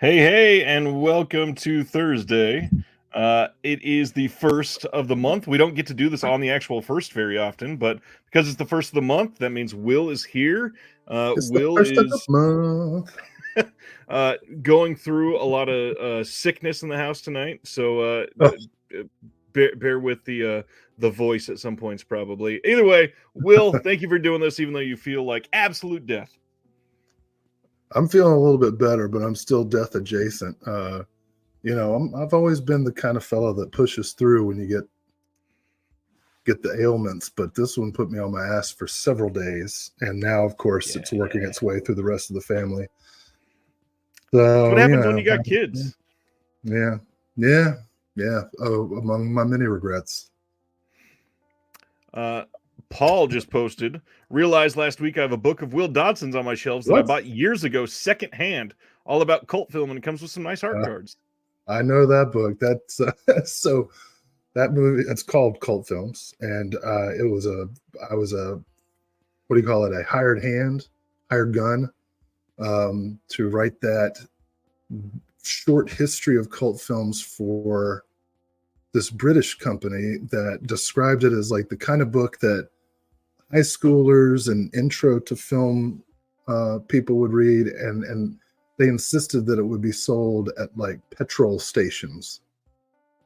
Hey, and welcome to Thursday. It is the first of the month. We don't get to do this on the actual first very often, but because it's the first of the month, that means Will is here. It's the Will first of the is month. going through a lot of sickness in the house tonight, so Oh, bear with the voice at some points, probably. Either way, Will, thank you for doing this, even though you feel like absolute death. I'm feeling a little bit better, but I'm still death adjacent. I've always been the kind of fellow that pushes through when you get the ailments, but this one put me on my ass for several days, and now, of course, it's working its way through the rest of the family. That's what So, happens when you got kids. yeah. Oh, among my many regrets. Paul just posted, realized last week I have a book of Will Dodson's on my shelves that I bought years ago secondhand, all about cult film, and it comes with some nice art cards. I know that book. That's so that movie. It's called Cult Films, and I was a what do you call it? A hired gun, to write that short history of cult films for this British company that described it as like the kind of book that high schoolers and intro to film people would read, and they insisted that it would be sold at like petrol stations,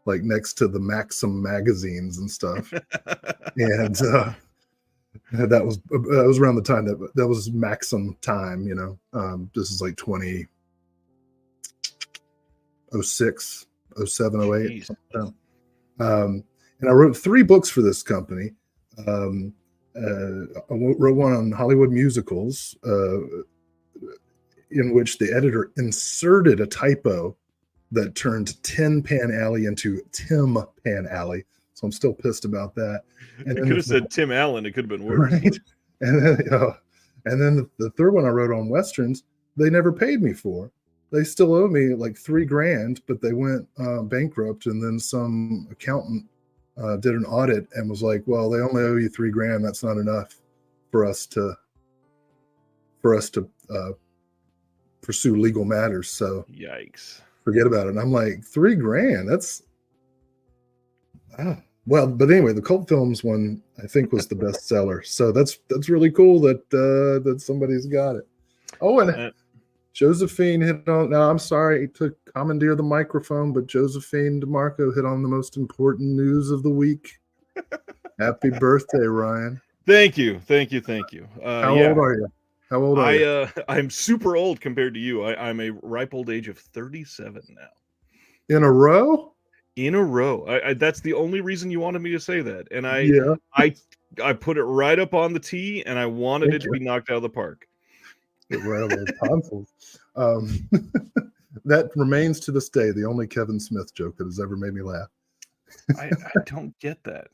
like next to the Maxim magazines and stuff. And that was around the time that was Maxim time. This is like 2006, 07, 08. And I wrote 3 books for this company. I wrote one on Hollywood musicals, in which the editor inserted a typo that turned Tin Pan Alley into Tim Pan Alley. So I'm still pissed about that. And it could have said Tim Allen. It could have been worse. Right? And then the third one I wrote on Westerns, they never paid me for. They still owe me like $3,000, but they went bankrupt. And then some accountant did an audit and was like, well, they only owe you $3,000. That's not enough for us to pursue legal matters. So yikes, forget about it. And I'm like, $3,000. That's well, but anyway, the Cult Films one I think was the best seller. So that's really cool that somebody's got it. Oh, and Josephine hit on. Now I'm sorry to commandeer the microphone, but Josephine DeMarco hit on the most important news of the week. Happy birthday, Ryan! Thank you. How old are you? How old are you? I'm super old compared to you. I'm a ripe old age of 37 now. In a row? In a row. That's the only reason you wanted me to say that, and I put it right up on the tee, and I wanted it to be knocked out of the park. Right over the tonsils. That remains to this day the only Kevin Smith joke that has ever made me laugh. I don't get that.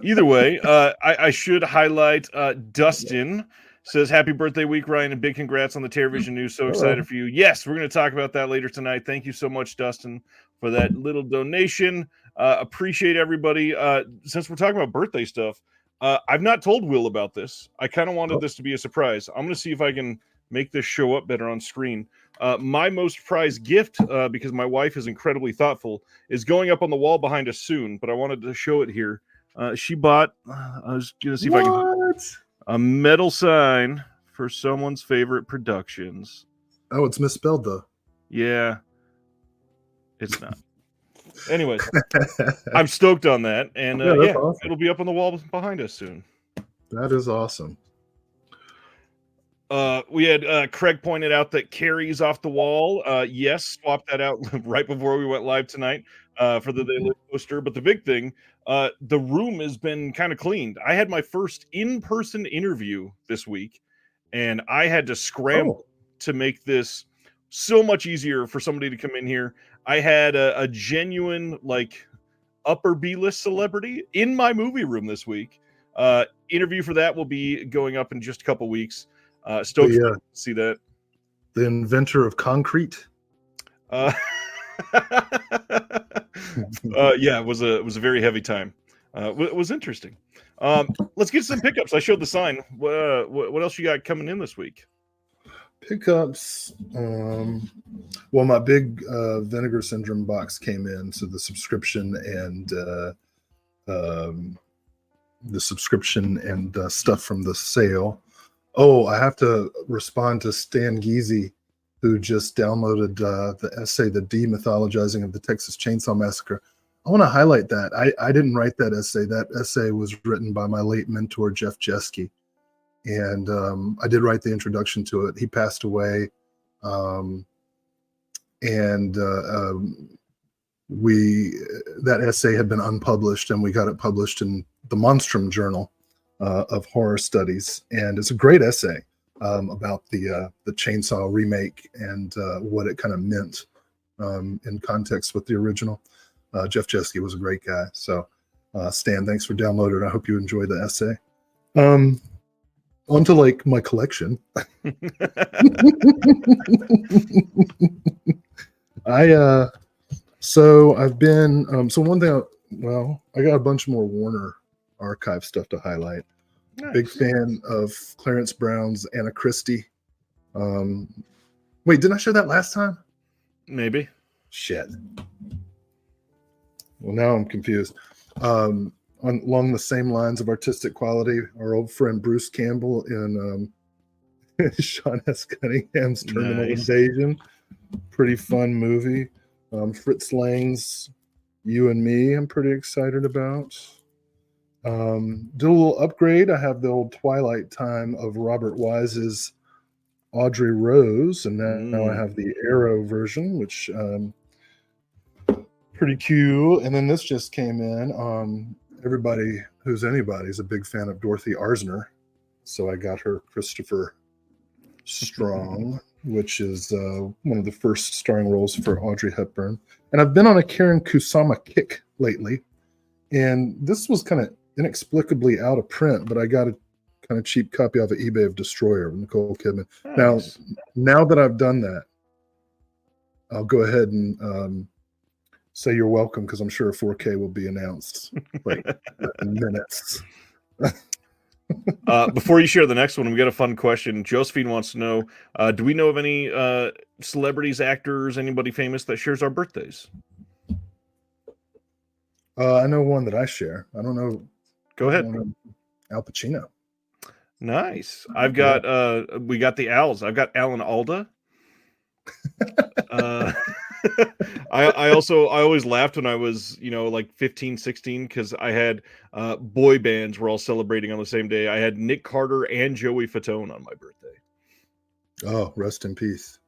Either way, I should highlight Dustin says, happy birthday week, Ryan, and big congrats on the TerrorVision news. So excited for you. Yes, we're going to talk about that later tonight. Thank you so much, Dustin, for that little donation. Appreciate everybody. Since we're talking about birthday stuff, I've not told Will about this. I kind of wanted this to be a surprise. I'm going to see if I can make this show up better on screen. My most prized gift, because my wife is incredibly thoughtful, is going up on the wall behind us soon, but I wanted to show it here. She bought, I was going to see if I can, a metal sign for someone's favorite productions. Oh, it's misspelled though. Yeah, it's not. Anyways, I'm stoked on that, and awesome. It'll be up on the wall behind us soon. That is awesome. We had Craig pointed out that Carrie's off the wall. Yes, swapped that out right before we went live tonight for the They Live poster. But the big thing, the room has been kind of cleaned. I had my first in-person interview this week, and I had to scramble to make this so much easier for somebody to come in here. I had a genuine, like, upper B-list celebrity in my movie room this week. Interview for that will be going up in just a couple weeks. Stoked to see that. The inventor of concrete. Yeah, it was a very heavy time. It was interesting. Let's get some pickups. I showed the sign. What else you got coming in this week? Pickups. Well, my big Vinegar Syndrome box came in, so the subscription and stuff from the sale. Oh, I have to respond to Stan Geezy, who just downloaded the essay, The Demythologizing of the Texas Chainsaw Massacre. I want to highlight that. I didn't write that essay. That essay was written by my late mentor, Jeff Jeske. And I did write the introduction to it. He passed away. That essay had been unpublished, and we got it published in the Monstrum Journal of Horror Studies. And it's a great essay about the Chainsaw remake and what it kind of meant in context with the original. Jeff Jeske was a great guy. So Stan, thanks for downloading. I hope you enjoyed the essay. On to like my collection. So I've been so one thing. I got a bunch more Warner Archive stuff to highlight. Nice. Big fan of Clarence Brown's Anna Christie. Wait, didn't I show that last time? Maybe. Shit. Well, now I'm confused. Along the same lines of artistic quality, our old friend Bruce Campbell in Sean S. Cunningham's Terminal Invasion. Pretty fun movie. Fritz Lang's You and Me, I'm pretty excited about. Did a little upgrade. I have the old Twilight Time of Robert Wise's Audrey Rose, and now I have the Arrow version, which pretty cute. And then this just came in. Everybody who's anybody is a big fan of Dorothy Arzner, so I got her Christopher Strong, which is one of the first starring roles for Audrey Hepburn. And I've been on a Karen Kusama kick lately, and this was kind of inexplicably out of print, but I got a kind of cheap copy off of eBay of Destroyer with Nicole Kidman. Nice. Now that I've done that, I'll go ahead and say you're welcome, because I'm sure 4K will be announced like in minutes. Before you share the next one, we got a fun question. Josephine wants to know, do we know of any celebrities, actors, anybody famous that shares our birthdays? I know one that I share. I don't know. Go ahead. Al Pacino. Nice. I've got we got the Als. I've got Alan Alda. I always laughed when I was, like 15, 16, because I had boy bands were all celebrating on the same day. I had Nick Carter and Joey Fatone on my birthday. Oh, rest in peace.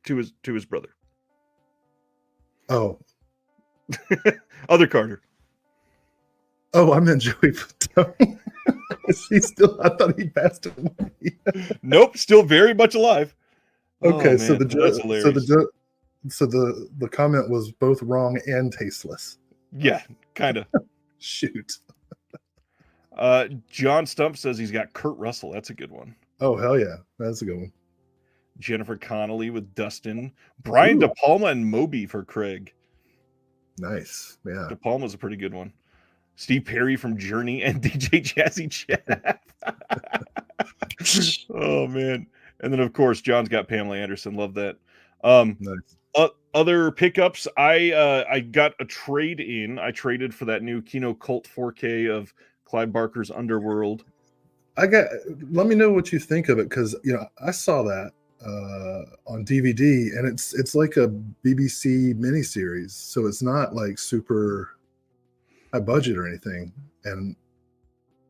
To his brother. Oh. Other Carter. Oh, I meant Joey Fatone. Is he still? I thought he passed away. Nope, still very much alive. Okay, oh, so the the comment was both wrong and tasteless. Yeah, kind of. Shoot. John Stump says he's got Kurt Russell. That's a good one. Oh, hell yeah. That's a good one. Jennifer Connelly with Dustin. Brian De Palma and Moby for Craig. Nice. Yeah. De Palma's a pretty good one. Steve Perry from Journey and DJ Jazzy Jeff. Oh, man. And then, of course, John's got Pamela Anderson. Love that. Nice. Other pickups, I got a trade in. I traded for that new Kino Cult 4K of Clive Barker's Underworld. Let me know what you think of it, because I saw that on DVD, and it's like a BBC miniseries, so it's not like super high budget or anything. And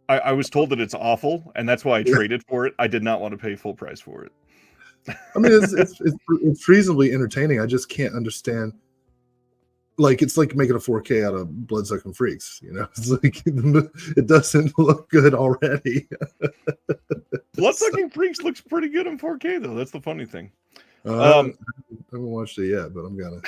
I was told that it's awful, and that's why I traded for it. I did not want to pay full price for it. I mean, it's reasonably entertaining. I just can't understand. Like, it's like making a 4K out of Bloodsucking Freaks. It's like it doesn't look good already. Bloodsucking Freaks looks pretty good in 4K, though. That's the funny thing. I haven't watched it yet, but I'm gonna.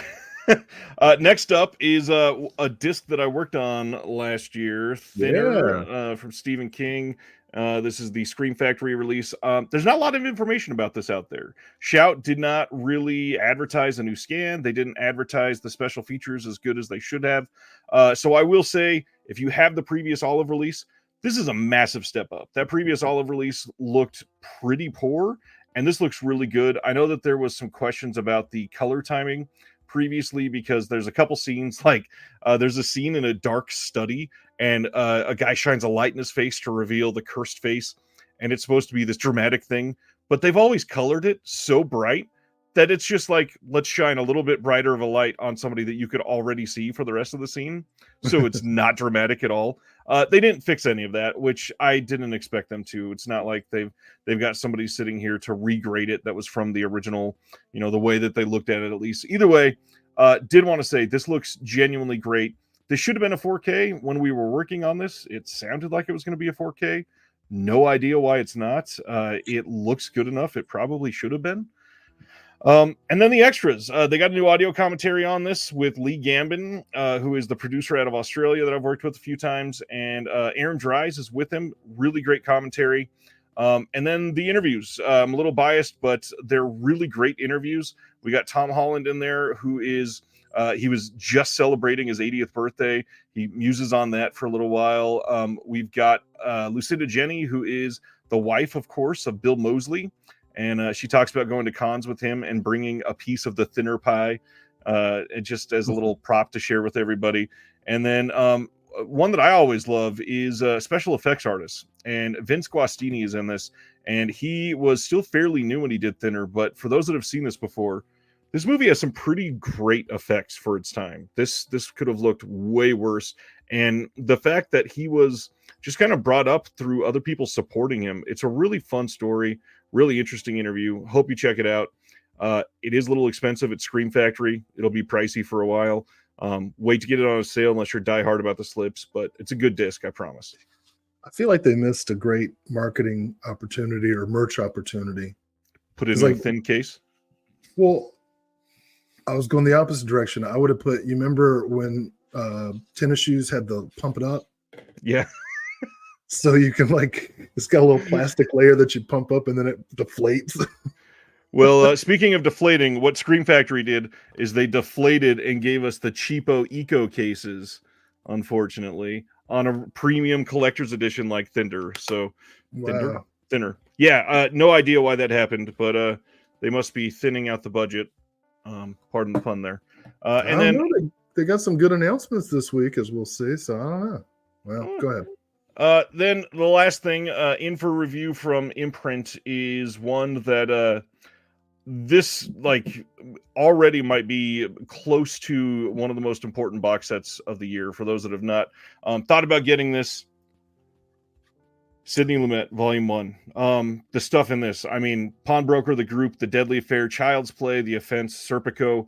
Next up is a disc that I worked on last year, Thinner, from Stephen King. This is the Scream Factory release. There's not a lot of information about this out there. Shout did not really advertise a new scan. They didn't advertise the special features as good as they should have. So I will say, if you have the previous Olive release, This is a massive step up. That previous Olive release looked pretty poor, and this looks really good. I know that there was some questions about the color timing previously because there's a couple scenes like there's a scene in a dark study and a guy shines a light in his face to reveal the cursed face, and it's supposed to be this dramatic thing, but they've always colored it so bright that it's just like, let's shine a little bit brighter of a light on somebody that you could already see for the rest of the scene, so it's not dramatic at all. They didn't fix any of that, which I didn't expect them to. It's not like they've got somebody sitting here to regrade it that was from the original, the way that they looked at it, at least. Either way, did want to say this looks genuinely great. This should have been a 4K when we were working on this. It sounded like it was going to be a 4K. No idea why it's not. It looks good enough. It probably should have been. And then the extras. They got a new audio commentary on this with Lee Gambin, who is the producer out of Australia that I've worked with a few times, and Aaron Dries is with him. Really great commentary. And then the interviews. I'm a little biased, but they're really great interviews. We got Tom Holland in there, who is he was just celebrating his 80th birthday. He muses on that for a little while. We've got Lucinda Jenny, who is the wife, of course, of Bill Moseley. And she talks about going to cons with him and bringing a piece of the thinner pie just as a little prop to share with everybody. And then one that I always love is special effects artists. And Vince Guastini is in this. And he was still fairly new when he did Thinner. But for those that have seen this before, this movie has some pretty great effects for its time. This could have looked way worse. And the fact that he was just kind of brought up through other people supporting him, it's a really fun story. Really interesting interview. Hope you check it out. It is a little expensive at Scream Factory. It'll be pricey for a while. Wait to get it on a sale unless you're diehard about the slips, but it's a good disc, I promise. I feel like they missed a great marketing opportunity or merch opportunity. Put it in a thin case? Well, I was going the opposite direction. I would have put, you remember when tennis shoes had the pump it up? Yeah. So you can it's got a little plastic layer that you pump up and then it deflates. Well, speaking of deflating, what Scream Factory did is they deflated and gave us the cheapo eco cases, unfortunately, on a premium collector's edition like Thinner. So Wow. Thinner. Yeah, no idea why that happened, but they must be thinning out the budget. Pardon the pun there. And then they got some good announcements this week, as we'll see. So I don't know. Well, go ahead. Then the last thing in for review from Imprint is one that this already might be close to one of the most important box sets of the year for those that have not thought about getting this. Sidney Lumet, Volume 1. The stuff in this, I mean, Pawnbroker, The Group, The Deadly Affair, Child's Play, The Offense, Serpico,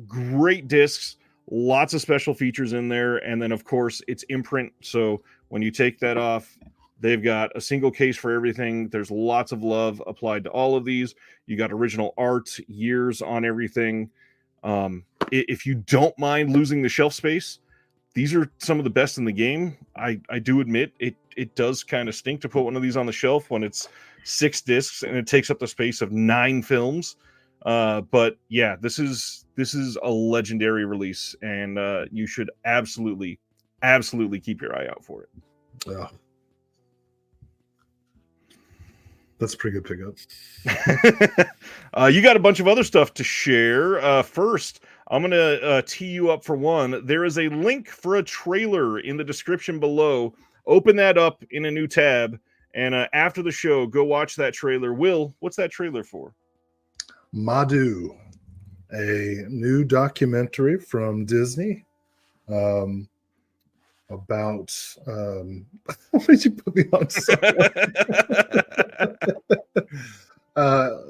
great discs, lots of special features in there, and then, of course, it's Imprint, so when you take that off, they've got a single case for everything. There's lots of love applied to all of these. You got original art, years on everything. If you don't mind losing the shelf space, these are some of the best in the game. I do admit it does kind of stink to put one of these on the shelf when it's 6 discs and it takes up the space of 9 films. But yeah, this is a legendary release, and you should absolutely keep your eye out for it. Yeah. That's a pretty good pickup. You got a bunch of other stuff to share. First, I'm going to tee you up for one. There is a link for a trailer in the description below. Open that up in a new tab, and after the show, go watch that trailer. Will, what's that trailer for? Madhu, a new documentary from Disney. About why did you put me on?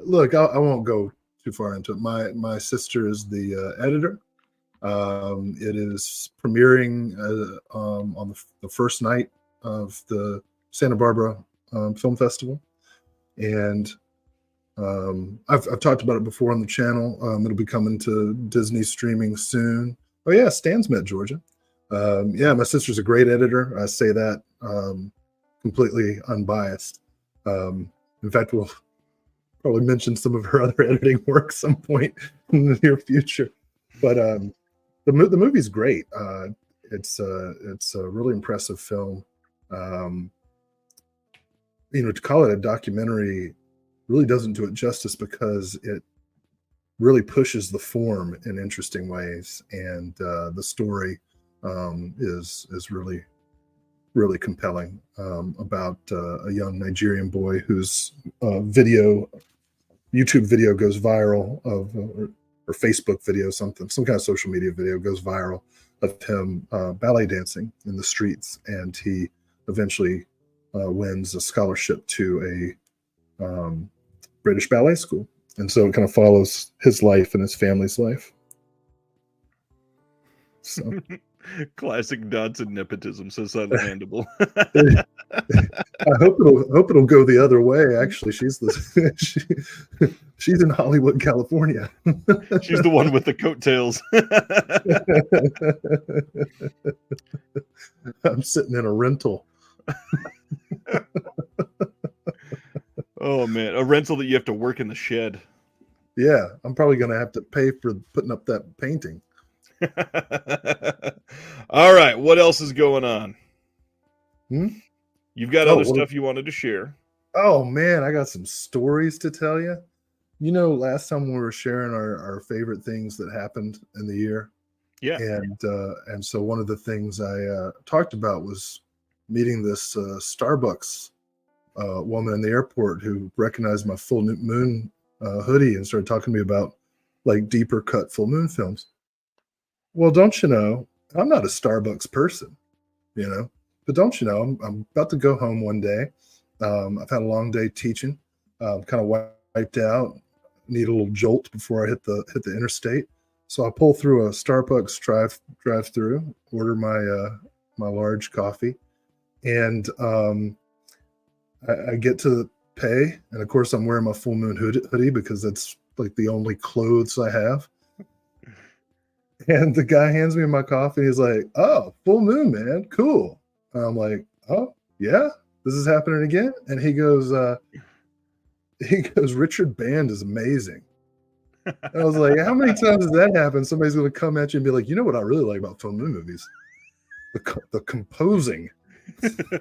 Look, I won't go too far into it. My sister is the editor. It is premiering on the first night of the Santa Barbara Film Festival, and I've talked about it before on the channel. It'll be coming to Disney streaming soon. Oh yeah, Stan's met Georgia. Yeah, my sister's a great editor. I say that completely unbiased. In fact, we'll probably mention some of her other editing work some point in the near future. But the movie's great. It's a really impressive film. um, to call it a documentary really doesn't do it justice, because it really pushes the form in interesting ways, and the story is really, really compelling, about a young Nigerian boy whose YouTube video goes viral, or Facebook video, some kind of social media video goes viral of him ballet dancing in the streets, and he eventually wins a scholarship to a British ballet school, and so it kind of follows his life and his family's life. So. Classic Dodson nepotism, so Mandible. I hope it'll go the other way. Actually, she's in Hollywood, California. She's the one with the coattails. I'm sitting in a rental. Oh man, a rental that you have to work in the shed. Yeah, I'm probably going to have to pay for putting up that painting. All right, what else is going on? You've got other stuff you wanted to share. Oh man, I got some stories to tell you. Last time we were sharing our favorite things that happened in the year. Yeah. And so one of the things I talked about was meeting this Starbucks woman in the airport who recognized my full moon hoodie and started talking to me about like deeper cut full moon films. Well, don't you know, I'm not a Starbucks person, but don't you know, I'm about to go home one day. I've had a long day teaching, kind of wiped out, need a little jolt before I hit the interstate. So I pull through a Starbucks drive through, order my large coffee, and I get to pay, and of course I'm wearing my full moon hoodie because that's like the only clothes I have. And the guy hands me my coffee. He's like, "Oh, full moon, man, cool." And I'm like, "Oh yeah, this is happening again." And he goes, "Richard Band is amazing." And I was like, "How many times has that happened? Somebody's going to come at you and be like, you know what I really like about full moon movies? The composing." The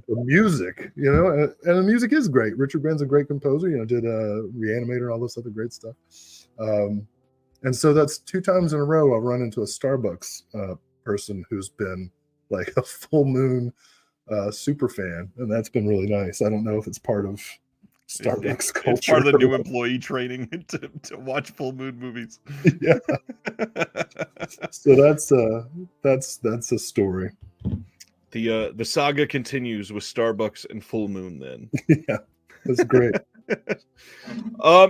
music, and the music is great. Richard Band's a great composer, did Reanimator and all this other great stuff. And so that's 2 times in a row I've run into a Starbucks person who's been like a full moon super fan, and that's been really nice. I don't know if it's part of Starbucks culture. It's part of the new employee training to watch full moon movies. Yeah. So that's a story. The saga continues with Starbucks and full moon then. Yeah, that's great.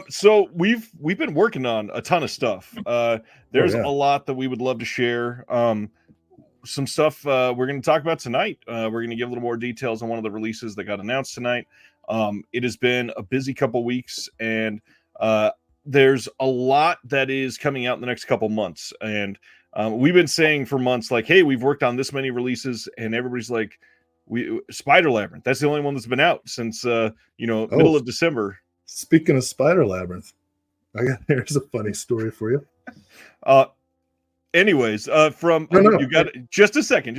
So we've been working on a ton of stuff. There's a lot that we would love to share. Some stuff we're going to talk about tonight. We're going to give a little more details on one of the releases that got announced tonight. It has been a busy couple weeks, and there's a lot that is coming out in the next couple months. And we've been saying for months, like, hey, we've worked on this many releases, and everybody's like, Spider Labyrinth. That's the only one that's been out since middle of December. Speaking of Spider Labyrinth, here's a funny story for you. Anyways, you got just a second.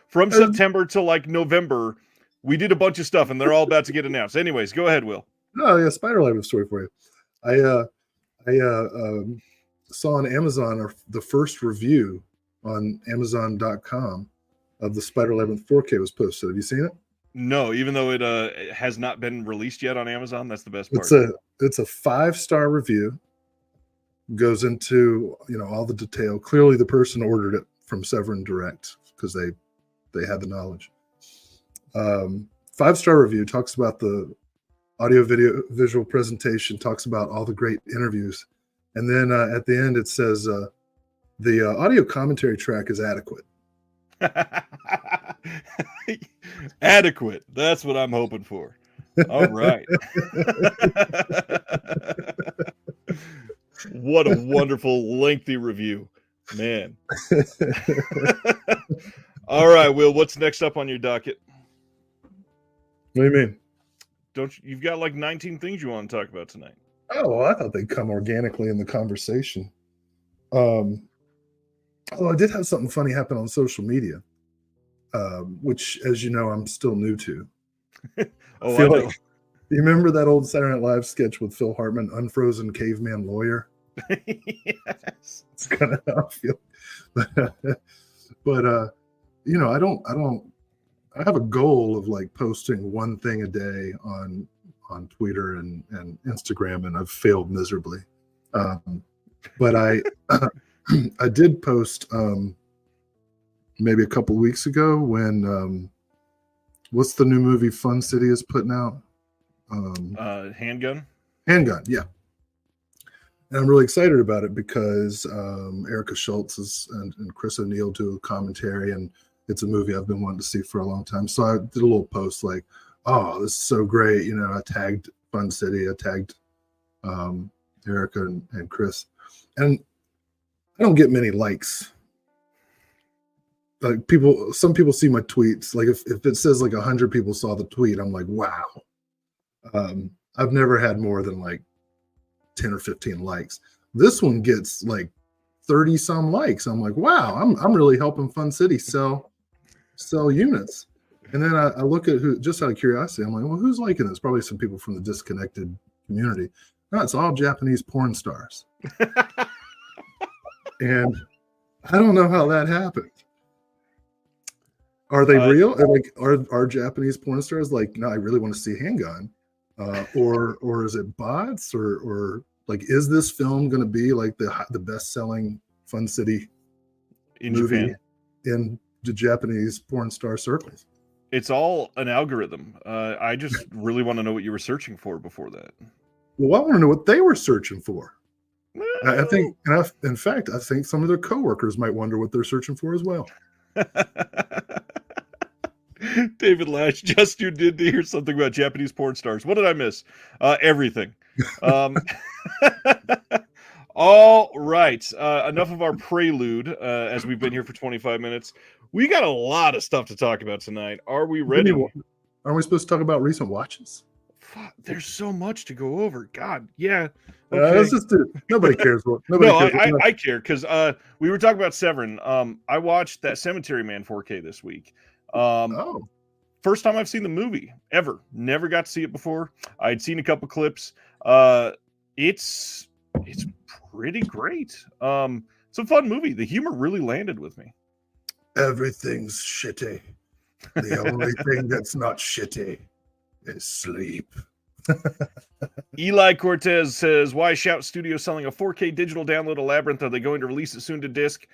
From September to like November, we did a bunch of stuff, and they're all about to get announced. Anyways, go ahead, Will. Oh yeah, Spider Labyrinth story for you. I saw on Amazon the first review on Amazon.com of the Spider Labyrinth 4K was posted. Have you seen it? No, even though it has not been released yet on Amazon. That's the best part. It's a 5-star review. Goes into all the detail. Clearly, the person ordered it from Severin Direct because they had the knowledge. 5-star review talks about the audio, video, visual presentation. Talks about all the great interviews, and then at the end it says the audio commentary track is adequate. Adequate. That's what I'm hoping for. All right. What a wonderful lengthy review, man. All right, Will, what's next up on your docket? What do you mean? You've got like 19 things you want to talk about tonight? Oh, well, I thought they'd come organically in the conversation. I did have something funny happen on social media. which, as you know, I'm still new to. Oh, I I know. like, you remember that old Saturday Night Live sketch with Phil Hartman, Unfrozen Caveman Lawyer? Yes. It's kind of how I feel. But I have a goal of like posting one thing a day on Twitter and Instagram, and I've failed miserably. But I I did post maybe a couple weeks ago when what's the new movie Fun City is putting out? Handgun. Handgun, yeah. And I'm really excited about it because Erica Schultz and Chris O'Neill do a commentary, and it's a movie I've been wanting to see for a long time. So I did a little post like, "Oh, this is so great!" You know, I tagged Fun City, I tagged Erica and Chris, and I don't get many likes. Like some people see my tweets. Like if it says like 100 people saw the tweet, I'm like, wow. I've never had more than like 10 or 15 likes. This one gets like 30 some likes. I'm like, wow, I'm really helping Fun City sell units. And then I look at who, just out of curiosity, I'm like, well, who's liking this? Probably some people from the disconnected community. No, it's all Japanese porn stars. And I don't know how that happened. Are they real? Are Japanese porn stars like, no, I really want to see Handgun? Or is it bots? Or like, is this film going to be like the best-selling Fun City movie Japan in the Japanese porn star circles? It's all an algorithm. I just really want to know what you were searching for before that. Well, I want to know what they were searching for. I think, in fact, I think some of their coworkers might wonder what they're searching for as well. David Lash, just you did to hear something about Japanese porn stars. What did I miss? Everything. All right. Enough of our prelude, as we've been here for 25 minutes. We got a lot of stuff to talk about tonight. Are we ready? Aren't we supposed to talk about recent watches? There's so much to go over. God, yeah. Okay. Let's just do it. Nobody cares. I care because we were talking about Severin. I watched that Cemetery Man 4K this week. First time I've seen the movie ever. Never got to see it before. I'd seen a couple clips. It's pretty great. It's a fun movie. The humor really landed with me. Everything's shitty. The only thing that's not shitty is sleep. Eli Cortez says, why Shout Studio selling a 4K digital download of Labyrinth? Are they going to release it soon to disc?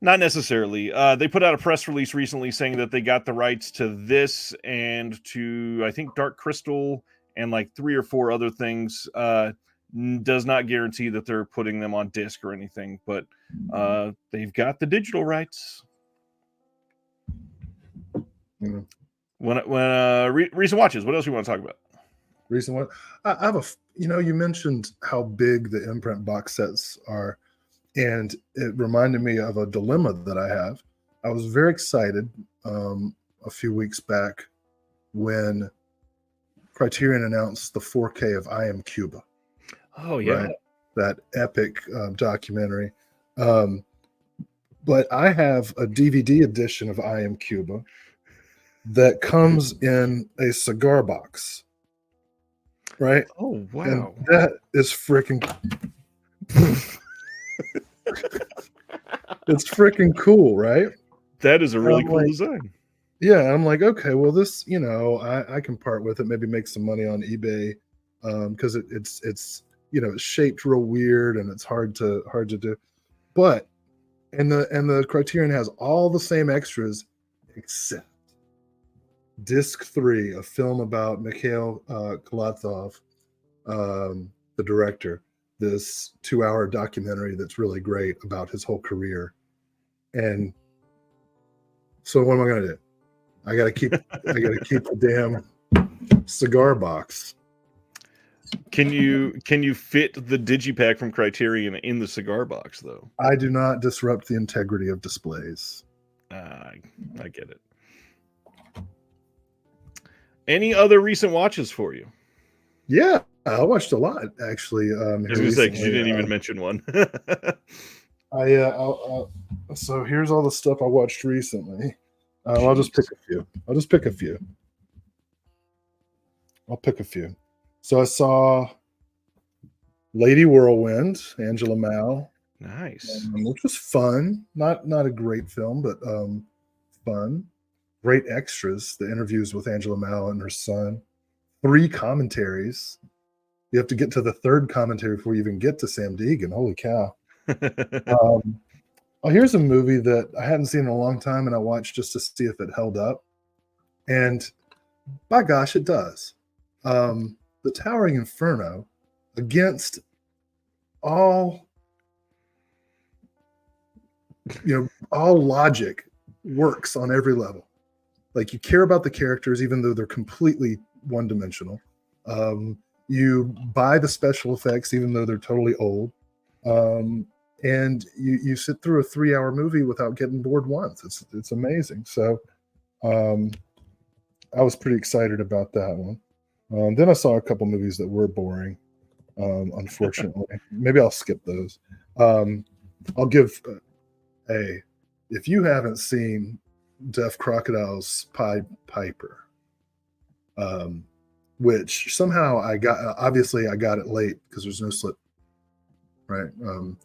Not necessarily. They put out a press release recently saying that they got the rights to this and to, I think, Dark Crystal and like 3 or 4 other things. Does not guarantee that they're putting them on disc or anything, but they've got the digital rights. Mm-hmm. When recent watches, what else you want to talk about? Recent one, I have you mentioned how big the imprint box sets are, and it reminded me of a dilemma that I have. I was very excited a few weeks back when Criterion announced the 4K of I Am Cuba. Oh yeah, right? That epic documentary. But I have a DVD edition of I Am Cuba that comes in a cigar box. Right? Oh wow. And that is freaking it's freaking cool, right? That is a really cool design. Yeah, I'm like, okay, well, this, I can part with it, maybe make some money on eBay, because it's it's shaped real weird and it's hard to do. But and the Criterion has all the same extras except Disc 3, a film about Mikhail Kalatov, the director, this 2-hour documentary that's really great about his whole career. And so what am I gonna do? I gotta keep the damn cigar box. Can you fit the digipack from Criterion in the cigar box though? I do not disrupt the integrity of displays. I get it. Any other recent watches for you? Yeah, I watched a lot actually. I was gonna say, 'cause you didn't even mention one. So here's all the stuff I watched recently. I'll just pick a few. I'll pick a few. So I saw Lady Whirlwind, Angela Mao. Nice. Which was fun. Not a great film, but fun. Great extras. The interviews with Angela Mao and her son. 3 commentaries. You have to get to the 3rd commentary before you even get to Sam Deegan. Holy cow. Here's a movie that I hadn't seen in a long time, and I watched just to see if it held up. And by gosh, it does. The Towering Inferno, against all logic, works on every level. Like, you care about the characters, even though they're completely one-dimensional. You buy the special effects, even though they're totally old. And you sit through a 3-hour movie without getting bored once. It's amazing. So I was pretty excited about that one. Then I saw a couple movies that were boring, unfortunately. Maybe I'll skip those. I'll give if you haven't seen Deaf Crocodile's Pied Piper, which somehow I got it late because there's no slip, right?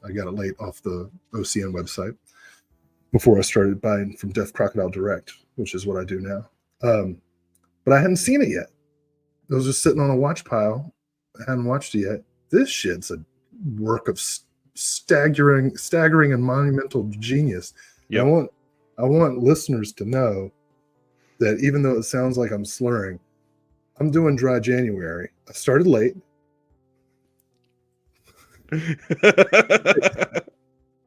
I got it late off the OCN website before I started buying from Deaf Crocodile Direct, which is what I do now. But I hadn't seen it yet. It was just sitting on a watch pile. I hadn't watched it yet. This shit's a work of staggering and monumental genius. Yep. I want listeners to know that even though it sounds like I'm slurring, I'm doing Dry January. I started late.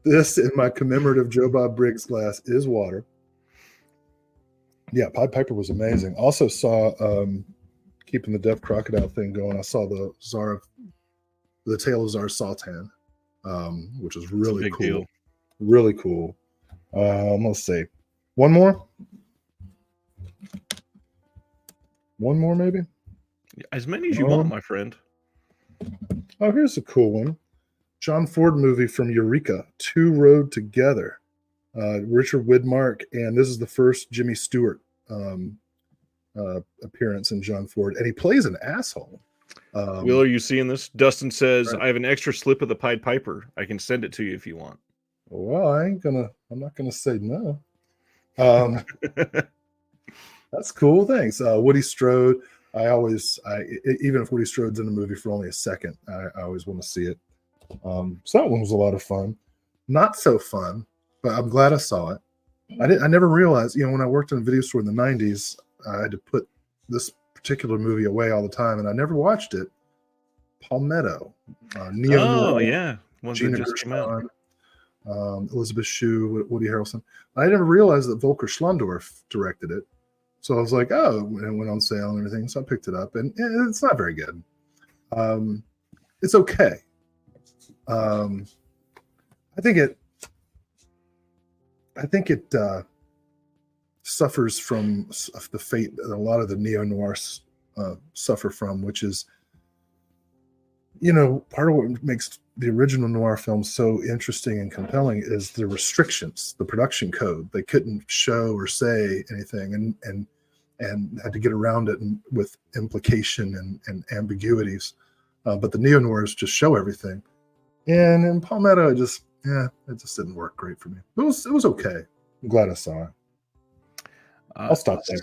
This in my commemorative Joe Bob Briggs glass is water. Yeah, Pied Piper was amazing. Also saw, keeping the Deaf Crocodile thing going, I saw the Tale of Czar Sultan, which was really cool. Deal. Really cool. Let's see. One more maybe? As many as you want, my friend. Oh, here's a cool one. John Ford movie from Eureka, Two Rode Together. Richard Widmark, and this is the first Jimmy Stewart appearance in John Ford, and he plays an asshole. Will, are you seeing this? Dustin says, right. I have an extra slip of the Pied Piper. I can send it to you if you want. Well, I'm not gonna say no. That's cool. Thanks. Woody Strode. Even if Woody Strode's in the movie for only a second, I always want to see it. So that one was a lot of fun. Not so fun, but I'm glad I saw it. I never realized, when I worked in a video store in the 90s, I had to put this particular movie away all the time, and I never watched it. Palmetto. Neo-noir, yeah. One that just came out. Elizabeth Shue, Woody Harrelson. I never realized that Volker Schlondorf directed it. So I was like, oh, and it went on sale and everything. So I picked it up, and it's not very good. It's okay. I think it suffers from the fate that a lot of the neo-noirs suffer from, which is, part of what makes the original noir film so interesting and compelling is the restrictions, the production code. They couldn't show or say anything, and had to get around it with implication and ambiguities. But the neo-noirs just show everything. And in Palmetto, it just didn't work great for me. It was okay. I'm glad I saw it. I'll stop there.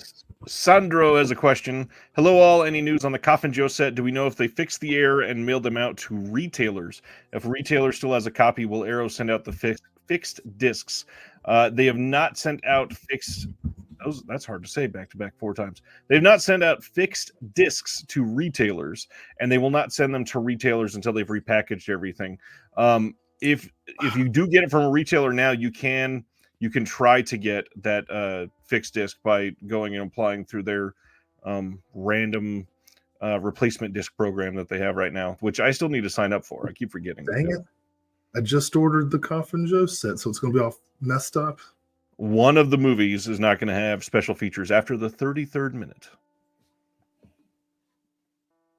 Sandro has a question. Hello, all. Any news on the Coffin Joe set? Do we know if they fixed the air and mailed them out to retailers? If a retailer still has a copy, will Arrow send out the fixed discs? They have not sent out fixed. That's hard to say back to back 4 times. They've not sent out fixed discs to retailers, and they will not send them to retailers until they've repackaged everything. If you do get it from a retailer now, you can try to get that fixed disc by going and applying through their random replacement disc program that they have right now, which I still need to sign up for. I keep forgetting. Dang it. I just ordered the Coffin Joe set, so it's going to be all messed up. One of the movies is not going to have special features after the 33rd minute.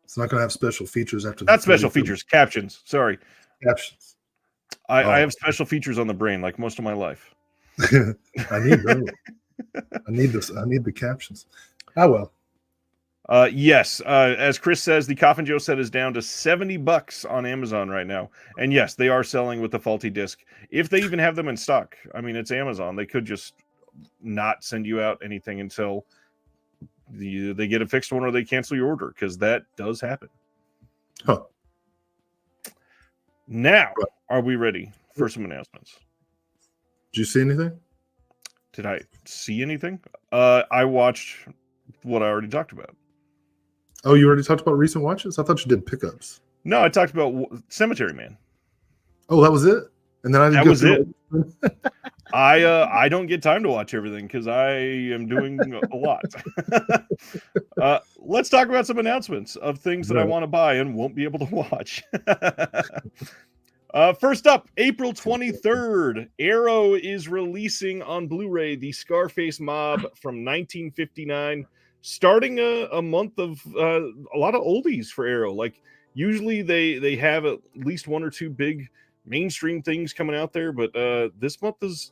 It's not going to have special features after not special features, captions. Sorry. Captions. I have special features on the brain like most of my life. I need those. I need this. I need the captions. Ah, well. Yes, as Chris says, the Coffin Joe set is down to $70 on Amazon right now, and yes, they are selling with the faulty disc. If they even have them in stock, I mean, it's Amazon. They could just not send you out anything until they get a fixed one or they cancel your order, because that does happen. Huh. Now, are we ready for some announcements? Did you see anything? Did I see anything? I watched what I already talked about. Oh, you already talked about recent watches? I thought you did pickups. No, I talked about Cemetery Man. Oh, that was it? And then I didn't That go was through it. I don't get time to watch everything because I am doing a lot. Let's talk about some announcements of things that I want to buy and won't be able to watch. First up, April 23rd, Arrow is releasing on Blu-ray the Scarface Mob from 1959, starting a month of a lot of oldies for Arrow. Like usually they have at least one or two big mainstream things coming out there, but this month is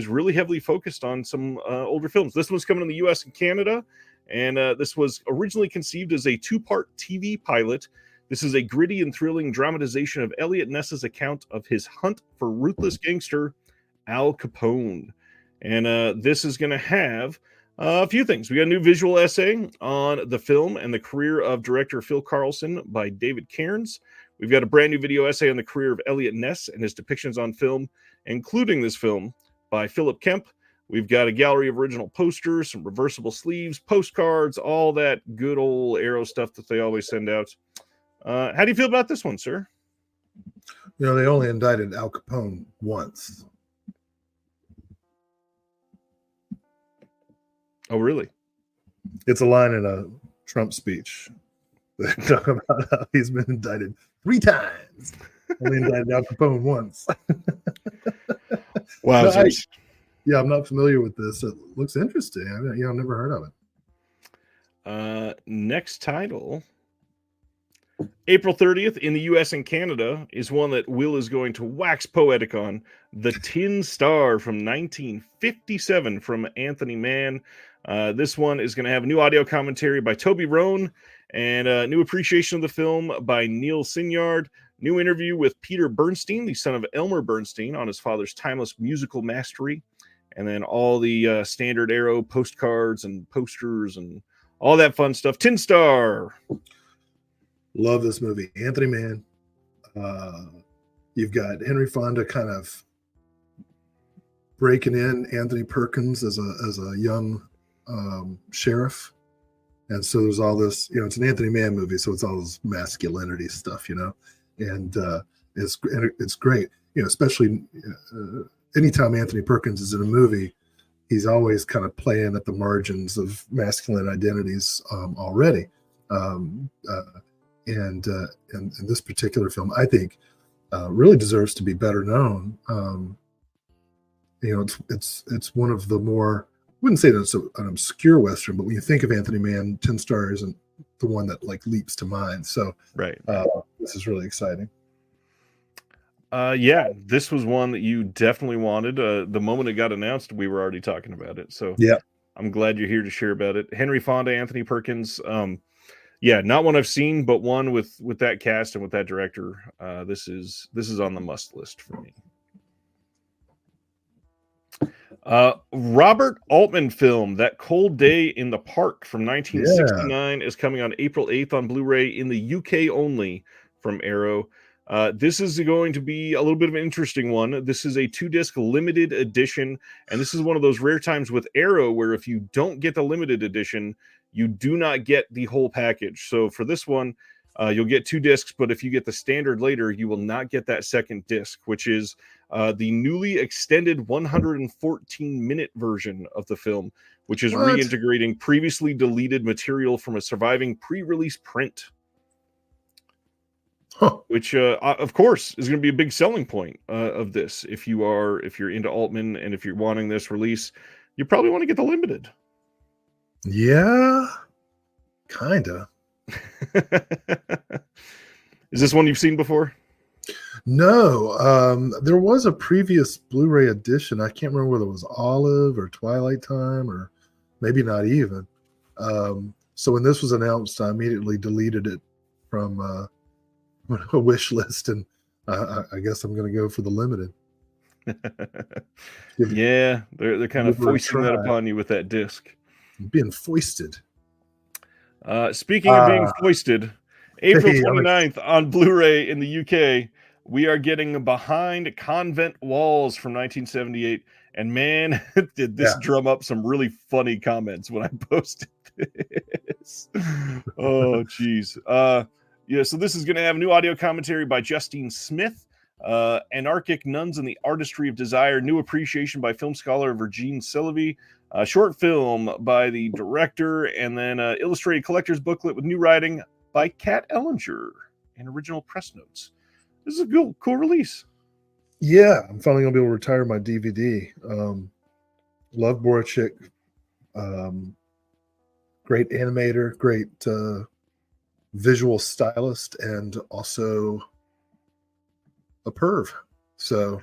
really heavily focused on some older films. This one's coming in the US and Canada, and this was originally conceived as a two-part TV pilot. This is a gritty and thrilling dramatization of Elliot Ness's account of his hunt for ruthless gangster Al Capone. And this is going to have a few things. We got a new visual essay on the film and the career of director Phil Carlson by David Cairns. We've got a brand new video essay on the career of Elliot Ness and his depictions on film, including this film by Philip Kemp. We've got a gallery of original posters, some reversible sleeves, postcards, all that good old Arrow stuff that they always send out. How do you feel about this one, sir? You know, they only indicted Al Capone once. Oh, really? It's a line in a Trump speech. They talk about how he's been indicted 3 times. Only indicted Al Capone once. Wow. Yeah, I'm not familiar with this. It looks interesting. I've never heard of it. Next title, April 30th in the US and Canada, is one that Will is going to wax poetic on. The Tin Star from 1957 from Anthony Mann. This one is going to have a new audio commentary by Toby Rohn and a new appreciation of the film by Neil Sinyard. New interview with Peter Bernstein, the son of Elmer Bernstein, on his father's timeless musical mastery. And then all the standard Arrow postcards and posters and all that fun stuff. Tin Star. Love this movie. Anthony Mann. You've got Henry Fonda kind of breaking in Anthony Perkins as a young sheriff. And so there's all this, it's an Anthony Mann movie, so it's all this masculinity stuff, and it's great, especially anytime Anthony Perkins is in a movie, he's always kind of playing at the margins of masculine identities already. And this particular film, I think, really deserves to be better known. It's one of the more, I wouldn't say that it's an obscure Western, but when you think of Anthony Mann, Tin Star isn't the one that like leaps to mind. So right. This is really exciting. Yeah, this was one that you definitely wanted. The moment it got announced, we were already talking about it. So yeah, I'm glad you're here to share about it. Henry Fonda, Anthony Perkins. Yeah, not one I've seen, but one with that cast and with that director. This is on the must list for me. Robert Altman film, That Cold Day in the Park from 1969 is coming on April 8th on Blu-ray in the UK only from Arrow. This is going to be a little bit of an interesting one. This is a 2-disc limited edition, and this is one of those rare times with Arrow where if you don't get the limited edition, you do not get the whole package. So for this one, you'll get 2 discs, but if you get the standard later, you will not get that second disc, which is the newly extended 114-minute version of the film, which is reintegrating previously deleted material from a surviving pre-release print. Which, of course, is going to be a big selling point of this. If you're into Altman and if you're wanting this release, you probably want to get the limited. Yeah, kind of. Is this one you've seen before? No, there was a previous Blu-ray edition. I can't remember whether it was Olive or Twilight Time or maybe not even. So when this was announced, I immediately deleted it from a wish list, and I guess I'm going to go for the limited. Yeah, they're kind of foisting that upon you with that disc. Being foisted. Speaking of being foisted, April 29th on Blu-ray in the UK, we are getting Behind Convent Walls from 1978. And man, did this drum up some really funny comments when I posted this. Oh, geez. Yeah, so this is going to have new audio commentary by Justine Smith, Anarchic Nuns and the Artistry of Desire, new appreciation by film scholar Virginie Sylvie, a short film by the director, and then an illustrated collector's booklet with new writing by Kat Ellinger and original press notes. This is a cool release. Yeah, I'm finally going to be able to retire my DVD. Love Borachik. Great animator, great visual stylist, and also a perv. So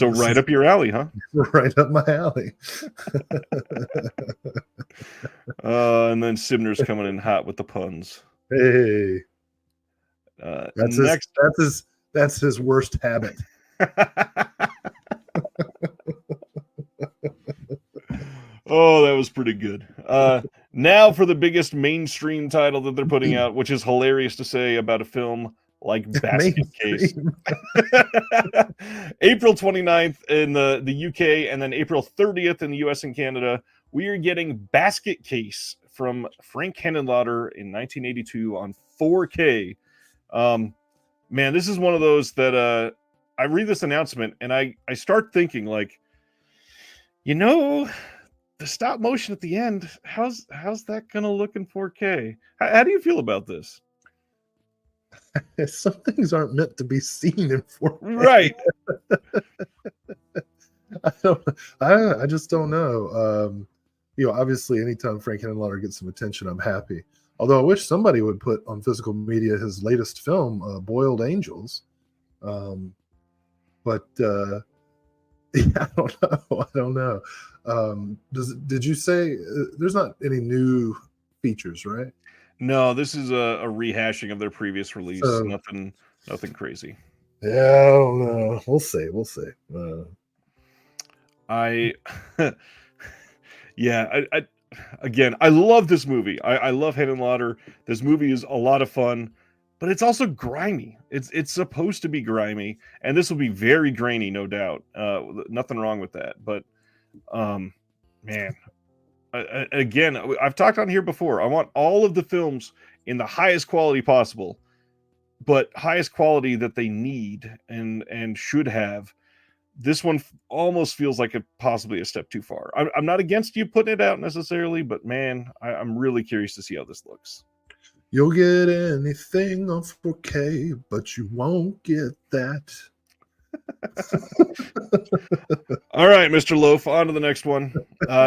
right up your alley, huh? Right up my alley. And then Sibner's coming in hot with the puns. Hey, that's his worst habit. Oh, that was pretty good. Now for the biggest mainstream title that they're putting out, which is hilarious to say about a film like Basket Case. April 29th in the UK, and then April 30th in the US and Canada, we are getting Basket Case from Frank Henenlotter in 1982 on 4K. Man, this is one of those that I read this announcement and I start thinking, like, the stop motion at the end, how's that gonna look in 4K? How do you feel about this? Some things aren't meant to be seen in 4K. Right. I just don't know. Obviously, anytime Frank Henenlotter gets some attention, I'm happy. Although I wish somebody would put on physical media his latest film, Boiled Angels. But I don't know. Did you say there's not any new features, right? No, this is a rehashing of their previous release. So, nothing crazy. Yeah, I don't know. We'll see. Again, I love this movie. I love Henenlotter. This movie is a lot of fun, but it's also grimy. It's supposed to be grimy, and this will be very grainy, no doubt. Nothing wrong with that. But, man, again, I've talked on here before. I want all of the films in the highest quality possible, but highest quality that they need and should have. This one almost feels like possibly a step too far. I'm not against you putting it out necessarily, but man, I'm really curious to see how this looks. You'll get anything on 4K, but you won't get that. All right, Mr. Loaf, on to the next one.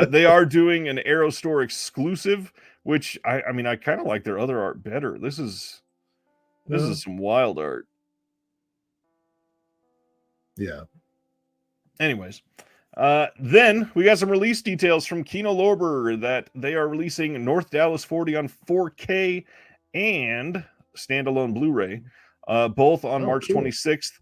They are doing an Arrow Store exclusive, which I kind of like their other art better. This is some wild art. Yeah. Anyways, then we got some release details from Kino Lorber that they are releasing North Dallas 40 on 4K and standalone Blu-ray, both on March 26th.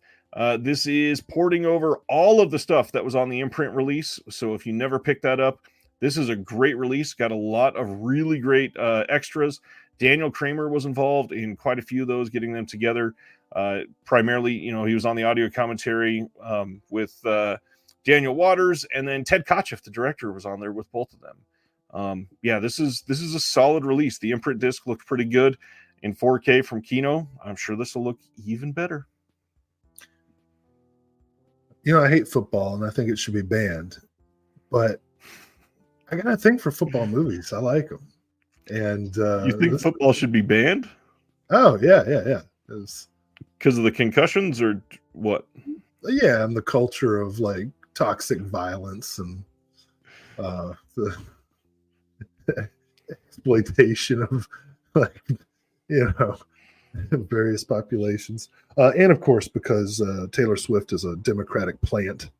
This is porting over all of the stuff that was on the imprint release. So if you never picked that up, this is a great release. Got a lot of really great extras. Daniel Kramer was involved in quite a few of those, getting them together. Primarily, he was on the audio commentary with Daniel Waters, and then Ted Kotcheff, the director, was on there with both of them. This is a solid release. The imprint disc looked pretty good in 4K from Kino. I'm sure this will look even better. I hate football, and I think it should be banned. But I got a thing for football movies. I like them. And you think football should be banned? Oh, yeah. Because of the concussions or what? Yeah, and the culture of like toxic violence and the exploitation of various populations, and of course because Taylor Swift is a Democratic plant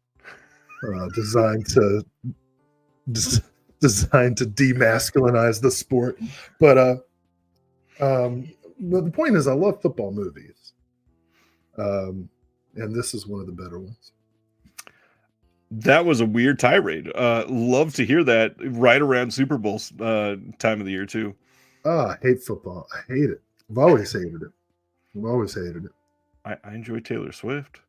designed to designed to demasculinize the sport. But the point is, I love football movies, and this is one of the better ones. That was a weird tirade. Love to hear that right around Super Bowl time of the year too. I hate football. I hate it. I've always hated it. I've always hated it. I enjoy Taylor Swift.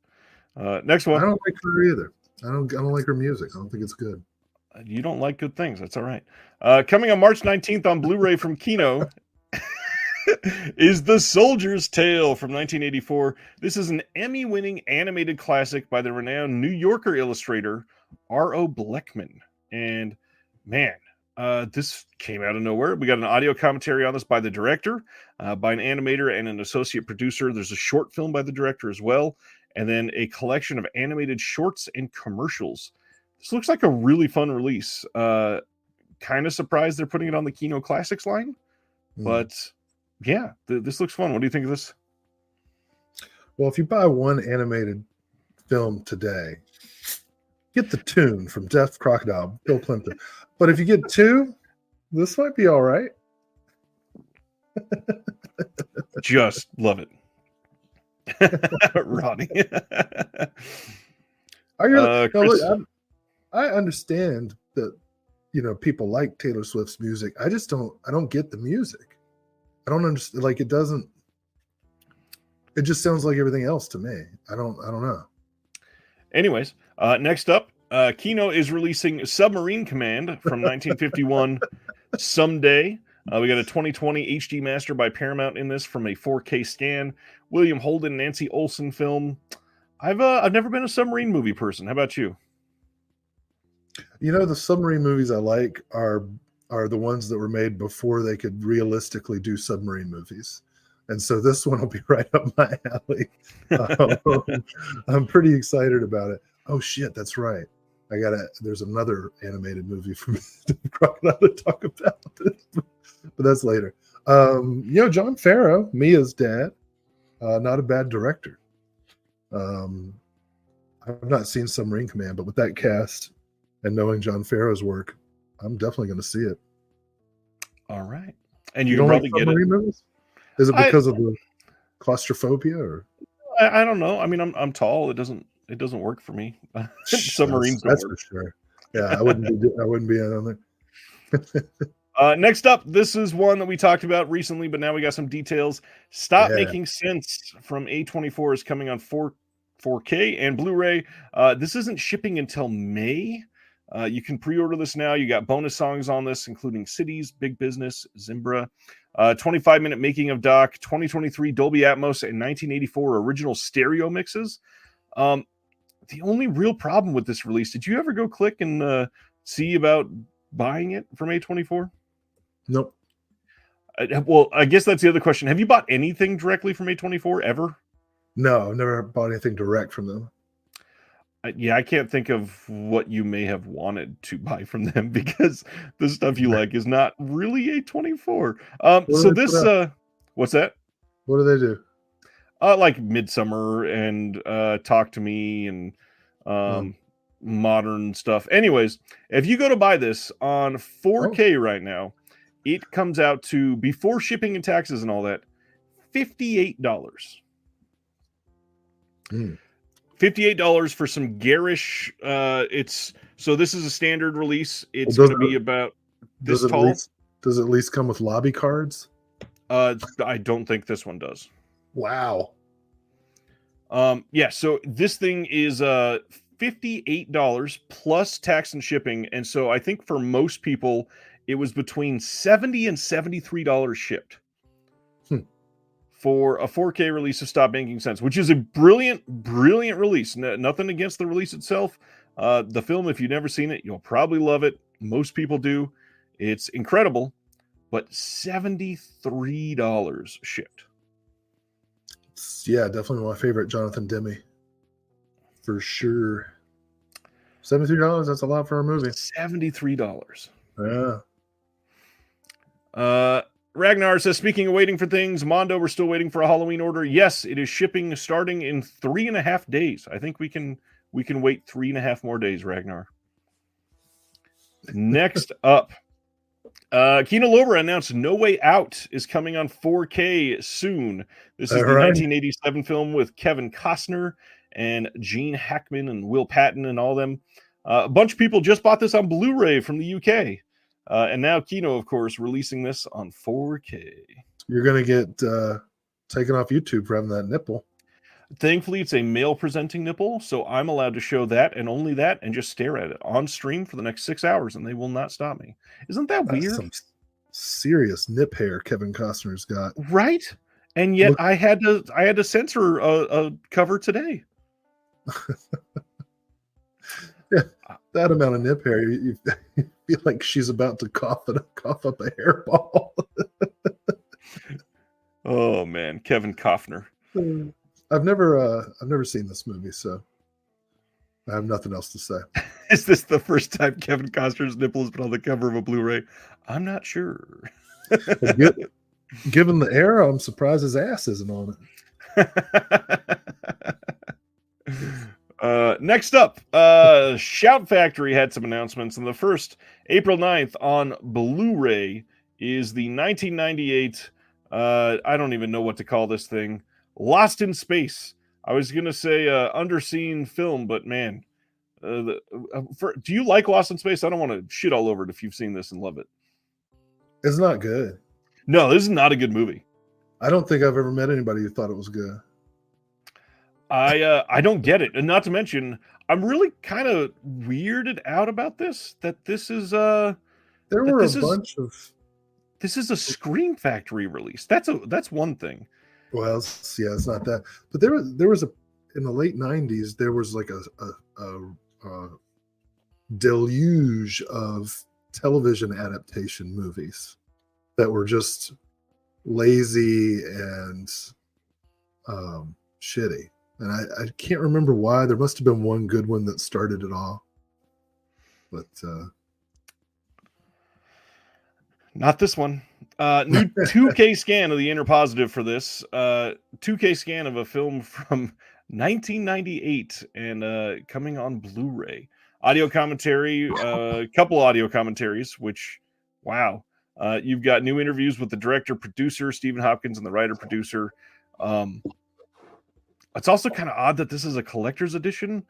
Next one. I don't like her either. I don't like her music. I don't think it's good. You don't like good things. That's all right. Coming on March 19th on Blu-ray from Kino is The Soldier's Tale from 1984. This is an Emmy-winning animated classic by the renowned New Yorker illustrator R.O. Bleckman. And man, this came out of nowhere. We got an audio commentary on this by the director, by an animator and an associate producer. There's a short film by the director as well, and then a collection of animated shorts and commercials. This looks like a really fun release. Kind of surprised they're putting it on the Kino Classics line, but yeah, this looks fun. What do you think of this? Well, if you buy one animated film today, get the tune from Death Crocodile, Bill Plimpton. But if you get two, this might be all right. Just love it. Ronnie. I understand that, people like Taylor Swift's music. I don't get the music. I don't understand. Like, it just sounds like everything else to me. I don't know. Anyways, next up, Kino is releasing Submarine Command from 1951 someday. We got a 2020 HD master by Paramount in this from a 4K scan. William Holden, Nancy Olson film. I've never been a submarine movie person. How about you? The submarine movies I like are the ones that were made before they could realistically do submarine movies. And so this one will be right up my alley. I'm pretty excited about it. Oh shit, that's right. There's another animated movie from Crocodile to talk about, but that's later. John Farrow, Mia's dad, not a bad director. I've not seen Submarine Command, but with that cast and knowing John Farrow's work, I'm definitely going to see it. All right. And you don't probably like get it. Movies? Is it because of the claustrophobia, or? I don't know. I mean, I'm tall. It doesn't work for me. Submarines that's for sure. Yeah, I wouldn't be on there. Next up, this is one that we talked about recently, but now we got some details. Stop Making Sense from A24 is coming on 4K and Blu-ray. This isn't shipping until May. You can pre-order this now. You got bonus songs on this, including Cities, Big Business, Zimbra, 25-minute making of doc, 2023 Dolby Atmos, and 1984 original stereo mixes. The only real problem with this release, did you ever go click and see about buying it from A24? Nope. Well, I guess that's the other question. Have you bought anything directly from A24 ever? No, I've never bought anything direct from them. I can't think of what you may have wanted to buy from them because the stuff you like is not really A24. What's that? What do they do? Like Midsummer and Talk to Me and modern stuff. Anyways, if you go to buy this on 4K right now, it comes out to, before shipping and taxes and all that, $58. $58 for some garish. This is a standard release. It's going to be about this tall. Does it at least come with lobby cards? I don't think this one does. Wow. So this thing is $58 plus tax and shipping, and so I think for most people it was between $70 and $73 shipped. For a 4K release of Stop Making Sense, which is a brilliant release. Nothing against the release itself. The film, if you've never seen it, you'll probably love it. Most people do. It's incredible, but $73 shipped. Yeah, definitely my favorite Jonathan Demme. For sure. $73, that's a lot for a movie. $73. Yeah. Ragnar says, speaking of waiting for things, Mondo, we're still waiting for a Halloween order. Yes, it is shipping starting in 3.5 days. I think we can wait 3.5 more days, Ragnar. Next up, Kino Lorber announced No Way Out is coming on 4K soon. This is the 1987 film with Kevin Costner and Gene Hackman and Will Patton and all them. A bunch of people just bought this on Blu-ray from the UK. And now Kino, of course, releasing this on 4K. You're going to get taken off YouTube for having that nipple. Thankfully, it's a male-presenting nipple, so I'm allowed to show that and only that and just stare at it on stream for the next 6 hours, and they will not stop me. Isn't that weird? Some serious nip hair Kevin Costner's got. Right? And yet I had to censor a cover today. Yeah, that amount of nip hair, you feel like she's about to cough up a hairball. Oh man, Kevin Costner. I've never seen this movie, so I have nothing else to say. Is this the first time Kevin Costner's nipple has been on the cover of a Blu-ray? I'm not sure. Given the era, I'm surprised his ass isn't on it. Next up, Shout Factory had some announcements, and the first, April 9th on Blu-ray, is the 1998, I don't even know what to call this thing, Lost in Space. I was going to say underseen film, but man, do you like Lost in Space? I don't want to shit all over it if you've seen this and love it. It's not good. No, this is not a good movie. I don't think I've ever met anybody who thought it was good. I don't get it, and not to mention, I'm really kind of weirded out about this. That this is This is a Scream Factory release. That's one thing. Well, yeah, it's not that. But there was in the late '90s there was like a deluge of television adaptation movies that were just lazy and shitty. And I can't remember why. There must have been one good one that started it all. But not this one. New 2K scan of the Inner Positive for this. 2K scan of a film from 1998 and coming on Blu-ray. Audio commentary, a couple audio commentaries, which, wow. You've got new interviews with the director, producer, Stephen Hopkins, and the writer-producer. It's also kind of odd that this is a collector's edition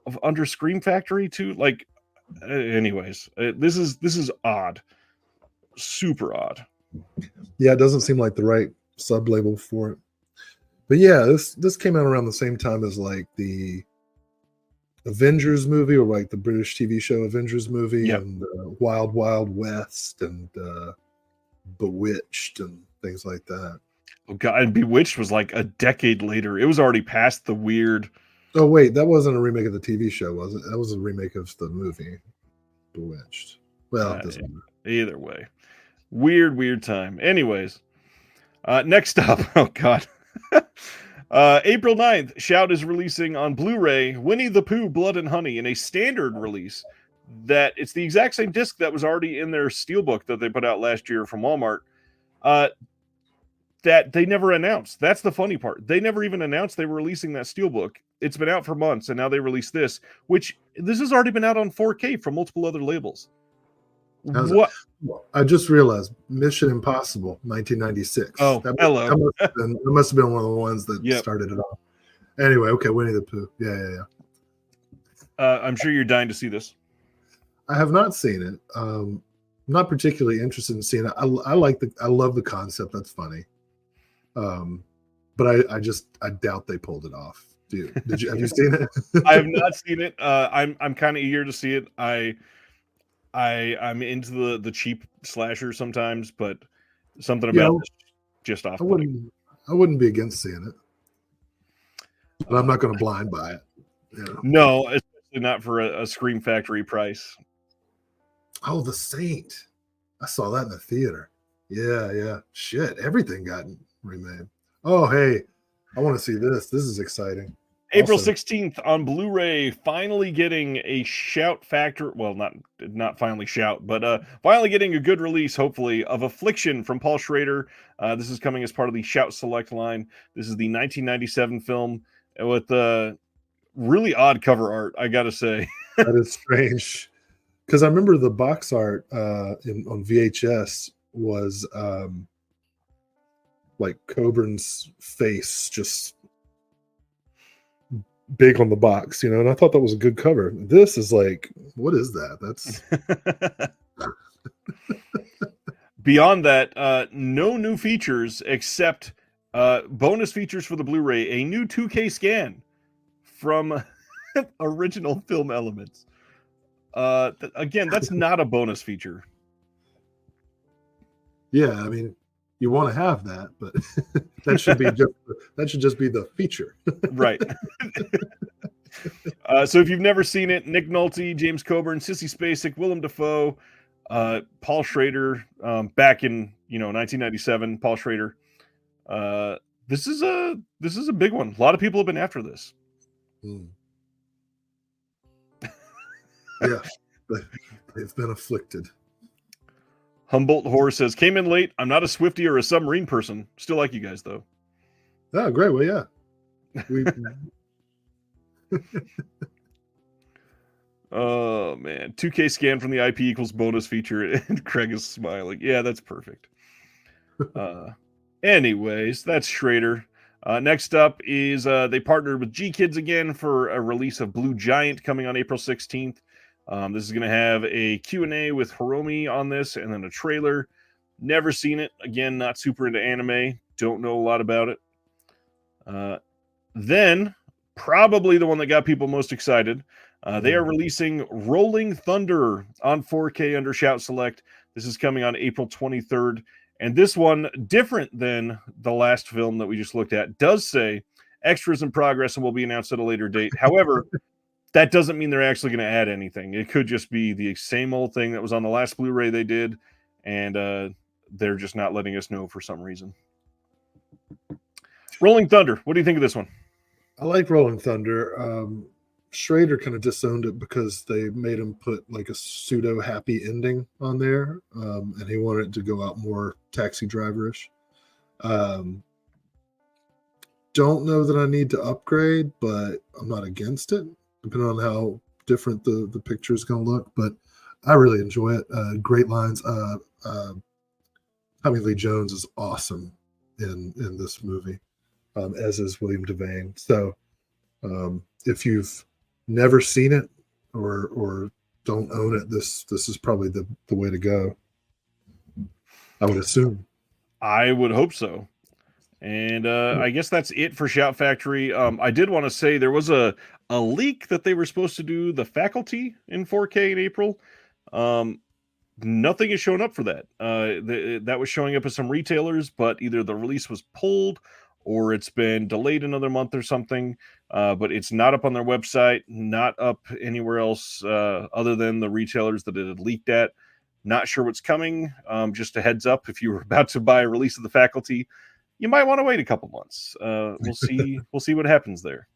of under Scream Factory too. Like, anyways, this is odd, super odd. Yeah, it doesn't seem like the right sub label for it. But yeah, this came out around the same time as like the Avengers movie, or like the British TV show Avengers movie, yep. And Wild Wild West and Bewitched and things like that. Oh God, and Bewitched was like a decade later. It was already past the weird. Oh wait, that wasn't a remake of the TV show, was it? That was a remake of the movie Bewitched. Well, it doesn't matter. Either way, weird time. Anyways, next up, oh God. April 9th, Shout is releasing on Blu-ray Winnie the Pooh Blood and Honey in a standard release. That it's the exact same disc that was already in their steelbook that they put out last year from Walmart. That they never announced. That's the funny part. They never even announced they were releasing that steelbook. It's been out for months, and now they released this, which this has already been out on 4K from multiple other labels. What? I just realized Mission Impossible 1996. Oh, hello. That must have been one of the ones that started it off. Anyway, okay, Winnie the Pooh. Yeah. I'm sure you're dying to see this. I have not seen it. I'm not particularly interested in seeing it. I love the concept. That's funny. But I doubt they pulled it off. Have you seen it? I have not seen it. I'm kind of eager to see it. I'm into the cheap slasher sometimes, but something about this just off. I wouldn't be against seeing it, but I'm not going to blind buy it. No, especially not for a Scream Factory price. Oh, The Saint! I saw that in the theater. Yeah. Shit, everything got remade. Oh, hey, I want to see this. This is exciting. April Also, 16th on Blu-ray, finally getting a shout factor. Well, not finally shout, but finally getting a good release, hopefully, of Affliction from Paul Schrader. This is coming as part of the Shout Select line. This is the 1997 film with really odd cover art, I gotta say. that is strange because I remember the box art on VHS was like Coburn's face just big on the box, and I thought that was a good cover. This is like, what is that? That's Beyond that, no new features except bonus features for the Blu-ray, a new 2K scan from original film elements. Again, that's not a bonus feature. yeah. I mean, you want to have that, but that should just be the feature. Right. So if you've never seen it, Nick Nolte, James Coburn, Sissy Spacek, Willem Dafoe, Paul Schrader, back in 1997. Paul Schrader. This is a big one. A lot of people have been after this. Yeah, they've been afflicted. Humboldt Horror says, came in late. I'm not a Swiftie or a submarine person. Still like you guys, though. Oh, great. Well, yeah. Oh, man. 2K scan from the IP equals bonus feature, and Craig is smiling. Yeah, that's perfect. Anyways, that's Schrader. Next up is they partnered with G-Kids again for a release of Blue Giant coming on April 16th. This is going to have a Q&A with Hiromi on this and then a trailer. Never seen it. Again, not super into anime. Don't know a lot about it. Then, probably the one that got people most excited, they are releasing Rolling Thunder on 4K under Shout Select. This is coming on April 23rd. And this one, different than the last film that we just looked at, does say extras in progress and will be announced at a later date. However, that doesn't mean they're actually going to add anything. It could just be the same old thing that was on the last Blu-ray they did, and they're just not letting us know for some reason. Rolling Thunder, what do you think of this one? I like Rolling Thunder. Schrader kind of disowned it because they made him put like a pseudo happy ending on there, and he wanted it to go out more Taxi Driver-ish. Don't know that I need to upgrade, but I'm not against it, depending on how different the picture is going to look. But I really enjoy it. Great lines. Tommy Lee Jones is awesome in this movie, as is William Devane. So if you've never seen it or don't own it, this is probably the way to go, I would assume. I would hope so. And I guess that's it for Shout Factory. I did want to say there was a leak that they were supposed to do The Faculty in 4K in April. Nothing has shown up for that. That was showing up at some retailers, but either the release was pulled or it's been delayed another month or something. But it's not up on their website, not up anywhere else other than the retailers that it had leaked at. Not sure what's coming. Just a heads up, if you were about to buy a release of The Faculty, you might want to wait a couple months. We'll see. We'll see what happens there.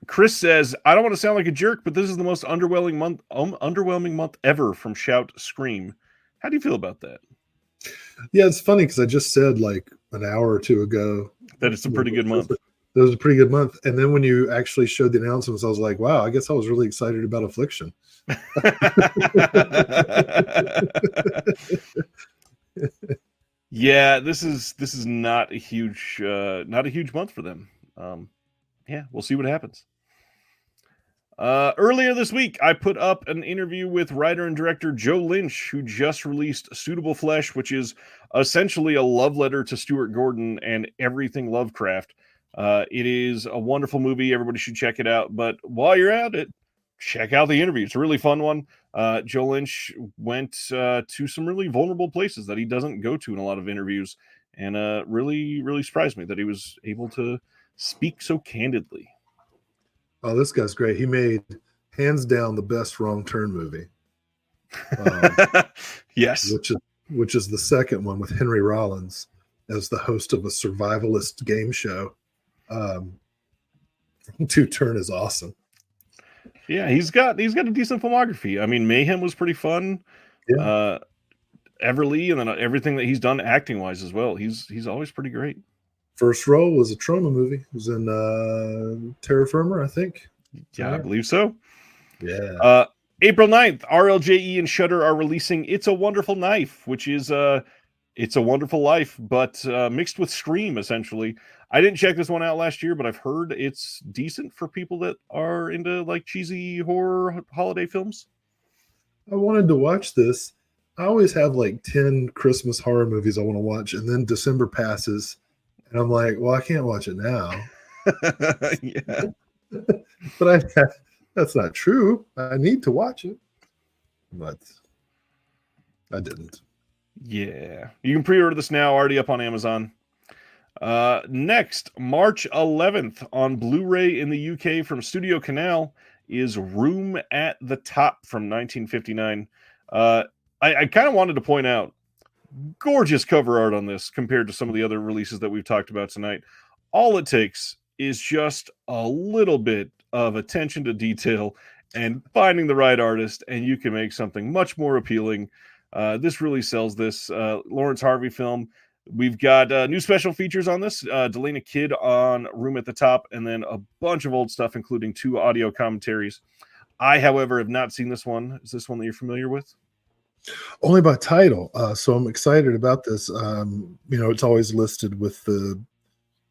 Chris says, I don't want to sound like a jerk, but this is the most underwhelming month ever from Shout Scream. How do you feel about that? Yeah, it's funny because I just said like an hour or two ago that it's a pretty good month. It was a pretty good month. And then when you actually showed the announcements, I was like, wow, I guess I was really excited about Affliction. Yeah, this is not a huge month for them. Yeah, we'll see what happens. Earlier this week, I put up an interview with writer and director Joe Lynch, who just released Suitable Flesh, which is essentially a love letter to Stuart Gordon and everything Lovecraft. It is a wonderful movie. Everybody should check it out. But while you're at it, check out the interview. It's a really fun one. Joe Lynch went to some really vulnerable places that he doesn't go to in a lot of interviews, and really, really surprised me that he was able to speak so candidly. Oh, this guy's great. He made hands down the best Wrong Turn movie. Yes, which is the second one with Henry Rollins as the host of a survivalist game show Two Turn is awesome. Yeah, he's got a decent filmography. I mean, Mayhem was pretty fun. Yeah. Everly, and then everything that he's done acting wise as well. He's always pretty great. First Row was a Troma movie. It was in Terra Firma, I think. Yeah, I believe so. Yeah. April 9th, RLJE and Shudder are releasing It's a Wonderful Knife, which is It's a Wonderful Life, but mixed with Scream, essentially. I didn't check this one out last year, but I've heard it's decent for people that are into like cheesy horror holiday films. I wanted to watch this. I always have like 10 Christmas horror movies I want to watch, and then December passes, and I'm like, well, I can't watch it now. Yeah. But that's not true. I need to watch it. But I didn't. Yeah. You can pre-order this now, already up on Amazon. Next, March 11th on Blu-ray in the UK from Studio Canal is Room at the Top from 1959. I kind of wanted to point out, gorgeous cover art on this compared to some of the other releases that we've talked about tonight. All it takes is just a little bit of attention to detail and finding the right artist, and you can make something much more appealing. This really sells this Lawrence Harvey film. We've got new special features on this. Delana Kidd on Room at the Top, and then a bunch of old stuff, including 2 audio commentaries. I, however, have not seen this one. Is this one that you're familiar with? Only by title. So I'm excited about this. It's always listed with the,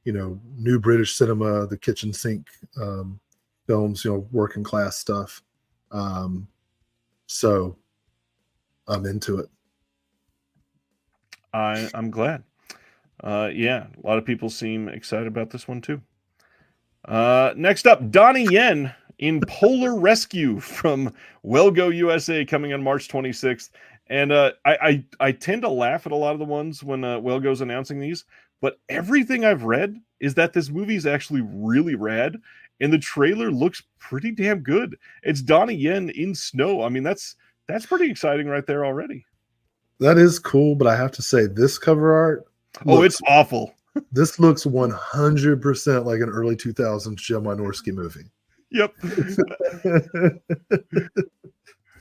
new British cinema, the kitchen sink films, working class stuff. So I'm into it. I'm glad. Yeah, a lot of people seem excited about this one too. Next up, Donnie Yen in Polar Rescue from Wellgo USA, coming on March 26th. And I tend to laugh at a lot of the ones when Wellgo's announcing these, but everything I've read is that this movie is actually really rad, and the trailer looks pretty damn good. It's Donnie Yen in snow. I mean, that's pretty exciting right there already. That is cool, but I have to say, this cover art. It's awful. This looks 100% like an early 2000s Joe Minorski movie. Yep.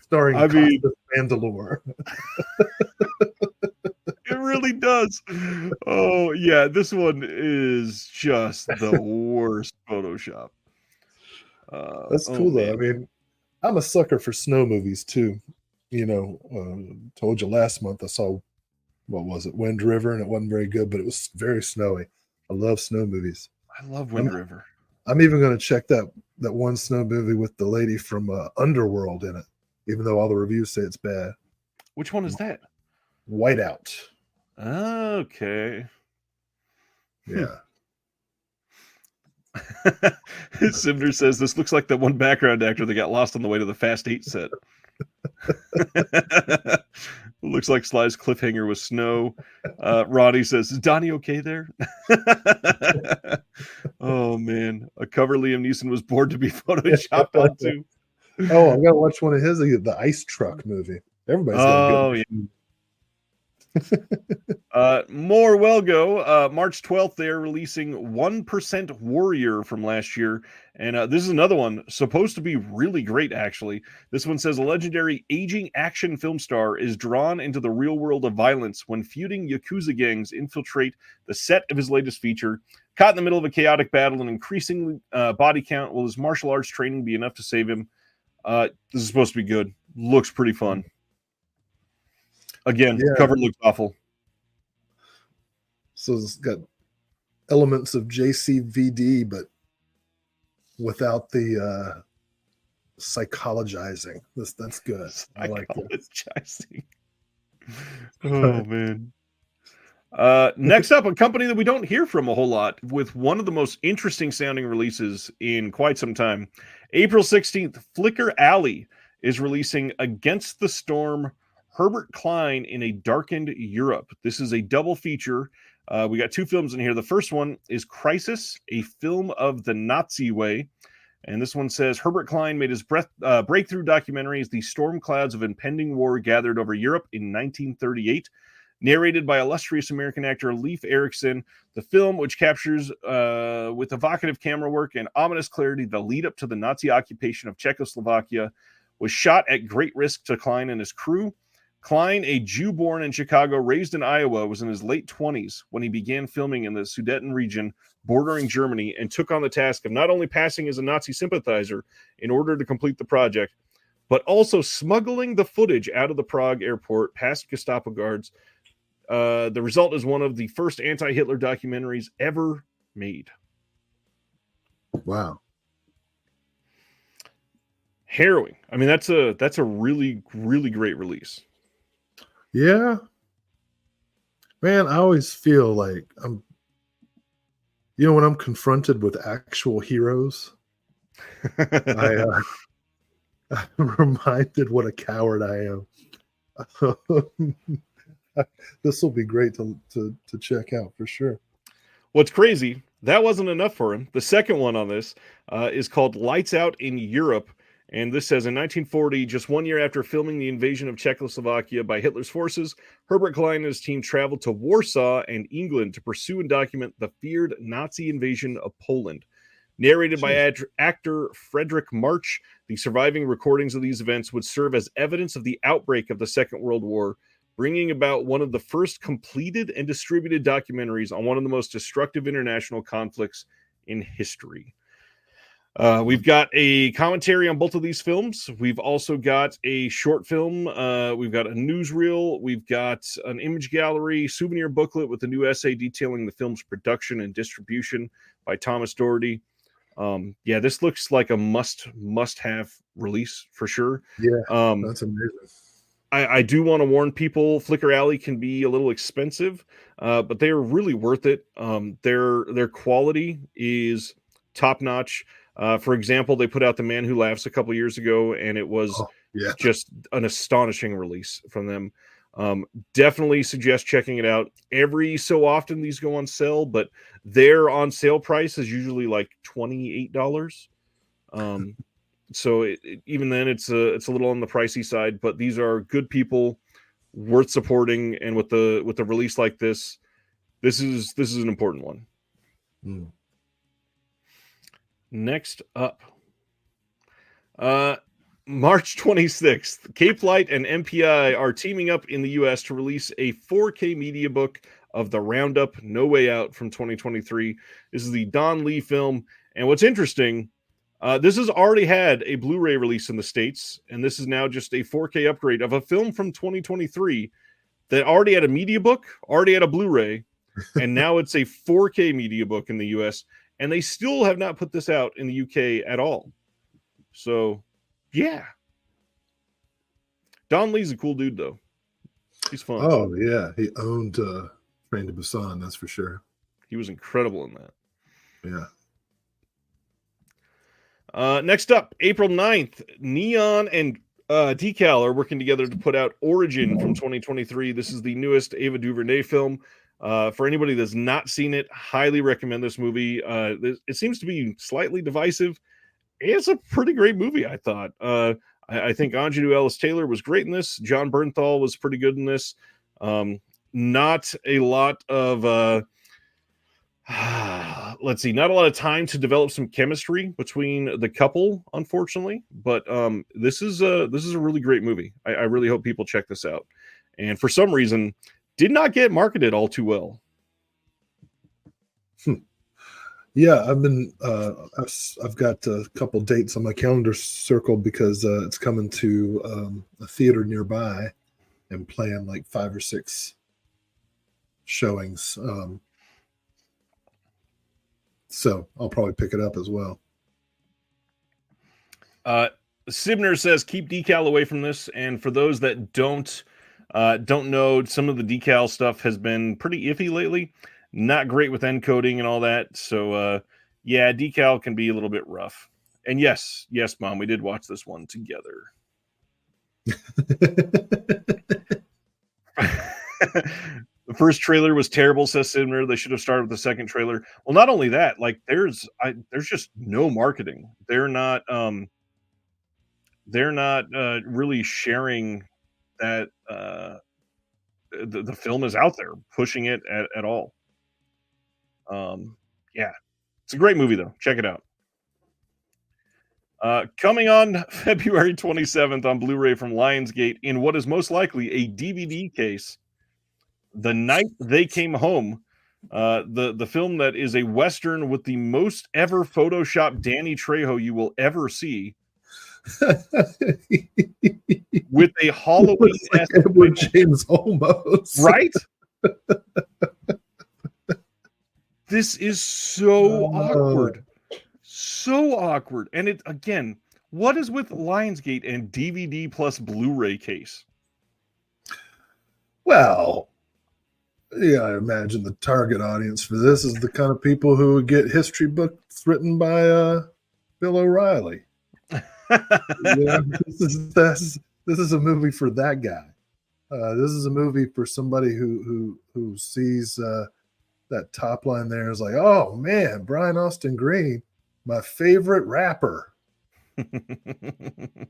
Starring Costas Mandalore. It really does. Oh, yeah. This one is just the worst Photoshop. That's cool, though. I mean, I'm a sucker for snow movies, too. Told you last month I saw, what was it, Wind River, and it wasn't very good, but it was very snowy. I love snow movies. I love Wind River. I'm even going to check that one snow movie with the lady from Underworld in it, even though all the reviews say it's bad. Which one is that? Whiteout. Okay. Yeah. Simner says this looks like that one background actor that got lost on the way to the Fast 8 set. Looks like Sly's cliffhanger was snow. Roddy says, is Donnie okay there? Oh, man. A cover Liam Neeson was bored to be photoshopped onto. Oh, I got to watch one of his, the Ice Truck movie. Everybody's got good. Yeah. More Wellgo. March 12th, they're releasing 1% Warrior from last year. And this is another one supposed to be really great, actually. This one says a legendary aging action film star is drawn into the real world of violence when feuding Yakuza gangs infiltrate the set of his latest feature. Caught in the middle of a chaotic battle and increasing body count, will his martial arts training be enough to save him? This is supposed to be good. Looks pretty fun. Again, cover looks awful. So it's got elements of JCVD, but without the psychologizing. That's good. I like that. Oh, man. Next up, a company that we don't hear from a whole lot, with one of the most interesting sounding releases in quite some time. April 16th, Flicker Alley is releasing Against the Storm, Herbert Klein in a Darkened Europe. This is a double feature. We got 2 films in here. The first one is Crisis, a film of the Nazi way. And this one says, Herbert Klein made his breakthrough documentary as the storm clouds of impending war gathered over Europe in 1938. Narrated by illustrious American actor Leif Erikson, the film, which captures with evocative camera work and ominous clarity the lead up to the Nazi occupation of Czechoslovakia, was shot at great risk to Klein and his crew. Klein, a Jew born in Chicago, raised in Iowa, was in his late 20s when he began filming in the Sudeten region bordering Germany and took on the task of not only passing as a Nazi sympathizer in order to complete the project, but also smuggling the footage out of the Prague airport past Gestapo guards. The result is one of the first anti-Hitler documentaries ever made. Wow. Harrowing. I mean, that's a really, really great release. Yeah. Man, I always feel like when I'm confronted with actual heroes, I'm reminded what a coward I am. This will be great to check out for sure. What's crazy, that wasn't enough for him. The second one on this is called Lights Out in Europe. And this says, in 1940, just 1 year after filming the invasion of Czechoslovakia by Hitler's forces, Herbert Klein and his team traveled to Warsaw and England to pursue and document the feared Nazi invasion of Poland. Narrated by actor Frederick March, the surviving recordings of these events would serve as evidence of the outbreak of the Second World War, bringing about one of the first completed and distributed documentaries on one of the most destructive international conflicts in history. We've got a commentary on both of these films. We've also got a short film. We've got a newsreel. We've got an image gallery, souvenir booklet with a new essay detailing the film's production and distribution by Thomas Doherty. Yeah, this looks like a must-have release for sure. Yeah, that's amazing. I do want to warn people, Flickr Alley can be a little expensive, but they are really worth it. Their quality is top-notch. For example, they put out The Man Who Laughs a couple years ago, and it was just an astonishing release from them. Definitely suggest checking it out. Every so often these go on sale, but their on sale price is usually like $28. So even then it's a little on the pricey side, but these are good people worth supporting. And with the release like this is an important one. Next up, March 26th, Cape Light and MPI are teaming up in the US to release a 4K media book of the Roundup No Way Out from 2023. This is the Don Lee film. And what's interesting, this has already had a Blu-ray release in the States, and this is now just a 4K upgrade of a film from 2023 that already had a media book, already had a Blu-ray, and now it's a 4K media book in the US, and they still have not put this out in the UK at all. So, yeah. Don Lee's a cool dude, though. He's fun. Oh, yeah. He owned Train to Busan, that's for sure. He was incredible in that. Yeah. Next up, April 9th, Neon and Decal are working together to put out Origin from 2023. This is the newest Ava DuVernay film. For anybody that's not seen it, highly recommend this movie. It seems to be slightly divisive. It's a pretty great movie, I thought. I think Angelou Ellis-Taylor was great in this. John Bernthal was pretty good in this. Not a lot of... let's see, not a lot of time to develop some chemistry between the couple, unfortunately, but this is a really great movie. I really hope people check this out. And for some reason, did not get marketed all too well. Yeah, I've got a couple dates on my calendar circled because it's coming to a theater nearby and playing like 5 or 6 showings. So I'll probably pick it up as well. Sibner says, keep Decal away from this. And for those that don't know, some of the Decal stuff has been pretty iffy lately. Not great with encoding and all that. So, yeah, Decal can be a little bit rough. And yes, Mom, we did watch this one together. The first trailer was terrible, says Sibner. They should have started with the second trailer. Well, not only that, like there's just no marketing. They're not really sharing that the film is out there pushing it at all. Yeah, it's a great movie though. Check it out. Coming on February 27th on Blu-ray from Lionsgate in what is most likely a DVD case, The Night They Came Home, the film that is a Western with the most ever Photoshopped Danny Trejo you will ever see, with a Halloween like Edward James almost. Right? This is so awkward. So awkward. And it, again, what is with Lionsgate and DVD plus Blu-ray case? Well, yeah, I imagine the target audience for this is the kind of people who would get history books written by Bill O'Reilly. This is a movie for that guy. This is a movie for somebody who sees that top line there is like, oh man, Brian Austin Green, my favorite rapper. And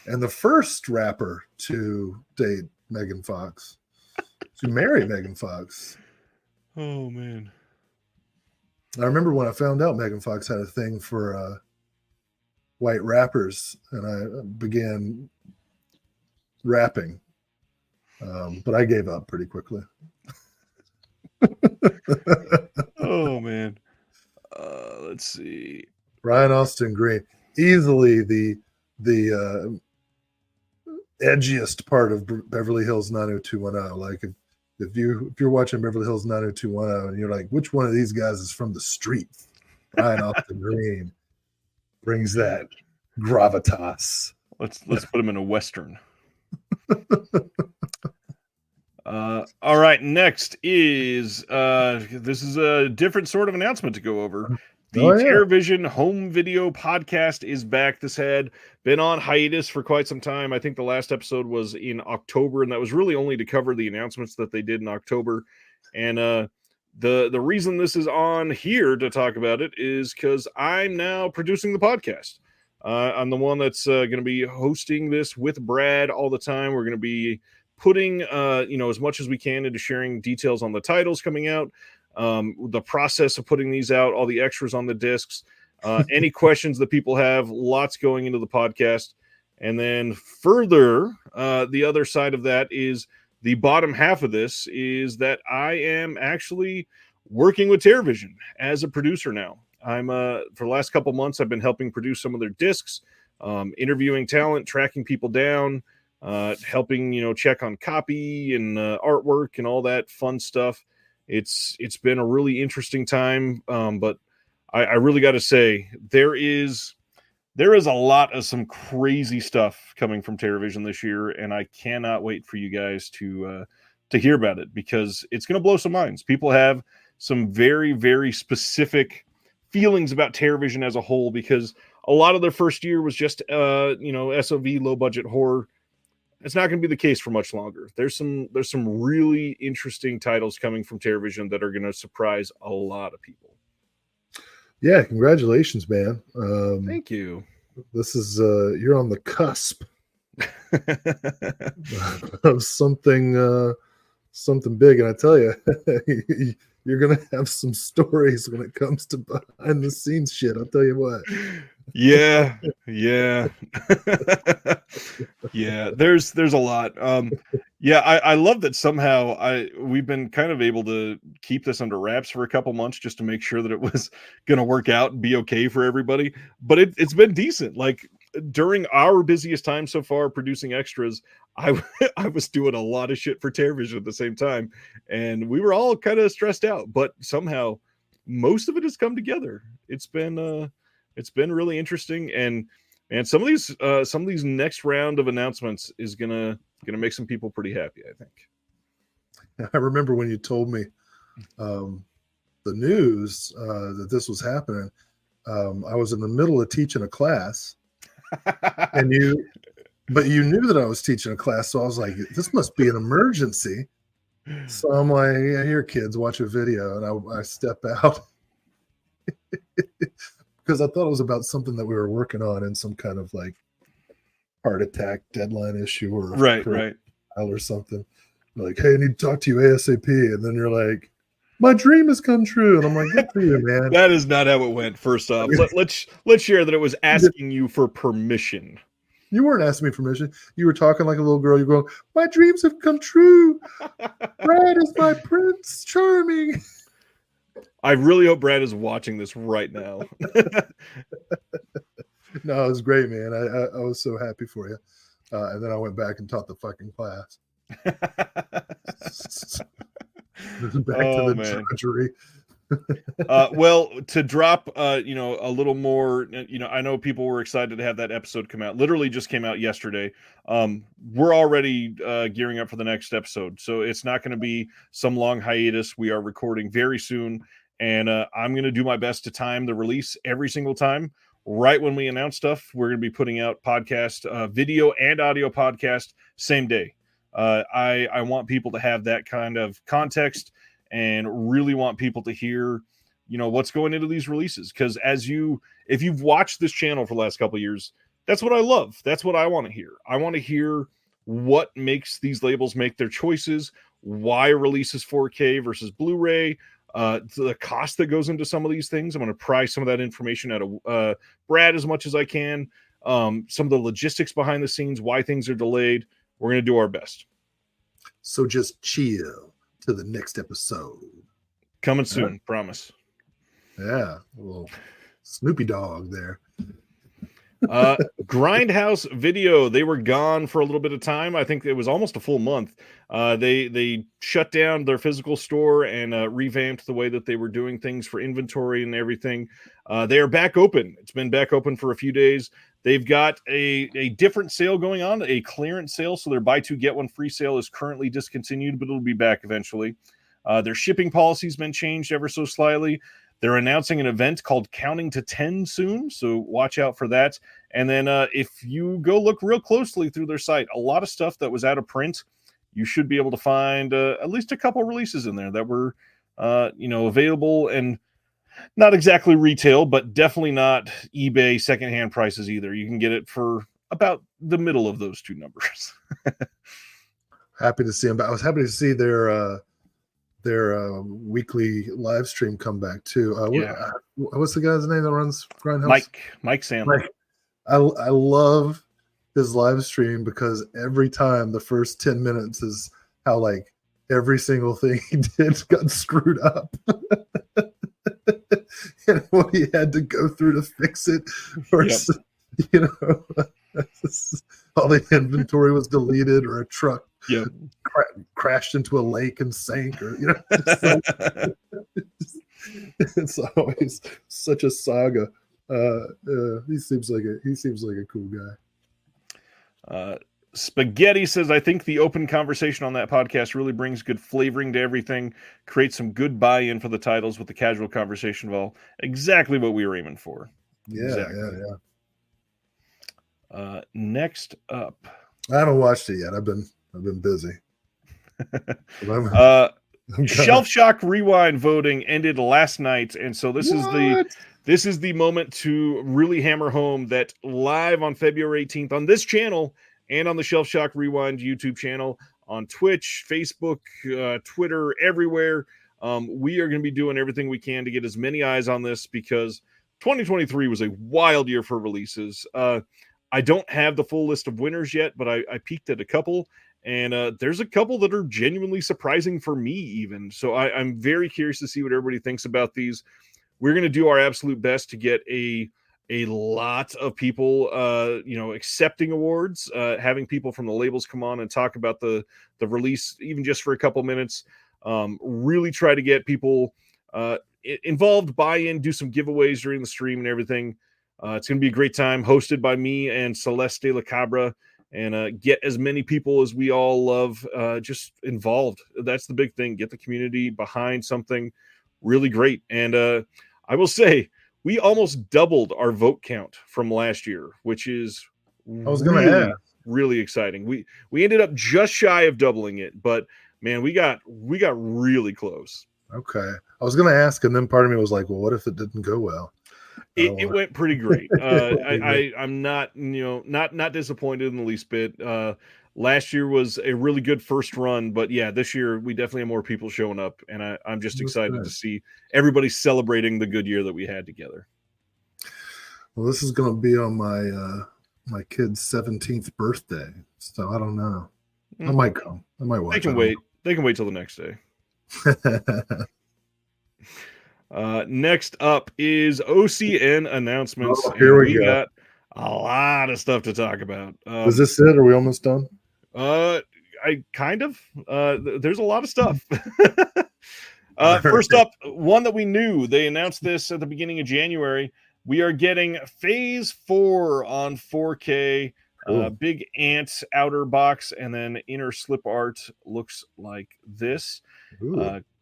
the first rapper to date Megan Fox, to marry Megan Fox. Oh man. I remember when I found out Megan Fox had a thing for white rappers, and I began rapping. But I gave up pretty quickly. Oh man. Let's see. Brian Austin Green, easily the edgiest part of Beverly Hills 90210. Like if you're watching Beverly Hills 90210 and you're like, which one of these guys is from the streets? Brian Austin Green brings that gravitas. Let's put him in a Western. All right, next is this is a different sort of announcement to go over. The TerrorVision home video podcast is back. This had been on hiatus for quite some time. I think the last episode was in October, and that was really only to cover the announcements that they did in October. And the reason this is on here to talk about it is because I'm now producing the podcast. I'm the one that's going to be hosting this with Brad all the time. We're going to be putting as much as we can into sharing details on the titles coming out, the process of putting these out, all the extras on the discs, any questions that people have, lots going into the podcast. And then further, the other side of that is the bottom half of this is that I am actually working with TerrorVision as a producer now. I'm for the last couple months, I've been helping produce some of their discs, interviewing talent, tracking people down, helping, check on copy and artwork and all that fun stuff. It's been a really interesting time. But I really got to say there is a lot of some crazy stuff coming from TerrorVision this year. And I cannot wait for you guys to hear about it, because it's going to blow some minds. People have some very, very specific feelings about TerrorVision as a whole, because a lot of their first year was just, SOV, low budget horror. It's not going to be the case for much longer. There's some really interesting titles coming from TerrorVision that are going to surprise a lot of people. Yeah, congratulations, man. Thank you. This is you're on the cusp of something big, and I tell you, you're gonna have some stories when it comes to behind the scenes shit. I'll tell you what. Yeah. Yeah, there's a lot. I love that somehow we've been kind of able to keep this under wraps for a couple months just to make sure that it was going to work out and be okay for everybody. But it's been decent. Like during our busiest time so far producing extras, I was doing a lot of shit for TerrorVision at the same time, and we were all kind of stressed out, but somehow most of it has come together. It's been really interesting, and some of these next round of announcements is gonna make some people pretty happy, I think. I remember when you told me the news that this was happening. I was in the middle of teaching a class, but you knew that I was teaching a class, so I was like, this must be an emergency. So I'm like, yeah, here, kids, watch a video, and I step out. Because I thought it was about something that we were working on in some kind of like heart attack deadline issue or right or something. like, hey, I need to talk to you ASAP. And then you're like, my dream has come true. And I'm like, good for you, man. That is not how it went. First off, let's share that it was asking you for permission. You weren't asking me permission. You were talking like a little girl. You're going, my dreams have come true. Brad is my Prince Charming. I really hope Brad is watching this right now. No, it was great, man. I was so happy for you. And then I went back and taught the fucking class. Back to the drudgery. Well, to drop, a little more, I know people were excited to have that episode come out. Literally just came out yesterday. We're already gearing up for the next episode. So it's not going to be some long hiatus. We are recording very soon. And I'm going to do my best to time the release every single time. Right when we announce stuff, we're going to be putting out podcast, video and audio podcast same day. I want people to have that kind of context and really want people to hear, what's going into these releases. Because if you've watched this channel for the last couple of years, that's what I love. That's what I want to hear. I want to hear what makes these labels make their choices, why releases 4K versus Blu-ray, the cost that goes into some of these things. I'm going to pry some of that information out of Brad as much as I can. Some of the logistics behind the scenes, why things are delayed. We're going to do our best. So just chill to the next episode. Coming soon, promise. Yeah, a little Snoopy Dogg there. Grindhouse Video, they were gone for a little bit of time. I think it was almost a full month. They shut down their physical store and revamped the way that they were doing things for inventory and everything. They are back open. It's been back open for a few days. They've got a different sale going on, a clearance sale. So their buy two, get one free sale is currently discontinued, but it'll be back eventually. Their shipping policy's been changed ever so slightly. They're announcing an event called Counting to 10 soon, so watch out for that. And then if you go look real closely through their site, a lot of stuff that was out of print, you should be able to find at least a couple releases in there that were, available and not exactly retail, but definitely not eBay secondhand prices either. You can get it for about the middle of those two numbers. Happy to see them. I was happy to see their weekly live stream come back too. What's the guy's name that runs Grindhouse? Mike Sandler. I love his live stream because every time the first 10 minutes is how like every single thing he did got screwed up. And what he had to go through to fix it, or all the inventory was deleted, or a truck crashed into a lake and sank, or it's always such a saga. He seems like a cool guy. Spaghetti says, I think the open conversation on that podcast really brings good flavoring to everything, creates some good buy-in for the titles with the casual conversation of all. Exactly what we were aiming for. Yeah. Next up, I haven't watched it yet. I've been busy. Shelf Shock Rewind voting ended last night, and so this is the moment to really hammer home that live on February 18th on this channel and on the Shelf Shock Rewind YouTube channel, on Twitch, Facebook, Twitter, everywhere. We are going to be doing everything we can to get as many eyes on this because 2023 was a wild year for releases. I don't have the full list of winners yet, but I peeked at a couple, and there's a couple that are genuinely surprising for me even. So I'm very curious to see what everybody thinks about these. We're going to do our absolute best to get a lot of people, accepting awards, having people from the labels come on and talk about the release, even just for a couple minutes. Really try to get people involved, buy in, do some giveaways during the stream and everything. It's going to be a great time, hosted by me and Celeste de la Cabra, and get as many people as we all love just involved. That's the big thing. Get the community behind something really great. And I will say, we almost doubled our vote count from last year, which is really exciting. We ended up just shy of doubling it, but man, we got really close. Okay. I was going to ask, and then part of me was like, well, what if it didn't go well? It went pretty great. I'm not disappointed in the least bit. last year was a really good first run, but yeah, this year we definitely have more people showing up, and I'm just That's excited great. to see everybody celebrating the good year that we had together. Well, this is going to be on my my kid's 17th birthday, so I don't know. I might come. I might watch. They can wait. They can wait till the next day. Next up is OCN announcements. Oh, here we go. Got a lot of stuff to talk about. Is this it? Are we almost done? I kind of. There's a lot of stuff. First up, one that we knew. They announced this at the beginning of January. We are getting Phase 4 on 4K. Cool. Big ant outer box, and then inner slip art looks like this.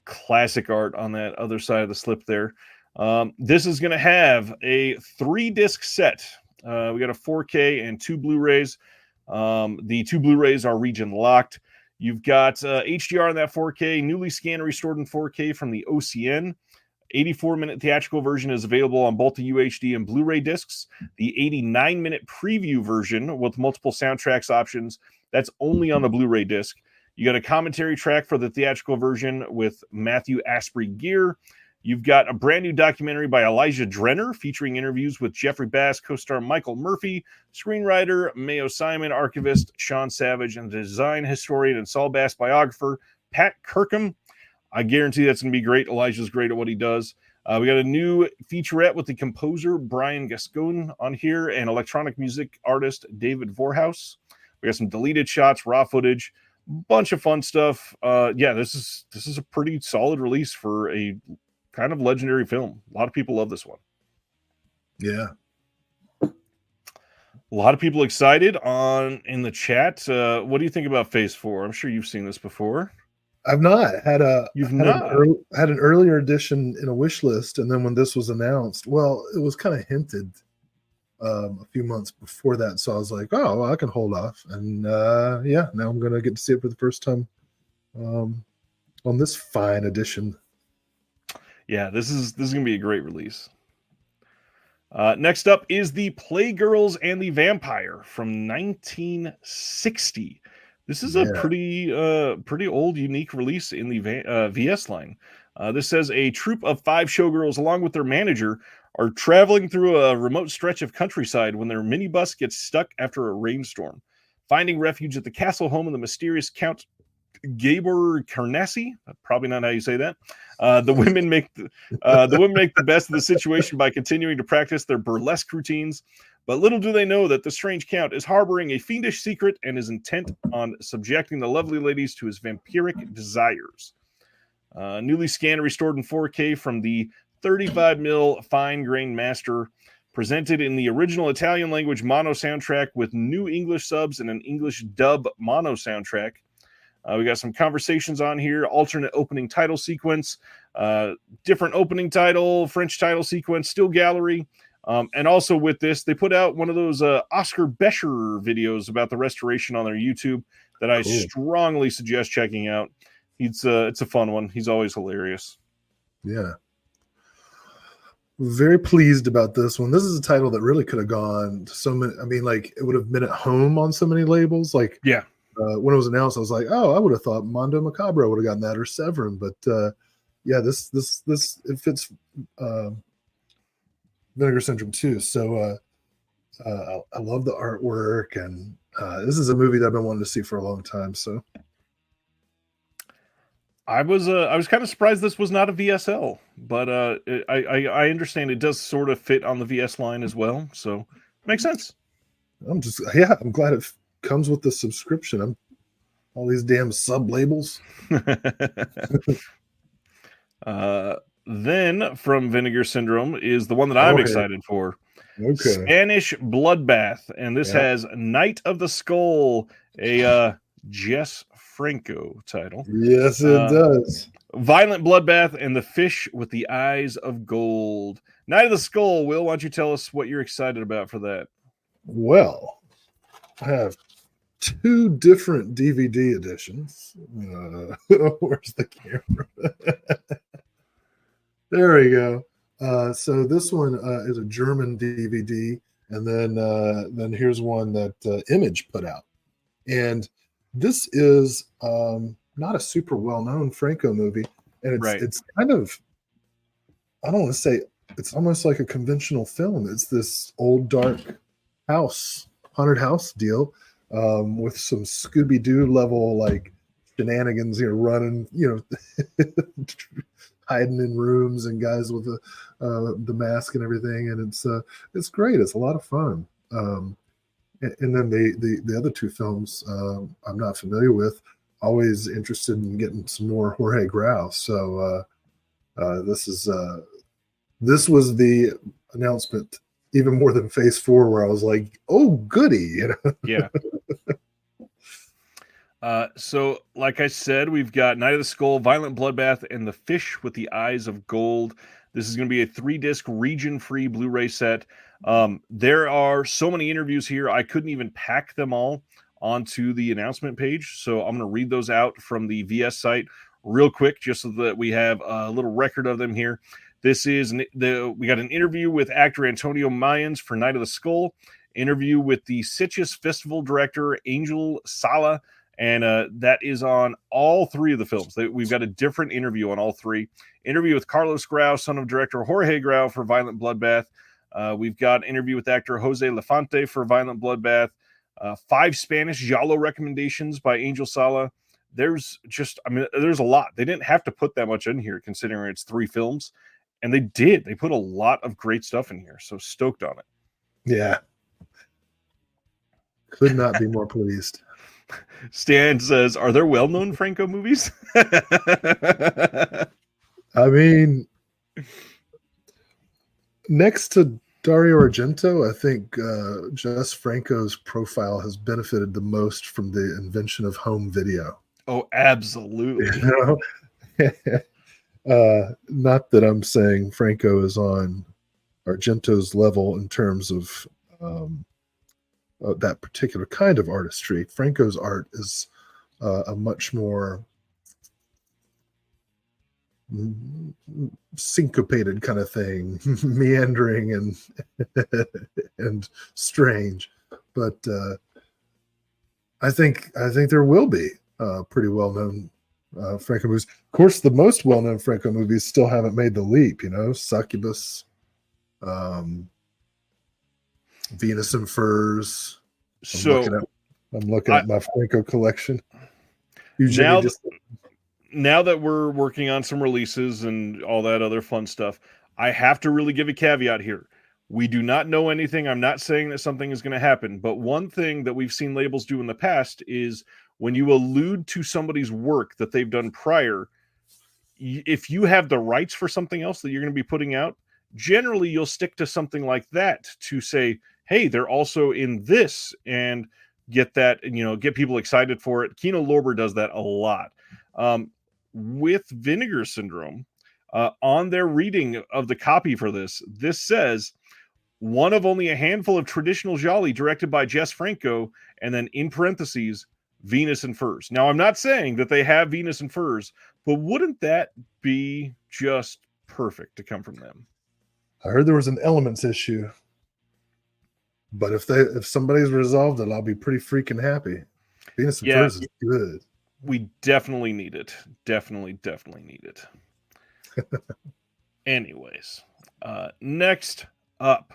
Classic art on that other side of the slip there. This is going to have a 3-disc set. We got a 4K and 2 Blu-rays. The 2 Blu-rays are region locked. You've got HDR on that 4K, newly scanned and restored in 4K from the OCN. 84-minute theatrical version is available on both the UHD and Blu-ray discs. The 89-minute preview version with multiple soundtracks options, that's only on the Blu-ray disc. You got a commentary track for the theatrical version with Matthew Asprey Gear. You've got a brand new documentary by Elijah Drenner featuring interviews with Jeffrey Bass, co-star Michael Murphy, screenwriter Mayo Simon, archivist Sean Savage, and design historian and Saul Bass biographer Pat Kirkham. I guarantee that's going to be great. Elijah's great at what he does. We got a new featurette with the composer Brian Gascon on here and electronic music artist David Vorhaus. We got some deleted shots, raw footage, bunch of fun stuff. This is a pretty solid release for a kind of legendary film. A lot of people love this one. Yeah. A lot of people excited in the chat. What do you think about Phase 4? I'm sure you've seen this before. I've not had had an earlier edition in a wish list, and then when this was announced, well, it was kind of hinted a few months before that, so I was like, oh, well, I can hold off, and now I'm gonna get to see it for the first time on this fine edition. Yeah, this is gonna be a great release. Next up is the Playgirls and the Vampire from 1960. This is a pretty old, unique release in the VS line. This says a troupe of 5 showgirls, along with their manager, are traveling through a remote stretch of countryside when their minibus gets stuck after a rainstorm. Finding refuge at the castle home of the mysterious Count Gabor Carnassi, probably not how you say that. The women make the best of the situation by continuing to practice their burlesque routines. But little do they know that the strange Count is harboring a fiendish secret and is intent on subjecting the lovely ladies to his vampiric desires. Newly scanned and restored in 4K from the 35mm fine-grained master, presented in the original Italian language mono soundtrack with new English subs and an English dub mono soundtrack. We got some conversations on here, alternate opening title sequence, different opening title, French title sequence, still gallery. And also with this, they put out one of those Oscar Becher videos about the restoration on their YouTube that I strongly suggest checking out. It's a fun one. He's always hilarious. Yeah. Very pleased about this one. This is a title that really could have gone to so many. I mean, like, it would have been at home on so many labels. Like, when it was announced, I was like, oh, I would have thought Mondo Macabro would have gotten that, or Severin. But this it fits Vinegar Syndrome too. So I love the artwork, and this is a movie that I've been wanting to see for a long time. So I was kind of surprised this was not a VSL, but I understand it does sort of fit on the VS line as well, so makes sense. I'm glad it comes with the subscription. All these damn sub labels. Then from Vinegar Syndrome is the one that I'm excited for. Spanish Bloodbath, and this has Night of the Skull, a Jess Franco title. Yes, it does. Violent Bloodbath and the Fish with the Eyes of Gold. Night of the Skull. Will, why don't you tell us what you're excited about for that? Well, I have 2 different DVD editions. Where's the camera? There we go. So this one is a German DVD, and then here's one that Image put out. And This is not a super well-known Franco movie, and Right. it's kind of, I don't want to say, it's almost like a conventional film. It's this old dark house, haunted house deal, with some Scooby-Doo level like shenanigans, running, hiding in rooms and guys with the mask and everything, and it's great. It's a lot of fun. And then the other two films I'm not familiar with. Always interested in getting some more Jorge Grau. So this was the announcement, even more than Phase 4, where I was like, "Oh, goody!" Yeah. So, like I said, we've got Night of the Skull, Violent Bloodbath, and The Fish with the Eyes of Gold. This is going to be a 3-disc region-free Blu-ray set. There are so many interviews here, I couldn't even pack them all onto the announcement page. So I'm going to read those out from the VS site real quick, just so that we have a little record of them here. This is we got an interview with actor Antonio Mayans for Night of the Skull, interview with the Sitges Festival director Angel Sala, and that is on all 3 of the films. We've got a different interview on all 3. Interview with Carlos Grau, son of director Jorge Grau, for Violent Bloodbath. We've got an interview with actor Jose Lefante for Violent Bloodbath. 5 Spanish Giallo recommendations by Angel Sala. There's a lot. They didn't have to put that much in here, considering it's 3 films. And they did. They put a lot of great stuff in here. So stoked on it. Yeah. Could not be more pleased. Stan says, "Are there well-known Franco movies?" I mean, next to Dario Argento, I think Jess Franco's profile has benefited the most from the invention of home video. Oh, absolutely. Not that I'm saying Franco is on Argento's level in terms of that particular kind of artistry. Franco's art is a much more syncopated kind of thing, meandering and strange. But I think there will be pretty well-known Franco movies. Of course, the most well-known Franco movies still haven't made the leap. Succubus, Venus and Furs. I'm looking at my Franco collection. Now that we're working on some releases and all that other fun stuff, I have to really give a caveat here. We do not know anything. I'm not saying that something is going to happen, but one thing that we've seen labels do in the past is when you allude to somebody's work that they've done prior, if you have the rights for something else that you're going to be putting out, generally you'll stick to something like that to say, hey, they're also in this, and get that, get people excited for it. Kino Lorber does that a lot. With Vinegar Syndrome, on their reading of the copy for this says, one of only a handful of traditional gialli directed by Jess Franco, and then in parentheses, Venus and Furs. Now, I'm not saying that they have Venus and Furs, but wouldn't that be just perfect to come from them? I heard there was an elements issue, but if somebody's resolved it, I'll be pretty freaking happy. Venus and Furs is good. We definitely need it. Definitely need it. Anyways, next up,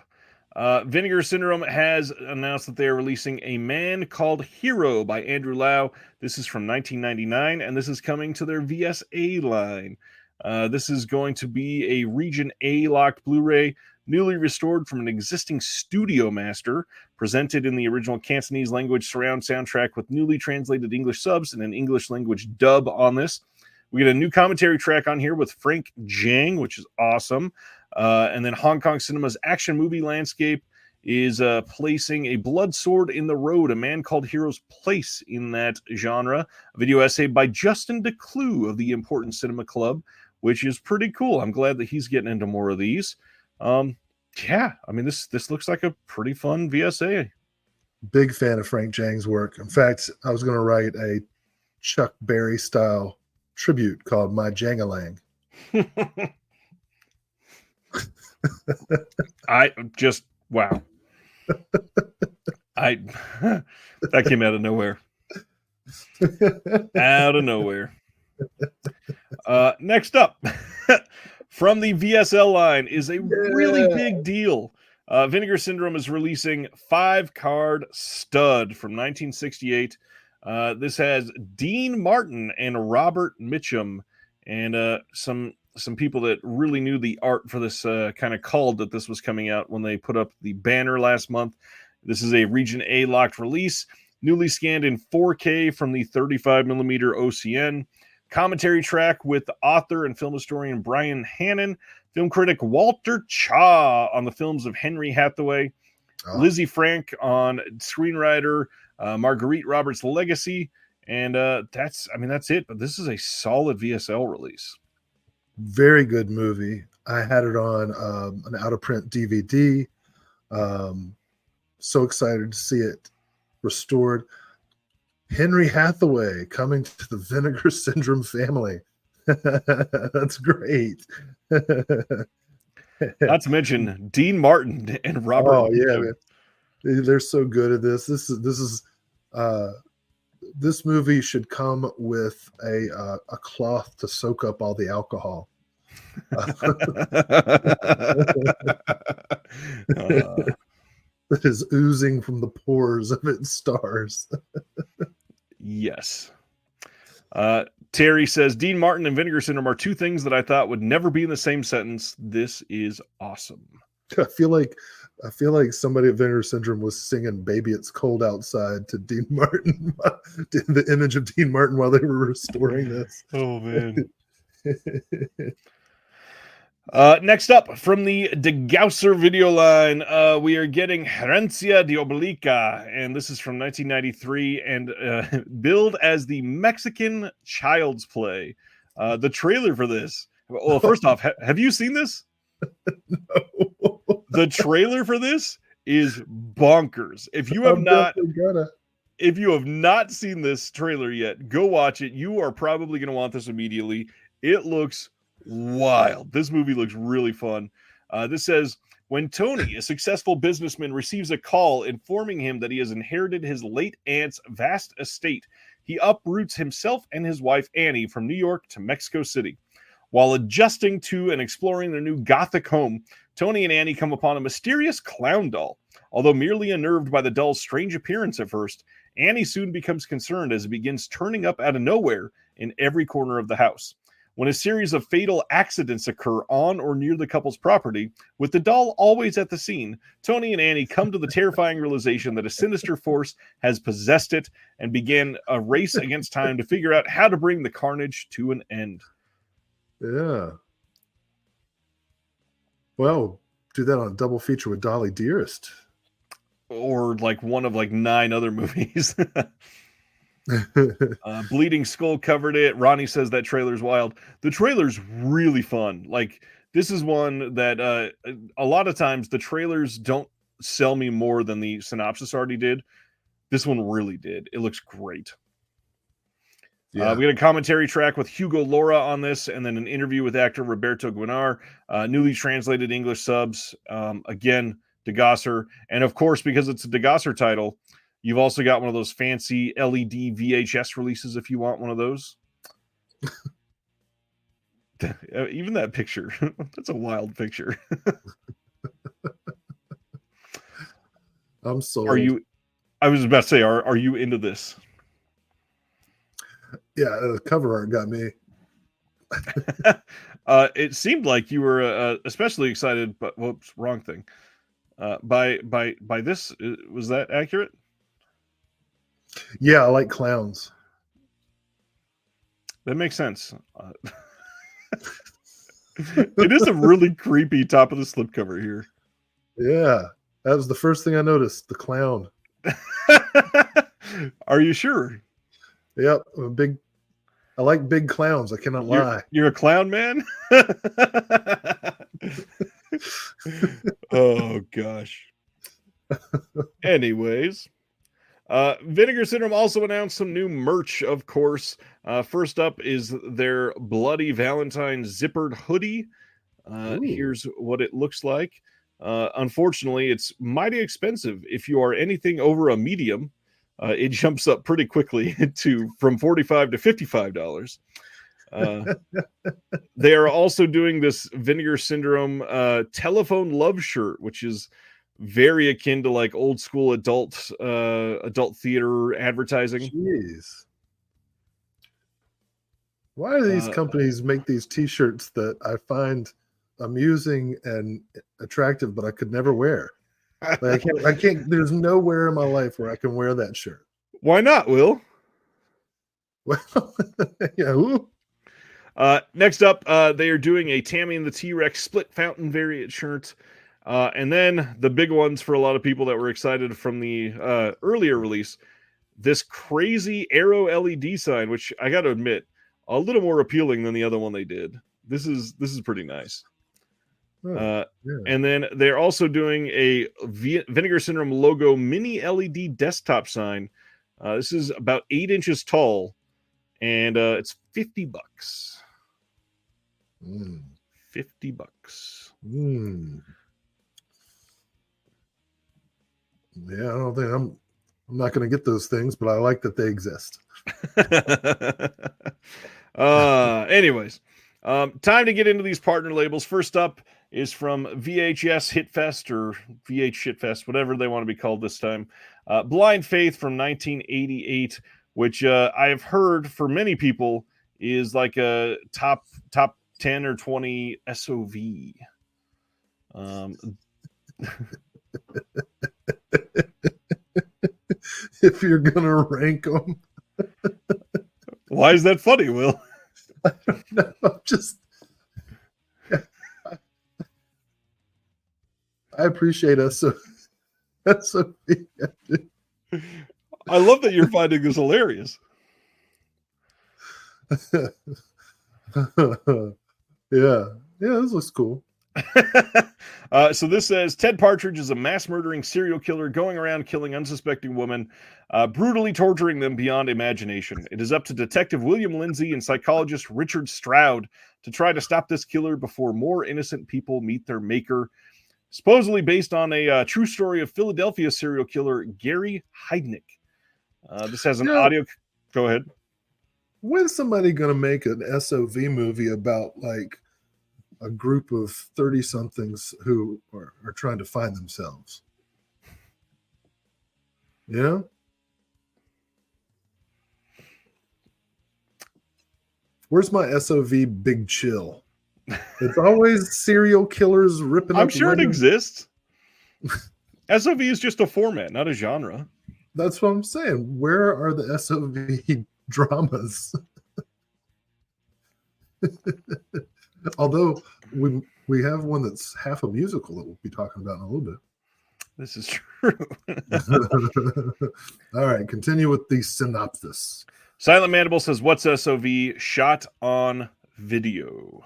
Vinegar Syndrome has announced that they are releasing A Man Called Hero by Andrew Lau. This is from 1999, and this is coming to their VSA line. This is going to be a Region A locked Blu-ray, newly restored from an existing studio master, presented in the original Cantonese language surround soundtrack with newly translated English subs and an English language dub on this. We get a new commentary track on here with Frank Jang, which is awesome. And then Hong Kong cinema's action movie landscape is placing A Blood Sword in the Road, A Man Called Hero's place in that genre. A video essay by Justin DeClue of the Important Cinema Club, which is pretty cool. I'm glad that he's getting into more of these. This looks like a pretty fun VSA. Big fan of Frank Jang's work. In fact, I was going to write a Chuck Berry style tribute called My Jangalang. Wow. That came out of nowhere. Out of nowhere. Next up, from the VSL line is a really big deal. Vinegar Syndrome is releasing 5-card Stud from 1968. This has Dean Martin and Robert Mitchum, and some people that really knew the art for this kind of called that this was coming out when they put up the banner last month. This is a Region A locked release, newly scanned in 4K from the 35mm OCN. Commentary track with the author and film historian Brian Hannon, film critic Walter Chaw on the films of Henry Hathaway, Lizzie Frank on screenwriter Marguerite Roberts' Legacy, and that's it. But this is a solid VSL release. Very good movie. I had it on an out of print DVD. So excited to see it restored. Henry Hathaway coming to the Vinegar Syndrome family. That's great. Not to mention Dean Martin and Robert. Oh yeah, man. They're so good at this. This movie should come with a cloth to soak up all the alcohol. That is oozing from the pores of its stars. Yes. Terry says Dean Martin and Vinegar Syndrome are two things that I thought would never be in the same sentence. This is awesome. I feel like somebody at Vinegar Syndrome was singing "Baby It's Cold Outside" to Dean Martin, the image of Dean Martin while they were restoring this. Oh man. Next up, from the De Gausser video line, we are getting Herencia Diabolica, and this is from 1993, and billed as the Mexican Child's Play. The trailer for this, well, first off, have you seen this? No. The trailer for this is bonkers. If you have not seen this trailer yet, go watch it. You are probably going to want this immediately. It looks wild. This movie looks really fun. This says, when Tony, a successful businessman, receives a call informing him that he has inherited his late aunt's vast estate, he uproots himself and his wife Annie from New York to Mexico City. While adjusting to and exploring their new Gothic home, Tony and Annie come upon a mysterious clown doll. Although merely unnerved by the doll's strange appearance at first, Annie soon becomes concerned as it begins turning up out of nowhere in every corner of the house. When a series of fatal accidents occur on or near the couple's property, with the doll always at the scene, Tony and Annie come to the terrifying realization that a sinister force has possessed it and begin a race against time to figure out how to bring the carnage to an end. Yeah. Well, do that on a double feature with Dolly Dearest. Or like one of like 9 other movies. Bleeding Skull covered it. Ronnie says that trailer's wild. The trailer's really fun. Like, this is one that a lot of times the trailers don't sell me more than the synopsis already did. This one really did. It looks great. Yeah. We got a commentary track with Hugo Laura on this, and then an interview with actor Roberto Guinar, newly translated English subs. Again, De Gausser. And of course, because it's a De Gausser title, you've also got one of those fancy LED VHS releases if you want one of those. Even that picture, that's a wild picture. I'm sold. I was about to say, are you into this? Yeah, the cover art got me. It seemed like you were especially excited, but whoops, wrong thing. By this, was that accurate? Yeah, I like clowns. That makes sense. It is a really creepy top of the slipcover here. Yeah, that was the first thing I noticed. The clown. Are you sure? Yep, I like big clowns. I cannot lie. You're a clown man? Oh, gosh. Anyways, Vinegar Syndrome also announced some new merch, of course. First up is their Bloody Valentine zippered hoodie. Here's what it looks like. Unfortunately, it's mighty expensive if you are anything over a medium. it jumps up pretty quickly from $45 to $55. They are also doing this Vinegar Syndrome telephone love shirt, which is very akin to like old school adult theater advertising. Jeez. Why do these companies make these T-shirts that I find amusing and attractive, but I could never wear? Like, I can't. There's nowhere in my life where I can wear that shirt. Why not, Will? Well, yeah. Ooh. Next up, they are doing a Tammy and the T-Rex split fountain variant shirt. And then the big ones for a lot of people that were excited from the earlier release, this crazy Arrow LED sign, which I got to admit, a little more appealing than the other one they did. This is pretty nice. Yeah. And then they're also doing a Vinegar Syndrome logo mini LED desktop sign. This is about 8 inches tall, and it's $50. $50. Yeah, I don't think I'm not going to get those things, but I like that they exist. Anyways, time to get into these partner labels. First up is from VHS Hitfest or VH Shitfest, whatever they want to be called this time. Blind Faith from 1988, which I have heard for many people is like a top 10 or 20 SOV. If you're gonna rank them, why is that funny, Will? I don't know. I'm just, I appreciate us. So that's so. I love that you're finding this hilarious. Yeah, this looks cool. So this says Ted Partridge is a mass murdering serial killer going around killing unsuspecting women, brutally torturing them beyond imagination. It is up to Detective William Lindsay and psychologist Richard Stroud to try to stop this killer before more innocent people meet their maker. Supposedly based on a true story of Philadelphia serial killer Gary Heidnik. This has an audio. Go ahead. When's somebody going to make an SOV movie about like a group of 30-somethings who are trying to find themselves? You know? Where's my SOV Big Chill? It's always serial killers ripping up. I'm sure it exists. SOV is just a format, not a genre. That's what I'm saying. Where are the SOV dramas? Although we have one that's half a musical that we'll be talking about in a little bit. This is true. All right, continue with the synopsis. Silent Mandible says, what's SOV? Shot on video.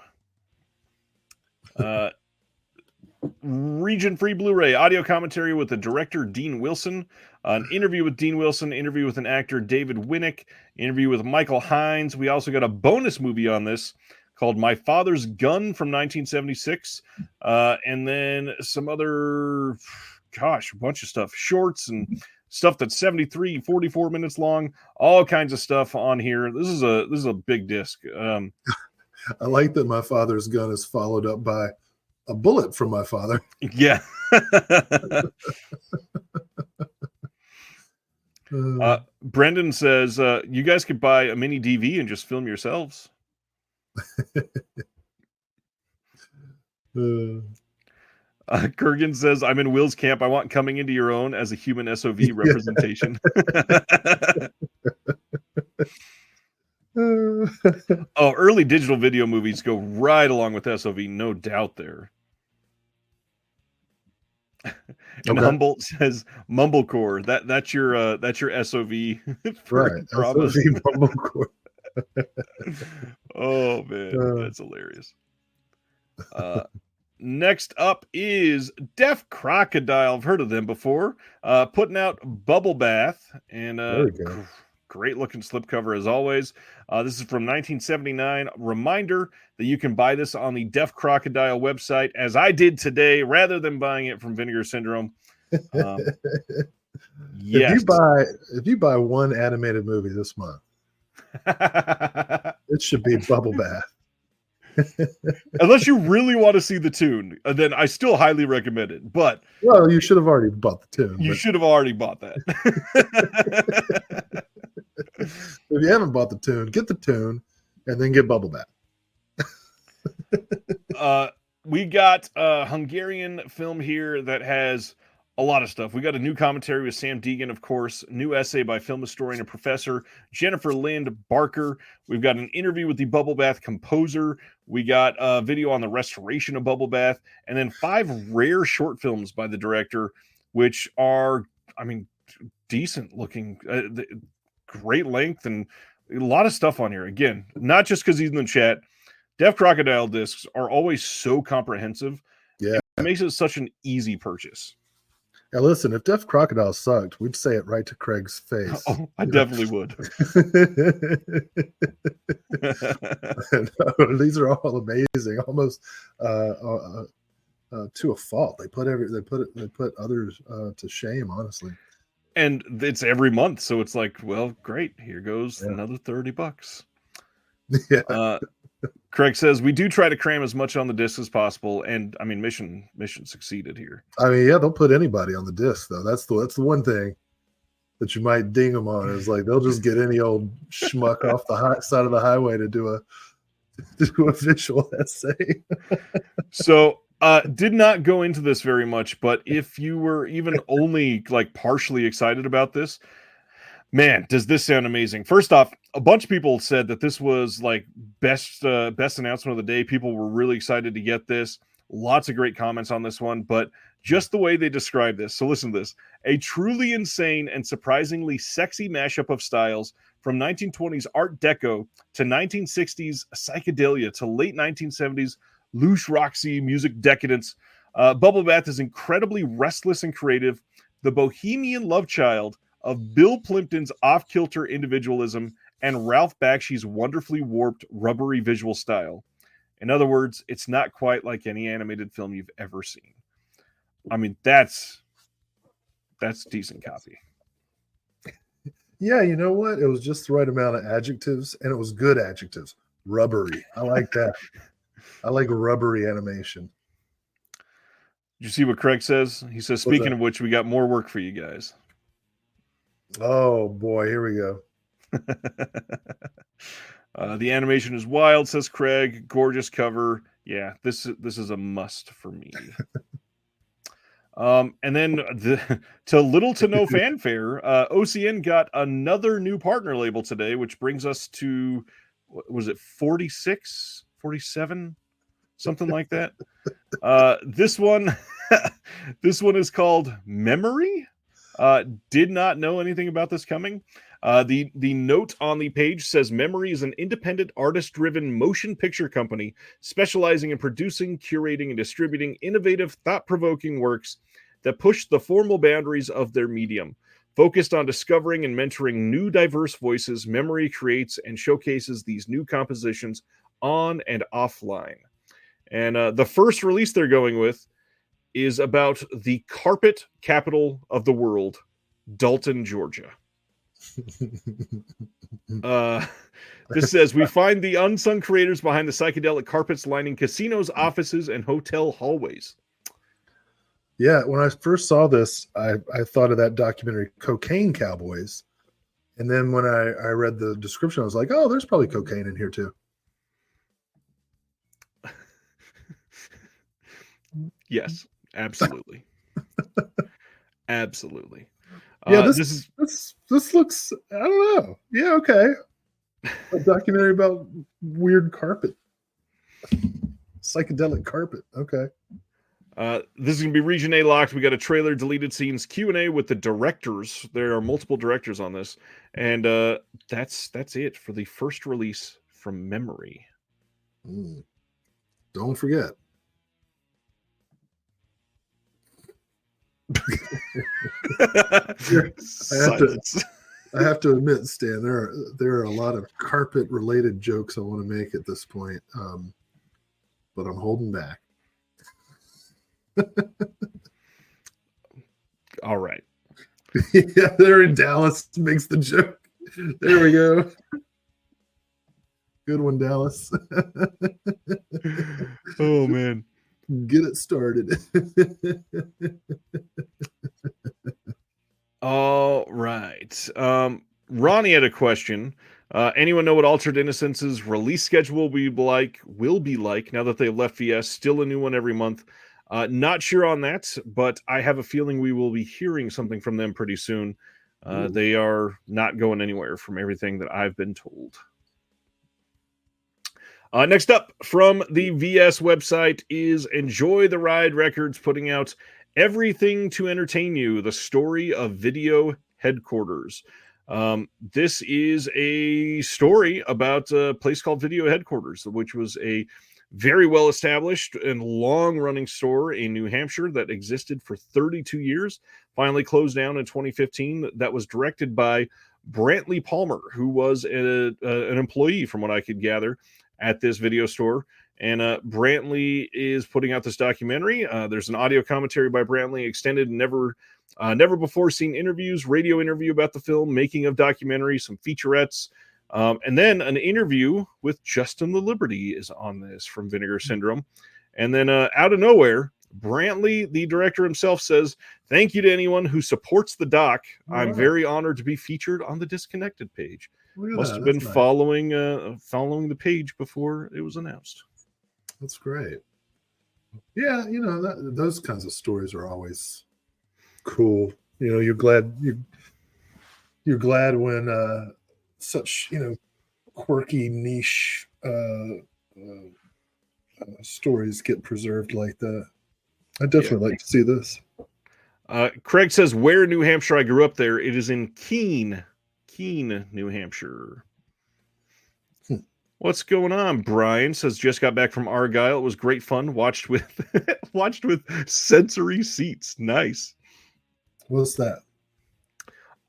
Region Free Blu-ray audio commentary with the director Dean Wilson, an interview with Dean Wilson, interview with an actor David Winnick, interview with Michael Hines. We also got a bonus movie on this called My Father's Gun from 1976, and then some other, a bunch of stuff, shorts and stuff that's 44 minutes long, all kinds of stuff on here. This is a big disc. I like that My Father's Gun is followed up by a bullet from my father. Yeah. Brendan says, you guys could buy a mini DV and just film yourselves. Kurgan says, I'm in Will's camp. I want Coming Into Your Own as a human SOV representation. Early digital video movies go right along with SOV, no doubt there. And okay. Humboldt says Mumblecore. That's your SOV. Right. SOV Mumblecore. Oh man, that's hilarious. Next up is Deaf Crocodile. I've heard of them before. Putting out Bubble Bath, and great looking slipcover as always. This is from 1979. Reminder that you can buy this on the Deaf Crocodile website, as I did today, rather than buying it from Vinegar Syndrome. Yes. If you buy one animated movie this month, it should be Bubble Bath. Unless you really want to see the tune, then I still highly recommend it. But well, you should have already bought the tune. You should have already bought that. If you haven't bought the tune, get the tune and then get Bubble Bath. We got a Hungarian film here that has a lot of stuff. We got a new commentary with Sam Deegan, of course, new essay by film historian and professor Jennifer Lind Barker. We've got an interview with the Bubble Bath composer. We got a video on the restoration of Bubble Bath, and then 5 rare short films by the director, which are, decent looking, great length, and a lot of stuff on here. Again, not just because he's in the chat. Deaf Crocodile discs are always so comprehensive. Yeah. It makes it such an easy purchase. Now, listen, if Deaf Crocodile sucked, we'd say it right to Craig's face. Oh, I definitely would. These are all amazing, almost to a fault. They put others to shame, honestly. And it's every month, so it's like, well, great. Here goes another $30. Yeah. Craig says we do try to cram as much on the disc as possible, and mission succeeded here. They'll put anybody on the disc though. That's the one thing that you might ding them on is like they'll just get any old schmuck off the side of the highway to do a visual essay. So, did not go into this very much, but if you were even only like partially excited about this, man, does this sound amazing. First off, a bunch of people said that this was like best announcement of the day. People were really excited to get this. Lots of great comments on this one, but just the way they describe this. So listen to this. A truly insane and surprisingly sexy mashup of styles from 1920s Art Deco to 1960s psychedelia to late 1970s louche Roxy music decadence. Bubble Bath is incredibly restless and creative. The bohemian love child of Bill Plimpton's off-kilter individualism and Ralph Bakshi's wonderfully warped, rubbery visual style. In other words, it's not quite like any animated film you've ever seen. That's decent copy. Yeah, you know what? It was just the right amount of adjectives, and it was good adjectives. Rubbery. I like that. I like rubbery animation. Did you see what Craig says? He says, speaking of which, we got more work for you guys. Oh, boy. Here we go. The animation is wild, says Craig. Gorgeous cover. Yeah, this is a must for me. And then to little to no fanfare, OCN got another new partner label today, which brings us to, was it 46, 47, something like that. This one is called Memory. Did not know anything about this coming. The note on the page says Memory is an independent artist-driven motion picture company specializing in producing, curating, and distributing innovative, thought-provoking works that push the formal boundaries of their medium. Focused on discovering and mentoring new diverse voices, Memory creates and showcases these new compositions on and offline. And the first release they're going with is about the carpet capital of the world, Dalton, Georgia. This says, we find the unsung creators behind the psychedelic carpets lining casinos, offices, and hotel hallways. Yeah, when I first saw this, I thought of that documentary, Cocaine Cowboys. And then when I read the description, I was like, oh, there's probably cocaine in here too. Yes, absolutely. Absolutely. Yeah, this looks, I don't know. Yeah, okay. A documentary about weird carpet. Psychedelic carpet. Okay. This is going to be Region A locked. We got a trailer, deleted scenes, Q&A with the directors. There are multiple directors on this. And that's it for the first release from Memory. Don't forget. I have to admit, Stan, there are a lot of carpet related jokes I want to make at this point, but I'm holding back. All right. Yeah, they're in Dallas. Makes the joke. There we go. Good one, Dallas. Oh man. Get it started. All right. Ronnie had a question. Anyone know what Altered Innocence's release schedule will be like now that they've left VS? Still a new one every month. Not sure on that, but I have a feeling we will be hearing something from them pretty soon. They are not going anywhere from everything that I've been told. Next up from the VS website is Enjoy the Ride Records putting out Everything to Entertain You, the story of video headquarters. This is a story about a place called Video Headquarters, which was a very well established and long running store in New Hampshire that existed for 32 years, finally closed down in 2015. That was directed by Brantley Palmer, who was an employee, from what I could gather, at this video store. And Brantley is putting out this documentary. There's an audio commentary by Brantley, extended, never before seen interviews, radio interview about the film, making of documentary, some featurettes, and then an interview with Justin the Liberty is on this from Vinegar Syndrome. And then out of nowhere, Brantley, the director himself, says, "Thank you to anyone who supports the doc. I'm very honored to be featured on the Disconnected page." Must have been nice. following the page before it was announced. That's great. Yeah, those kinds of stories are always cool. You're glad when such quirky niche stories get preserved like that. I definitely like to see this. Craig says, "Where in New Hampshire? I grew up there. It is in Keene, New Hampshire." What's going on? Brian says, "Just got back from Argyle. It was great fun. Watched with sensory seats. Nice." What's that?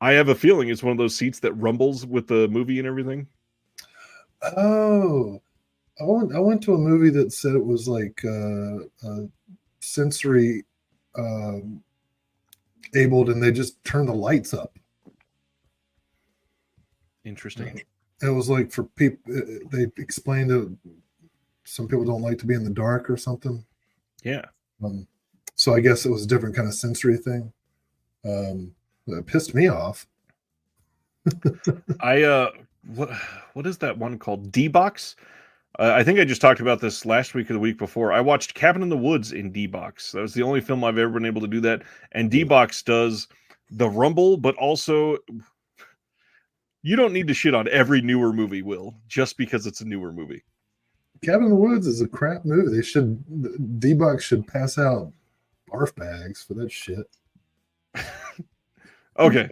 I have a feeling it's one of those seats that rumbles with the movie and everything. Oh, I went to a movie that said it was like sensory abled, and they just turned the lights up. Interesting. It was like for people. They explained that some people don't like to be in the dark or something. Yeah. So I guess it was a different kind of sensory thing. It pissed me off. What is that one called? D-Box? I think I just talked about this last week or the week before. I watched Cabin in the Woods in D-Box. That was the only film I've ever been able to do that. And D-Box does the rumble, but also you don't need to shit on every newer movie, Will, just because it's a newer movie. Cabin in the Woods is a crap movie. D-Box should pass out barf bags for that shit. Okay.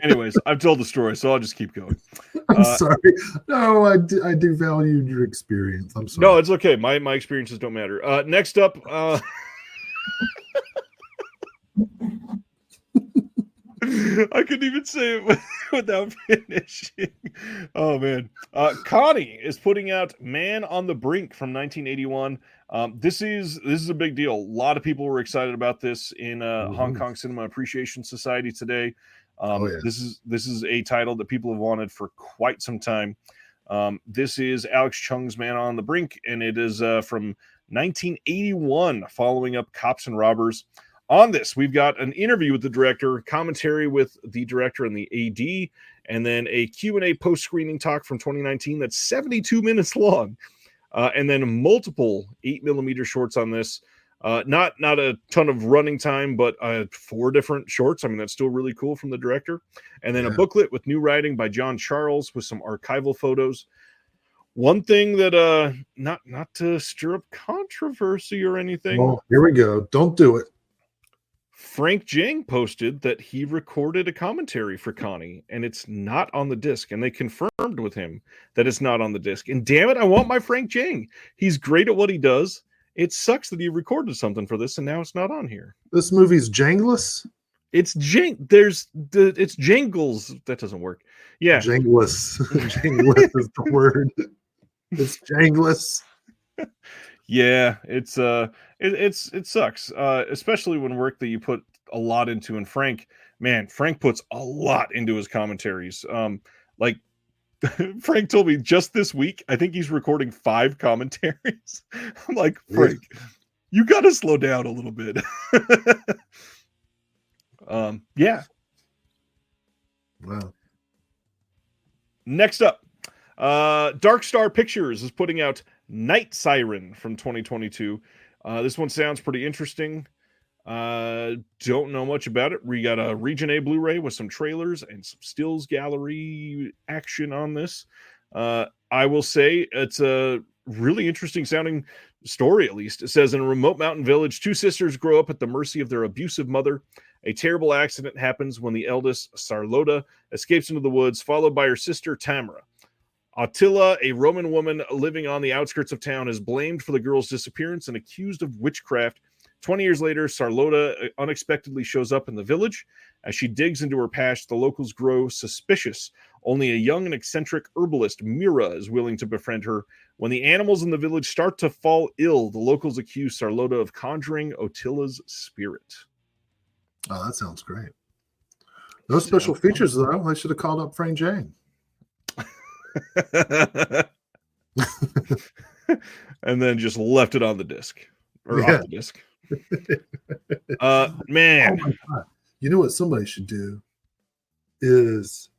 Anyways, I've told the story, so I'll just keep going. I'm sorry. No, I do value your experience. I'm sorry. No, it's okay. My experiences don't matter. Next up, I couldn't even say it without finishing. Oh man, Connie is putting out "Man on the Brink" from 1981. This is a big deal. A lot of people were excited about this in Hong Kong Cinema Appreciation Society today. This is a title that people have wanted for quite some time. This is Alex Chung's "Man on the Brink," and it is from 1981, following up Cops and Robbers. On this, we've got an interview with the director, commentary with the director and the AD, and then a Q&A post-screening talk from 2019 that's 72 minutes long, and then multiple 8mm shorts on this. Not a ton of running time, but 4 different shorts. I mean, that's still really cool from the director. And then a booklet with new writing by John Charles with some archival photos. One thing that, not to stir up controversy or anything. Oh, here we go. Don't do it. Frank Jang posted that he recorded a commentary for Connie, and it's not on the disc. And they confirmed with him that it's not on the disc. And damn it, I want my Frank Jang. He's great at what he does. It sucks that he recorded something for this, and now it's not on here. This movie's jangless? It's Jangles. That doesn't work. Yeah. Jangless. Jangless is the word. It's jangless. Yeah, it sucks, especially when work that you put a lot into. And Frank puts a lot into his commentaries. Like Frank told me just this week, I think he's recording 5 commentaries. I'm like, Frank, you got to slow down a little bit. Yeah. Wow. Next up, Dark Star Pictures is putting out Night Siren from 2022. This one sounds pretty interesting. Don't know much about it. We got a Region A Blu-ray with some trailers and some stills gallery action on this. I will say it's a really interesting sounding story, at least. It says, in a remote mountain village, 2 sisters grow up at the mercy of their abusive mother. A terrible accident happens when the eldest, Sarlota, escapes into the woods, followed by her sister, Tamara. Attila, a Roman woman living on the outskirts of town, is blamed for the girl's disappearance and accused of witchcraft. 20 years later, Sarlota unexpectedly shows up in the village. As she digs into her past, the locals grow suspicious. Only a young and eccentric herbalist, Mira, is willing to befriend her. When the animals in the village start to fall ill, the locals accuse Sarlota of conjuring Attila's spirit. Oh, that sounds great. No special features, though. I should have called up Frank Jane. And then just left it on the disc. Or off the disc. Man. Oh my God. You know what somebody should do is,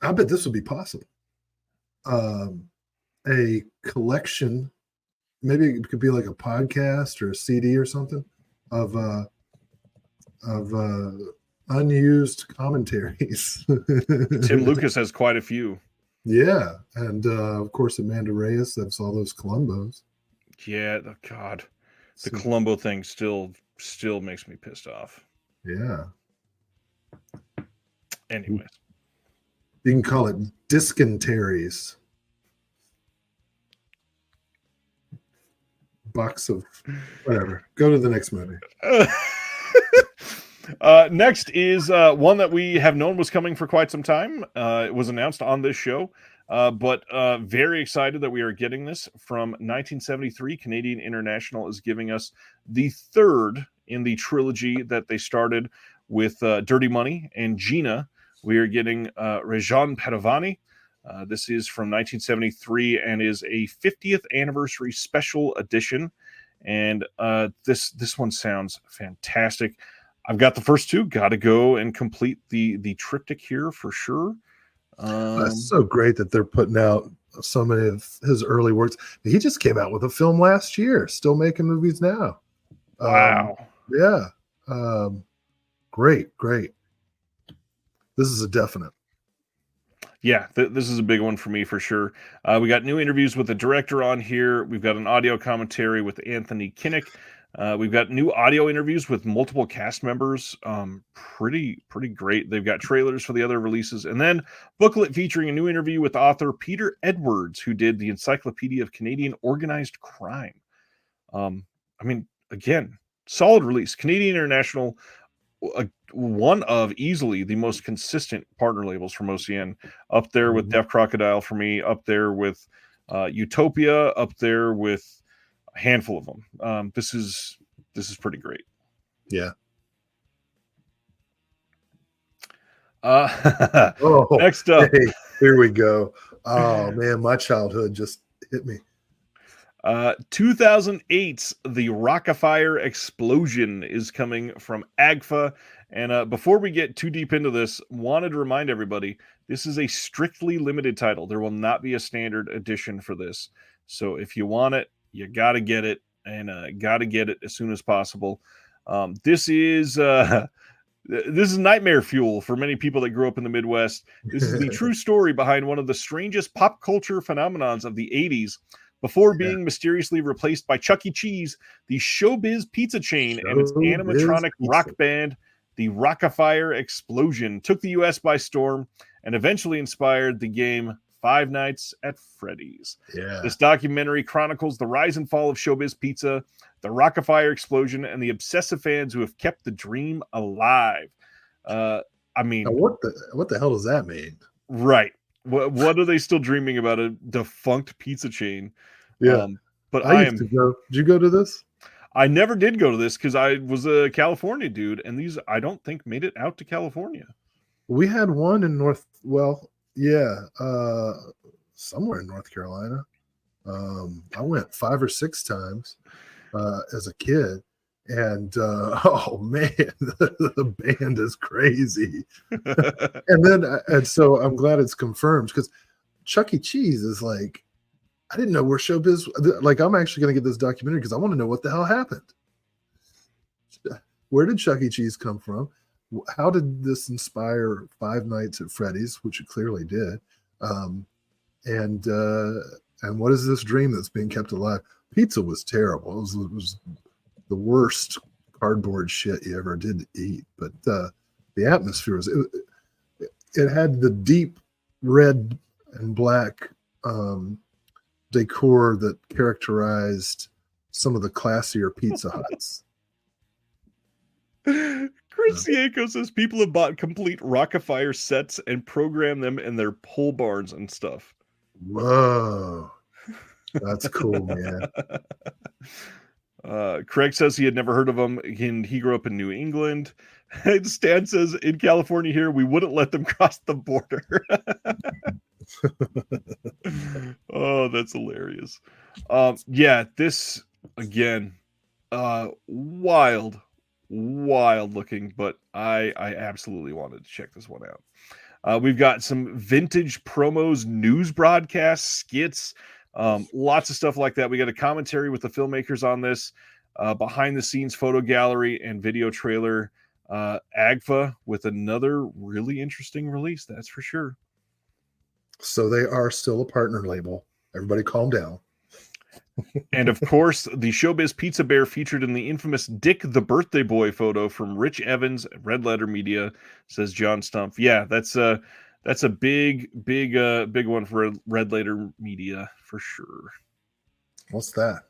I bet this would be possible. A collection, maybe it could be like a podcast or a CD or something of unused commentaries. Tim Lucas has quite a few. Yeah, and of course Amanda Reyes. That's all those Columbos. Yeah, God, the Columbo thing still makes me pissed off. Yeah. Anyways, you can call it Discantaries. Box of whatever. Go to the next movie. Next is one that we have known was coming for quite some time. It was announced on this show, but very excited that we are getting this. From 1973, Canadian International is giving us the 3rd in the trilogy that they started with Dirty Money and Gina. We are getting Rajan Padavani. This is from 1973 and is a 50th anniversary special edition. And this one sounds fantastic. I've got the first 2. Got to go and complete the triptych here for sure. It's so great that they're putting out so many of his early works. He just came out with a film last year, still making movies now. Wow. Yeah. Great. This is a definite. Yeah, this is a big one for me for sure. We got new interviews with the director on here. We've got an audio commentary with Anthony Kinnick. We've got new audio interviews with multiple cast members. Pretty great. They've got trailers for the other releases. And then booklet featuring a new interview with author Peter Edwards, who did the Encyclopedia of Canadian Organized Crime. I mean, again, solid release. Canadian International, one of easily the most consistent partner labels from OCN. Up there with Deaf Crocodile for me. Up there with Utopia. Up there with a handful of them. This is pretty great. Yeah. Next up, hey, here we go. Oh man, my childhood just hit me. 2008's The Rockafire Explosion is coming from AGFA. And before we get too deep into this, wanted to remind everybody, this is a strictly limited title. There will not be a standard edition for this. So if you want it, you got to get it, and got to get it as soon as possible. This is nightmare fuel for many people that grew up in the Midwest. This is the true story behind one of the strangest pop culture phenomenons of the 80s. Before being mysteriously replaced by Chuck E. Cheese, the Showbiz pizza chain and its animatronic rock band, the Rockafire Explosion, took the U.S. by storm and eventually inspired the game Five Nights at Freddy's. Yeah. This documentary chronicles the rise and fall of Showbiz Pizza, the Rockafire Explosion, and the obsessive fans who have kept the dream alive. I mean, now what the hell does that mean? Right. What are they still dreaming about? A defunct pizza chain? Yeah. But I used to go. Did you go to this? I never did go to this because I was a California dude, and these I don't think made it out to California. We had one in somewhere in North Carolina. I went 5 or 6 times as a kid, and oh man, the band is crazy. and so I'm glad it's confirmed, because Chuck E. Cheese is like, I didn't know where showbiz. Like, I'm actually going to get this documentary because I want to know what the hell happened. Where did Chuck E. Cheese come from? How did this inspire Five Nights at Freddy's, which it clearly did? And what is this dream that's being kept alive? Pizza was terrible. It was the worst cardboard shit you ever did eat. But the atmosphere was, it had the deep red and black decor that characterized some of the classier Pizza Huts. Chris Yanko says people have bought complete Rockafire sets and programmed them in their pole barns and stuff. Whoa. That's cool, man. Craig says he had never heard of them, and he grew up in New England. And Stan says in California here, we wouldn't let them cross the border. Oh, that's hilarious. Yeah, this again, wild looking, but I absolutely wanted to check this one out. We've got some vintage promos, news broadcasts, skits, lots of stuff like that. We got a commentary with the filmmakers on this, behind the scenes photo gallery and video trailer, AGFA with another really interesting release, that's for sure. So they are still a partner label. Everybody calm down. And of course, the Showbiz Pizza Bear featured in the infamous Dick the Birthday Boy photo from Rich Evans at Red Letter Media, says John Stumpf. Yeah, that's a big one for Red Letter Media for sure. What's that?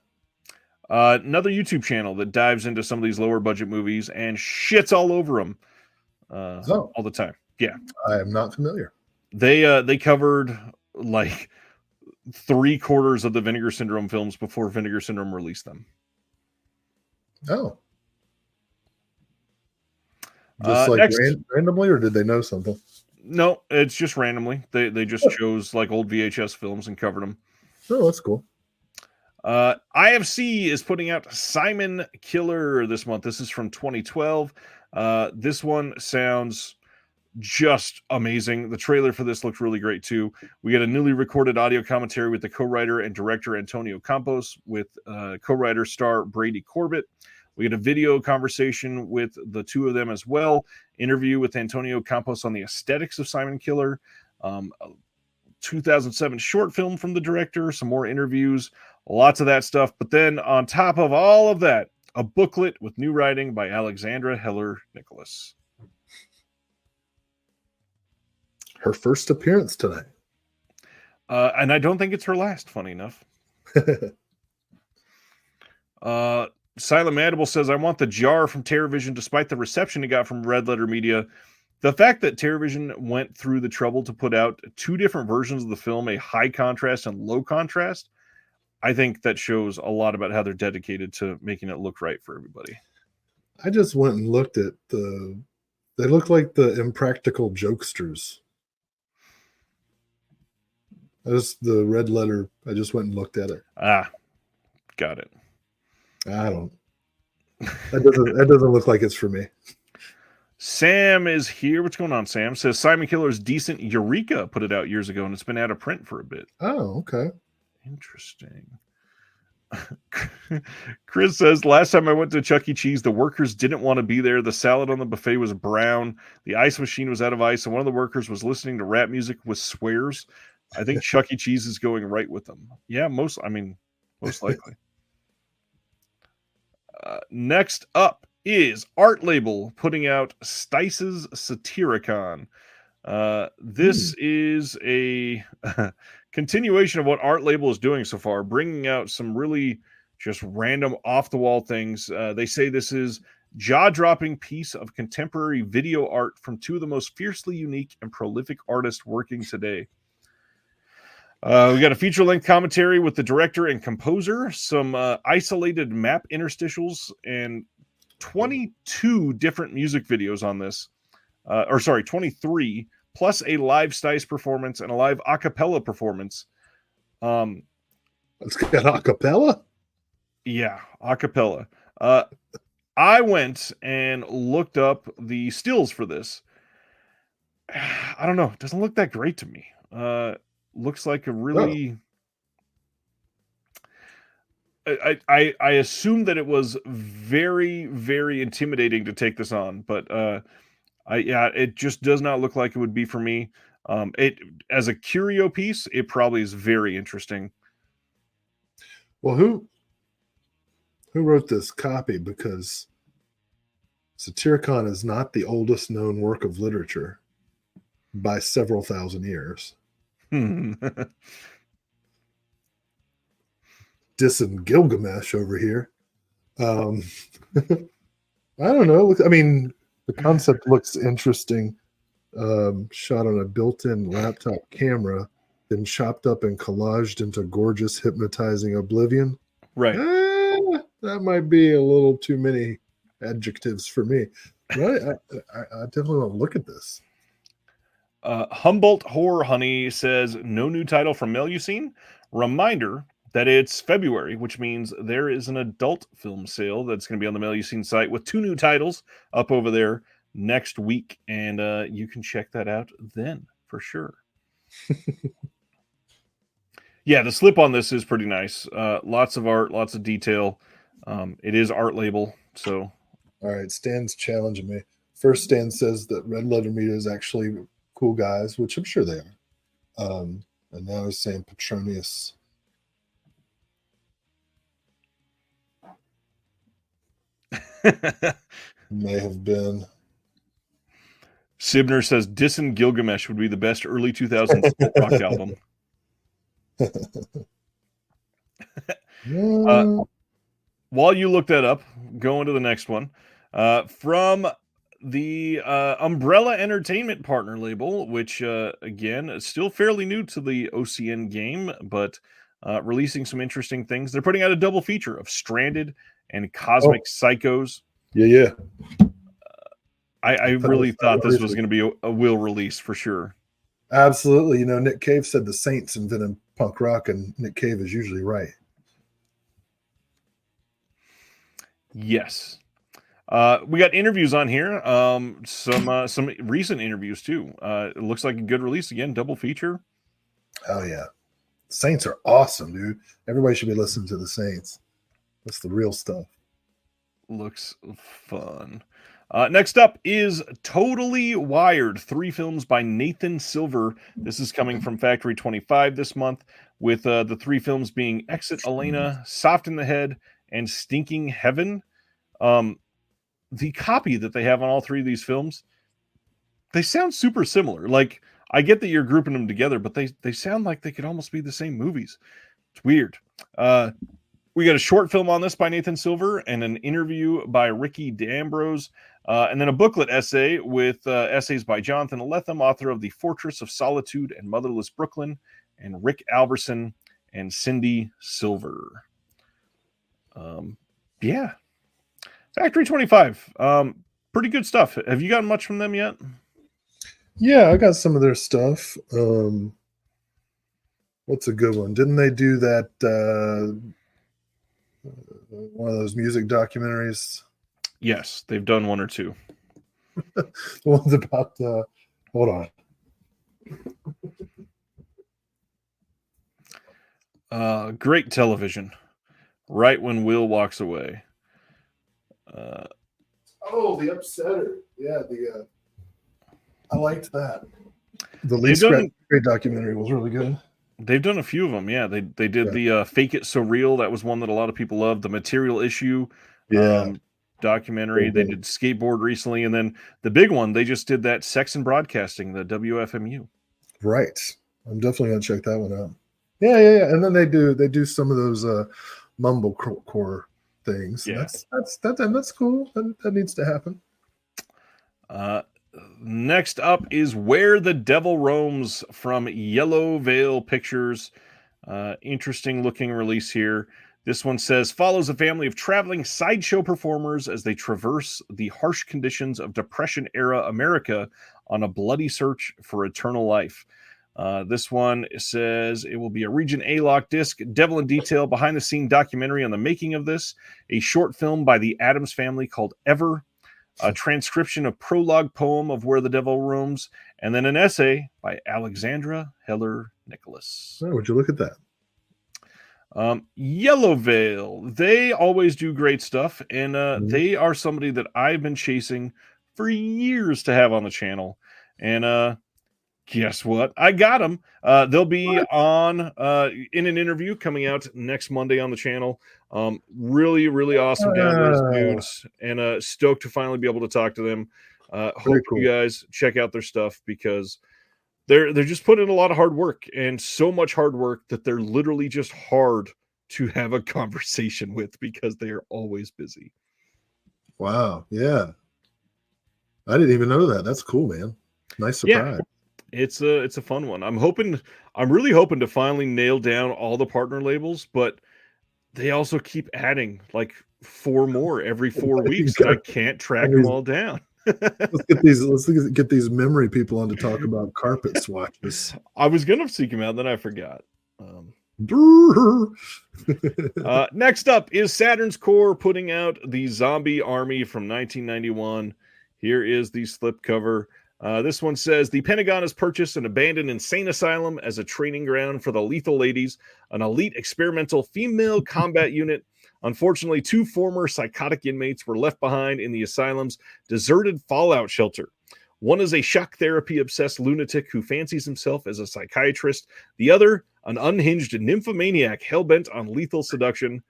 Another YouTube channel that dives into some of these lower budget movies and shits all over them all the time. Yeah, I am not familiar. They covered like 3/4 of the Vinegar Syndrome films before Vinegar Syndrome released them. Oh. Just like randomly, or did they know something? No, it's just randomly. They just chose like old VHS films and covered them. Oh, that's cool. IFC is putting out Simon Killer this month. This is from 2012. This one sounds just amazing. The trailer for this looks really great too. We get a newly recorded audio commentary with the co-writer and director Antonio Campos, with co-writer star Brady Corbett. We get a video conversation with the two of them as well. Interview with Antonio Campos on the aesthetics of Simon Killer. 2007 short film from the director. Some more interviews. Lots of that stuff. But then on top of all of that, a booklet with new writing by Alexandra Heller Nicholas. Her first appearance tonight. And I don't think it's her last, funny enough. Silent Mandible says, I want the jar from TerrorVision despite the reception it got from Red Letter Media. The fact that TerrorVision went through the trouble to put out 2 different versions of the film, a high contrast and low contrast, I think that shows a lot about how they're dedicated to making it look right for everybody. I just went and looked at they look like the Impractical Jokesters. That's the Red Letter. I just went and looked at it. Got it. That doesn't look like it's for me. Sam is here. What's going on, Sam? Says Simon Killer's decent. Eureka put it out years ago, and it's been out of print for a bit. Oh, okay. Interesting. Chris says, last time I went to Chuck E. Cheese, the workers didn't want to be there. The salad on the buffet was brown. The ice machine was out of ice, and one of the workers was listening to rap music with swears. I think Chuck E. Cheese is going right with them. Yeah, most likely. Next up is Art Label putting out Stice's Satyricon. This is a continuation of what Art Label is doing so far, bringing out some really just random off-the-wall things. They say this is jaw-dropping piece of contemporary video art from 2 of the most fiercely unique and prolific artists working today. We got a feature-length commentary with the director and composer, some isolated map interstitials, and 22 different music videos on this. 23, plus a live Stice performance and a live a cappella performance. It's got a cappella? Yeah, a cappella. I went and looked up the stills for this. I don't know. It doesn't look that great to me. Looks like a really... I assume that it was very, very intimidating to take this on, but it just does not look like it would be for me. It, as a curio piece, it probably is very interesting. Well, who wrote this copy? Because Satyricon is not the oldest known work of literature by several thousand years. Dissing Gilgamesh over here. I don't know. I mean, the concept looks interesting. Shot on a built-in laptop camera, then chopped up and collaged into gorgeous, hypnotizing oblivion. Right. That might be a little too many adjectives for me. But I definitely want to look at this. Humboldt Horror Honey says, no new title from Melusine. Reminder that it's February, which means there is an adult film sale that's going to be on the Melusine site with 2 new titles up over there next week. And you can check that out then for sure. Yeah, the slip on this is pretty nice. Lots of art, lots of detail. It is art label, so. All right, Stan's challenging me. First, Stan says that Red Letter Media is actually cool guys, which I'm sure they are. And now he's saying Petronius. May have been. Sibner says Dissin' Gilgamesh would be the best early 2000s rock album. While you look that up, go into the next one. From the Umbrella Entertainment partner label, which, again, is still fairly new to the OCN game, but releasing some interesting things. They're putting out a double feature of Stranded and Cosmic Psychos. Yeah. I really thought this was going to be a will release for sure. Absolutely. You know, Nick Cave said the Saints invented punk rock, and Nick Cave is usually right. Yes. We got interviews on here. Some recent interviews too. It looks like a good release again. Double feature. Oh yeah, Saints are awesome, dude. Everybody should be listening to the Saints. That's the real stuff. Looks fun. Next up is Totally Wired, 3 films by Nathan Silver. This is coming from Factory 25 this month, with the 3 films being Exit Elena, Soft in the Head, and Stinking Heaven. The copy that they have on all 3 of these films, they sound super similar. Like, I get that you're grouping them together, but they sound like they could almost be the same movies. It's weird. We got a short film on this by Nathan Silver and an interview by Ricky D'Ambrose, and then a booklet essay with essays by Jonathan Lethem, author of The Fortress of Solitude and Motherless Brooklyn, and Rick Alberson and Cindy Silver. Yeah. Factory 25. Pretty good stuff. Have you gotten much from them yet? Yeah, I got some of their stuff. What's a good one? Didn't they do that one of those music documentaries? Yes, they've done 1 or 2. The ones about hold on. Great television. Right when Will walks away. The Upsetter. Yeah, I liked that. The Lee Scratch documentary was really good. They've done a few of them. Yeah, they did the Fake It So Real. That was one that a lot of people loved. The Material Issue documentary. They did Skateboard recently, and then the big one, they just did that Sex and Broadcasting, the WFMU. Right. I'm definitely gonna check that one out. Yeah. And then they do some of those mumblecore things. Yeah. That's cool. That needs to happen. Next up is Where the Devil Roams from Yellow Veil Pictures. Interesting looking release here. This one says follows a family of traveling sideshow performers as they traverse the harsh conditions of Depression era America on a bloody search for eternal life. This one says it will be a Region A lock disc, Devil in Detail, behind the scene documentary on the making of this, a short film by the Addams Family called Ever, a transcription of prologue poem of Where the Devil Roams, and then an essay by Alexandra Heller Nicholas. Oh, would you look at that? Yellow Veil, they always do great stuff, and they are somebody that I've been chasing for years to have on the channel. And guess what? I got them. They'll be on in an interview coming out next Monday on the channel. Really, really awesome down dudes, and stoked to finally be able to talk to them. Hope you guys check out their stuff because they're just putting in a lot of hard work, and so much hard work that they're literally just hard to have a conversation with because they are always busy. Wow. Yeah. I didn't even know that. That's cool, man. Nice surprise. Yeah. It's a fun one. I'm really hoping to finally nail down all the partner labels, but they also keep adding like 4 more every 4 weeks, and I can't track them all down. let's get these memory people on to talk about carpet swatches. I was gonna seek them out, then I forgot. Next up is Saturn's Core putting out the Zombie Army from 1991. Here is the slipcover. This one says the Pentagon has purchased an abandoned insane asylum as a training ground for the Lethal Ladies, an elite experimental female combat unit. Unfortunately, 2 former psychotic inmates were left behind in the asylum's deserted fallout shelter. One is a shock therapy-obsessed lunatic who fancies himself as a psychiatrist. The other, an unhinged nymphomaniac hell-bent on lethal seduction.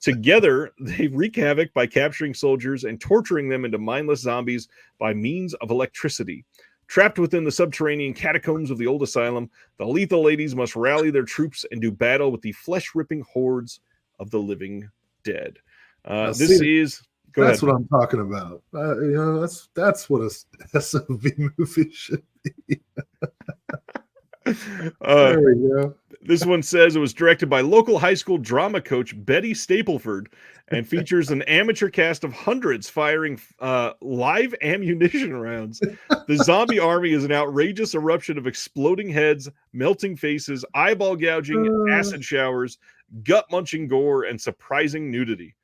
Together, they wreak havoc by capturing soldiers and torturing them into mindless zombies by means of electricity. Trapped within the subterranean catacombs of the old asylum, the Lethal Ladies must rally their troops and do battle with the flesh-ripping hordes of the living dead. That's what I'm talking about. That's what a SOV movie should be. There we go. This one says it was directed by local high school drama coach Betty Stapleford and features an amateur cast of hundreds firing live ammunition rounds. The Zombie Army is an outrageous eruption of exploding heads, melting faces, eyeball gouging, acid showers, gut-munching gore, and surprising nudity.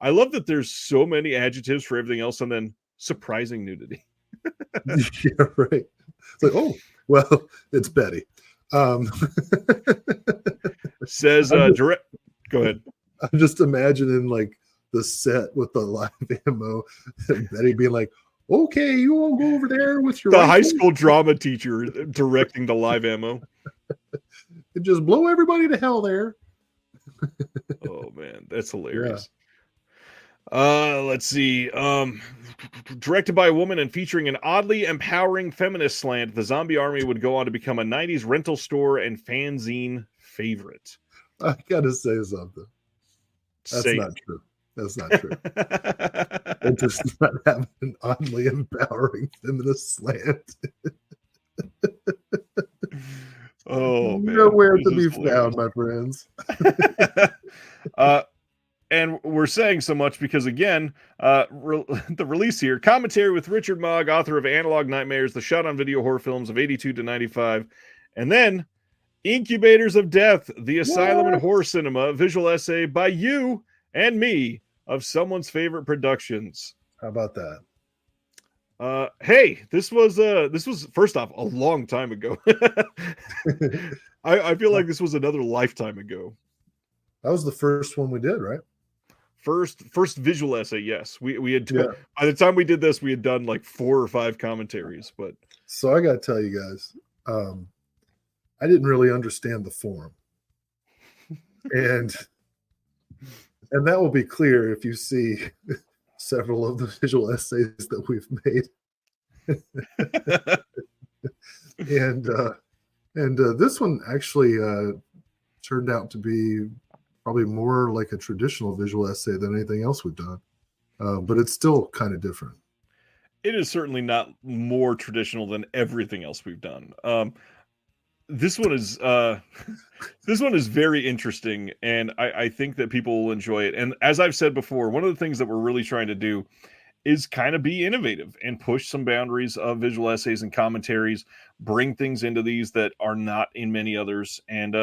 I love that there's so many adjectives for everything else and then surprising nudity. Yeah, right. It's like, oh, well, it's Betty. Says direct. Go ahead. I'm just imagining like the set with the live ammo, and Betty being like, "Okay, you all go over there with your high school drama teacher directing the live ammo, and just blow everybody to hell there." Oh man, that's hilarious. Yeah. Let's see. Directed by a woman and featuring an oddly empowering feminist slant, the Zombie Army would go on to become a 90s rental store and fanzine favorite. I gotta say something. That's not true. That's not true. It does not have an oddly empowering feminist slant. Oh man. Nowhere to be found, my friends. And we're saying so much because, again, the release here, commentary with Richard Mogg, author of Analog Nightmares, the shot-on-video horror films of 82 to 95, and then Incubators of Death, the Asylum and Horror Cinema, visual essay by you and me of someone's favorite productions. How about that? Hey, this was first off a long time ago. I feel like this was another lifetime ago. That was the first one we did, right? First visual essay, yes. We had by the time we did this, we had done like 4 or 5 commentaries. But so I got to tell you guys, I didn't really understand the form, and that will be clear if you see several of the visual essays that we've made. and this one actually turned out to be probably more like a traditional visual essay than anything else we've done, but it's still kind of different. it is certainly not more traditional than everything else we've done. This one is this one is very interesting, and I think that people will enjoy it. And as I've said before, one of the things that we're really trying to do is kind of be innovative and push some boundaries of visual essays and commentaries, bring things into these that are not in many others. And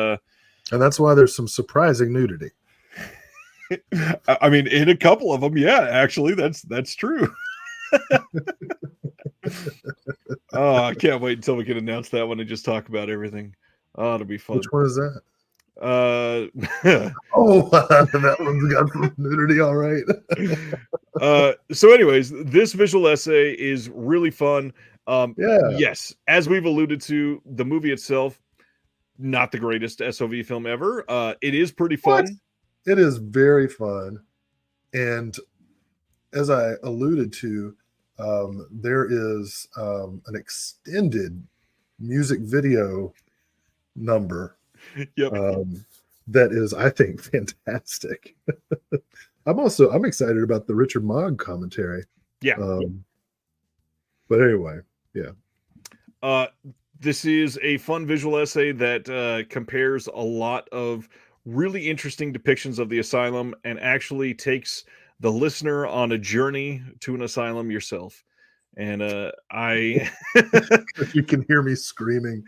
that's why there's some surprising nudity. I mean, in a couple of them, yeah, actually, that's true. Oh, I can't wait until we can announce that one and just talk about everything. Oh, it'll be fun. Which one is that? Oh, that one's got some nudity, all right. So anyways, this visual essay is really fun. Yes, as we've alluded to, the movie itself, not the greatest SOV film ever. It is pretty fun. What? It is very fun. And as I alluded to, there is an extended music video number. Yep. That is, I think, fantastic. I'm excited about the Richard Mogg commentary. Yeah. But anyway, yeah. This is a fun visual essay that compares a lot of really interesting depictions of the asylum and actually takes the listener on a journey to an asylum yourself. And you can hear me screaming.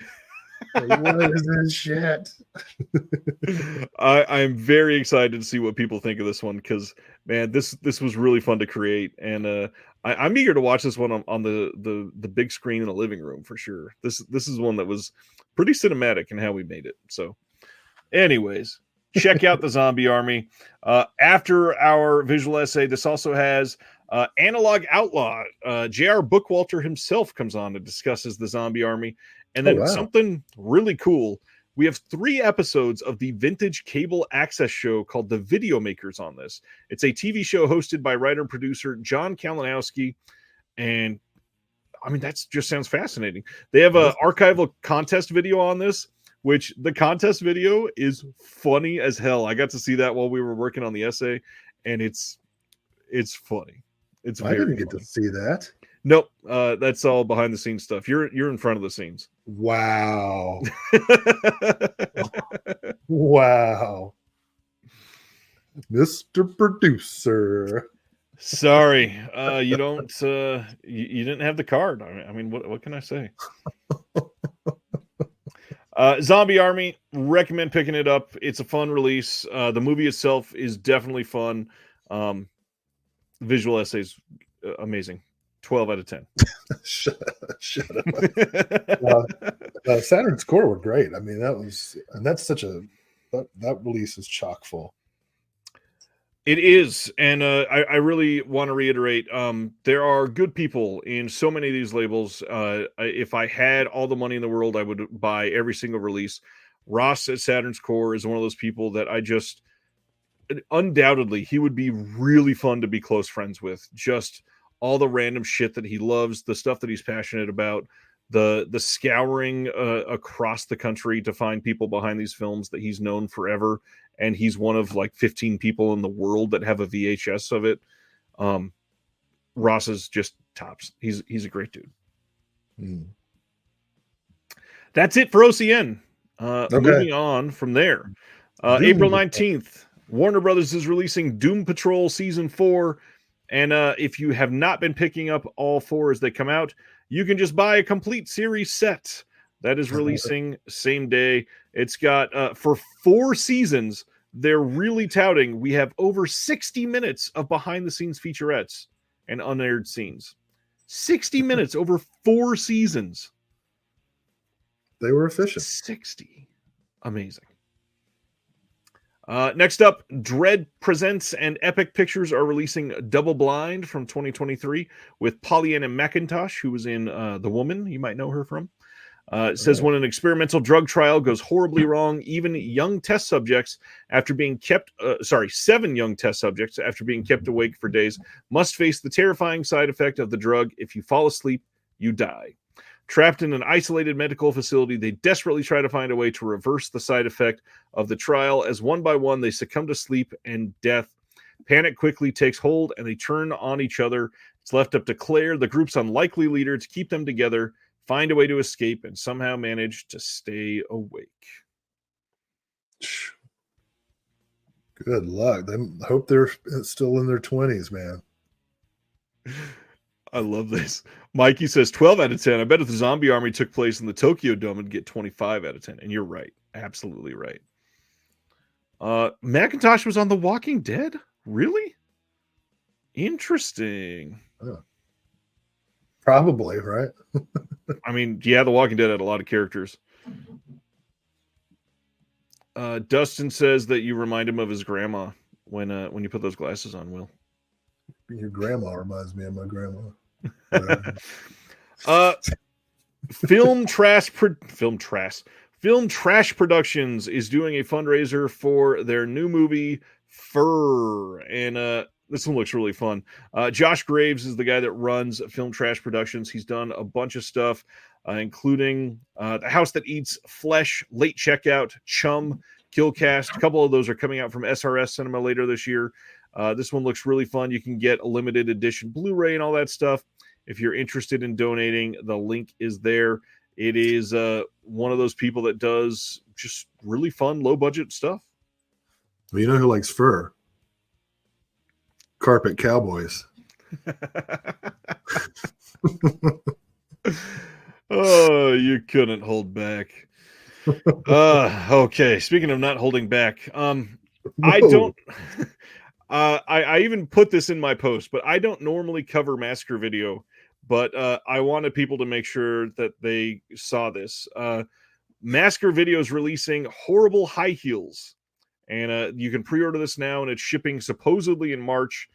What is this shit? I'm very excited to see what people think of this one, because man, this was really fun to create, and I'm eager to watch this one on the big screen in the living room for sure. This is one that was pretty cinematic in how we made it. So, anyways, check out the Zombie Army. After our visual essay, this also has Analog Outlaw. J.R. Bookwalter himself comes on and discusses the Zombie Army. And then something really cool. We have 3 episodes of the vintage cable access show called The Video Makers on this. It's a TV show hosted by writer and producer John Kalinowski. And I mean, that just sounds fascinating. They have an archival contest video on this, which the contest video is funny as hell. I got to see that while we were working on the essay, and it's funny. I didn't get to see that. Nope, that's all behind the scenes stuff. You're in front of the scenes. Wow. Wow. Mr. Producer. Sorry, you don't. You didn't have the card. I mean, what can I say? Zombie Army, recommend picking it up. It's a fun release. The movie itself is definitely fun. Visual essays, amazing. 12 out of 10. Shut up. Saturn's Core were great. I mean, that release is chock full. It is, and I really want to reiterate, there are good people in so many of these labels. If I had all the money in the world, I would buy every single release. Ross at Saturn's Core is one of those people that undoubtedly, he would be really fun to be close friends with. Just all the random shit that he loves, the stuff that he's passionate about, the scouring across the country to find people behind these films that he's known forever. And he's one of like 15 people in the world that have a VHS of it. Ross is just tops. He's a great dude. That's it for OCN. Moving on from there. April 19th, Warner Brothers is releasing Doom Patrol Season 4. And if you have not been picking up all 4 as they come out, you can just buy a complete series set. That is releasing same day. It's got, for 4 seasons, they're really touting. We have over 60 minutes of behind-the-scenes featurettes and unaired scenes. 60 minutes over 4 seasons. They were efficient. 60. Amazing. Next up, Dread Presents and Epic Pictures are releasing Double Blind from 2023 with Pollyanna McIntosh, who was in The Woman. You might know her from. It says when an experimental drug trial goes horribly wrong, even 7 young test subjects after being kept awake for days must face the terrifying side effect of the drug. If you fall asleep, you die. Trapped in an isolated medical facility, they desperately try to find a way to reverse the side effect of the trial as one by one they succumb to sleep and death. Panic quickly takes hold, and they turn on each other. It's left up to Claire, the group's unlikely leader, to keep them together, find a way to escape, and somehow manage to stay awake. Good luck. I hope they're still in their 20s, man. I love this. Mikey says 12 out of 10. I bet if the zombie army took place in the Tokyo Dome, it'd get 25 out of 10. And you're right. Absolutely right. Macintosh was on The Walking Dead? Really? Interesting. Probably, right? I mean, yeah, The Walking Dead had a lot of characters. Dustin says that you remind him of his grandma when you put those glasses on, Will. Your grandma reminds me of my grandma. Film Trash Productions is doing a fundraiser for their new movie Fur, and this one looks really fun. Josh Graves is the guy that runs Film Trash Productions. He's done a bunch of stuff, including The House That Eats Flesh, Late Checkout, Chum, Killcast. A couple of those are coming out from SRS Cinema later this year. This one looks really fun. You can get a limited edition Blu-ray and all that stuff. If you're interested in donating, the link is there. It is one of those people that does just really fun, low-budget stuff. Well, you know who likes fur? Carpet Cowboys. Oh, you couldn't hold back. Okay, speaking of not holding back, I don't... I even put this in my post, but I don't normally cover Massacre Video, but I wanted people to make sure that they saw this. Massacre Video is releasing Horrible High Heels, and you can pre-order this now, and it's shipping supposedly in March.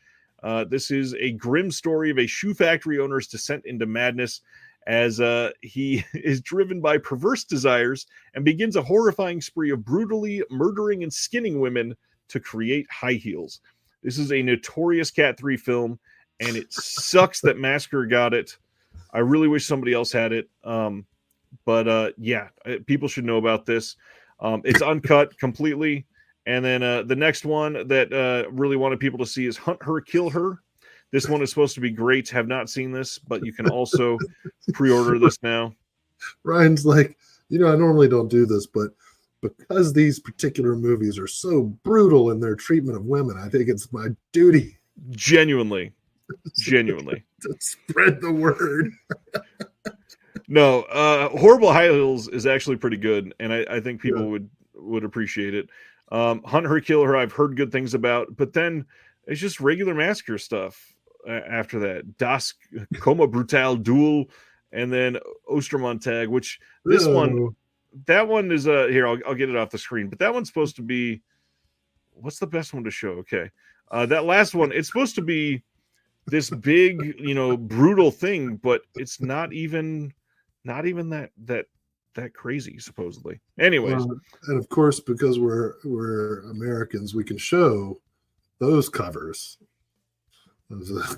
This is a grim story of a shoe factory owner's descent into madness as he is driven by perverse desires and begins a horrifying spree of brutally murdering and skinning women to create high heels. This is a notorious Cat 3 film, and it sucks that Massacre got it. I really wish somebody else had it. But people should know about this. It's uncut completely. And then the next one that really wanted people to see is Hunt Her, Kill Her. This one is supposed to be great. Have not seen this, but you can also pre-order this now. Ryan's like, I normally don't do this, but because these particular movies are so brutal in their treatment of women, I think it's my duty. Genuinely. To spread the word. No, Horrible High Heels is actually pretty good, and I think people would appreciate it. Hunt Her, Kill Her, I've heard good things about, but then it's just regular Massacre stuff after that. Das Coma Brutal Duel, and then Ostermontag, which this one... That one is here. I'll get it off the screen, but that one's supposed to be. What's the best one to show? Okay, that last one. It's supposed to be this big, brutal thing, but it's not even that crazy supposedly. Anyways, and of course, because we're Americans, we can show those covers. Those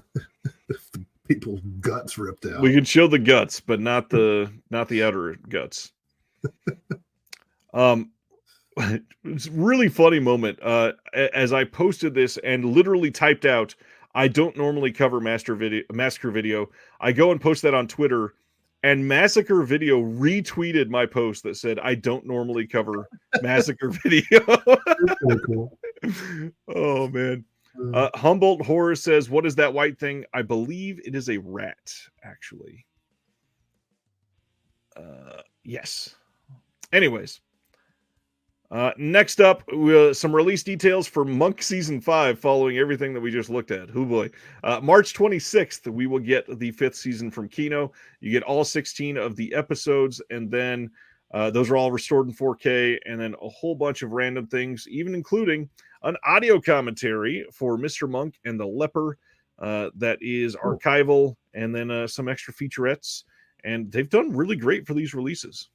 people's guts ripped out. We can show the guts, but not the outer guts. It's a really funny moment as I posted this and literally typed out, I don't normally cover Massacre Video. I go and post that on Twitter, and Massacre Video retweeted my post that said, I don't normally cover Massacre Video. Cool. Oh, man. Humboldt Horror says, what is that white thing? I believe it is a rat, actually. Yes. Anyways, next up, some release details for Monk Season 5 following everything that we just looked at. Oh boy. March 26th, we will get the 5th season from Kino. You get all 16 of the episodes, and then those are all restored in 4K, and then a whole bunch of random things, even including an audio commentary for Mr. Monk and the Leper that is archival, and then some extra featurettes. And they've done really great for these releases.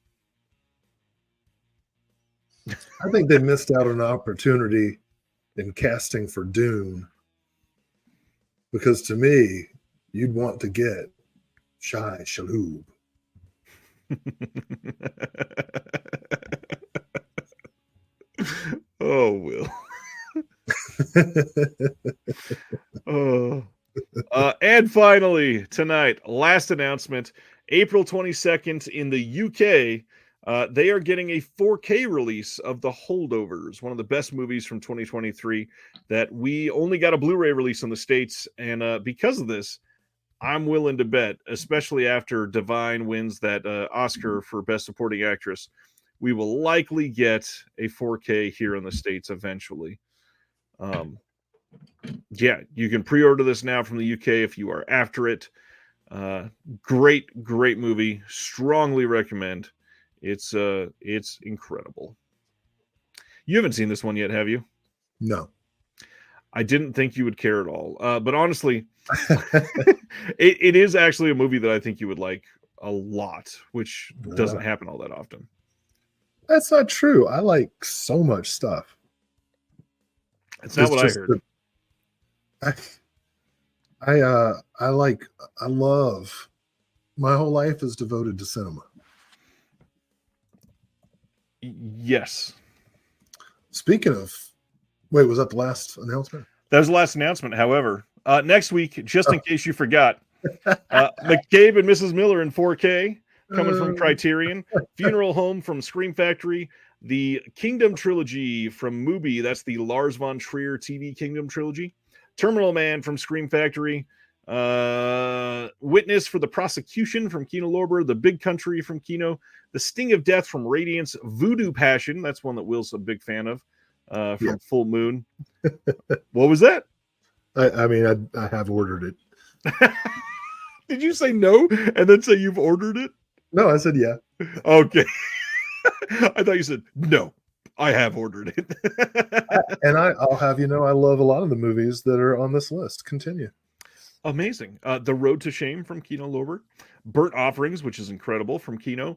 I think they missed out on an opportunity in casting for Dune, because to me, you'd want to get Shai Shalhoub. Oh, Will. And finally, tonight, last announcement, April 22nd in the UK, they are getting a 4K release of The Holdovers, one of the best movies from 2023 that we only got a Blu-ray release in the States. And because of this, I'm willing to bet, especially after Divine wins that Oscar for Best Supporting Actress, we will likely get a 4K here in the States eventually. Yeah, you can pre-order this now from the UK if you are after it. Great movie. Strongly recommend. It's incredible. You haven't seen this one yet, have you? No. I didn't think you would care at all. But honestly, it is actually a movie that I think you would like a lot, which doesn't happen all that often. That's not true. I like so much stuff. That's not what I heard. I love, my whole life is devoted to cinema. Yes. Speaking of, wait, was that the last announcement? That was the last announcement. However, next week, just in case you forgot, McCabe and Mrs. Miller in 4K coming from Criterion, Funeral Home from Scream Factory, the Kingdom trilogy from Mubi, that's the Lars von Trier TV Kingdom trilogy, Terminal Man from Scream Factory, Witness for the Prosecution from Kino Lorber, The Big Country from Kino, The Sting of Death from Radiance, Voodoo Passion, that's one that Will's a big fan of, from Full Moon. What was that? I mean, I have ordered it. Did you say no and then say you've ordered it? No, I said yeah. Okay. I thought you said no. I have ordered it. I'll have you know, I love a lot of the movies that are on this list. Continue. Amazing. The Road to Shame from Kino Lorber, Burnt Offerings, which is incredible, from Kino,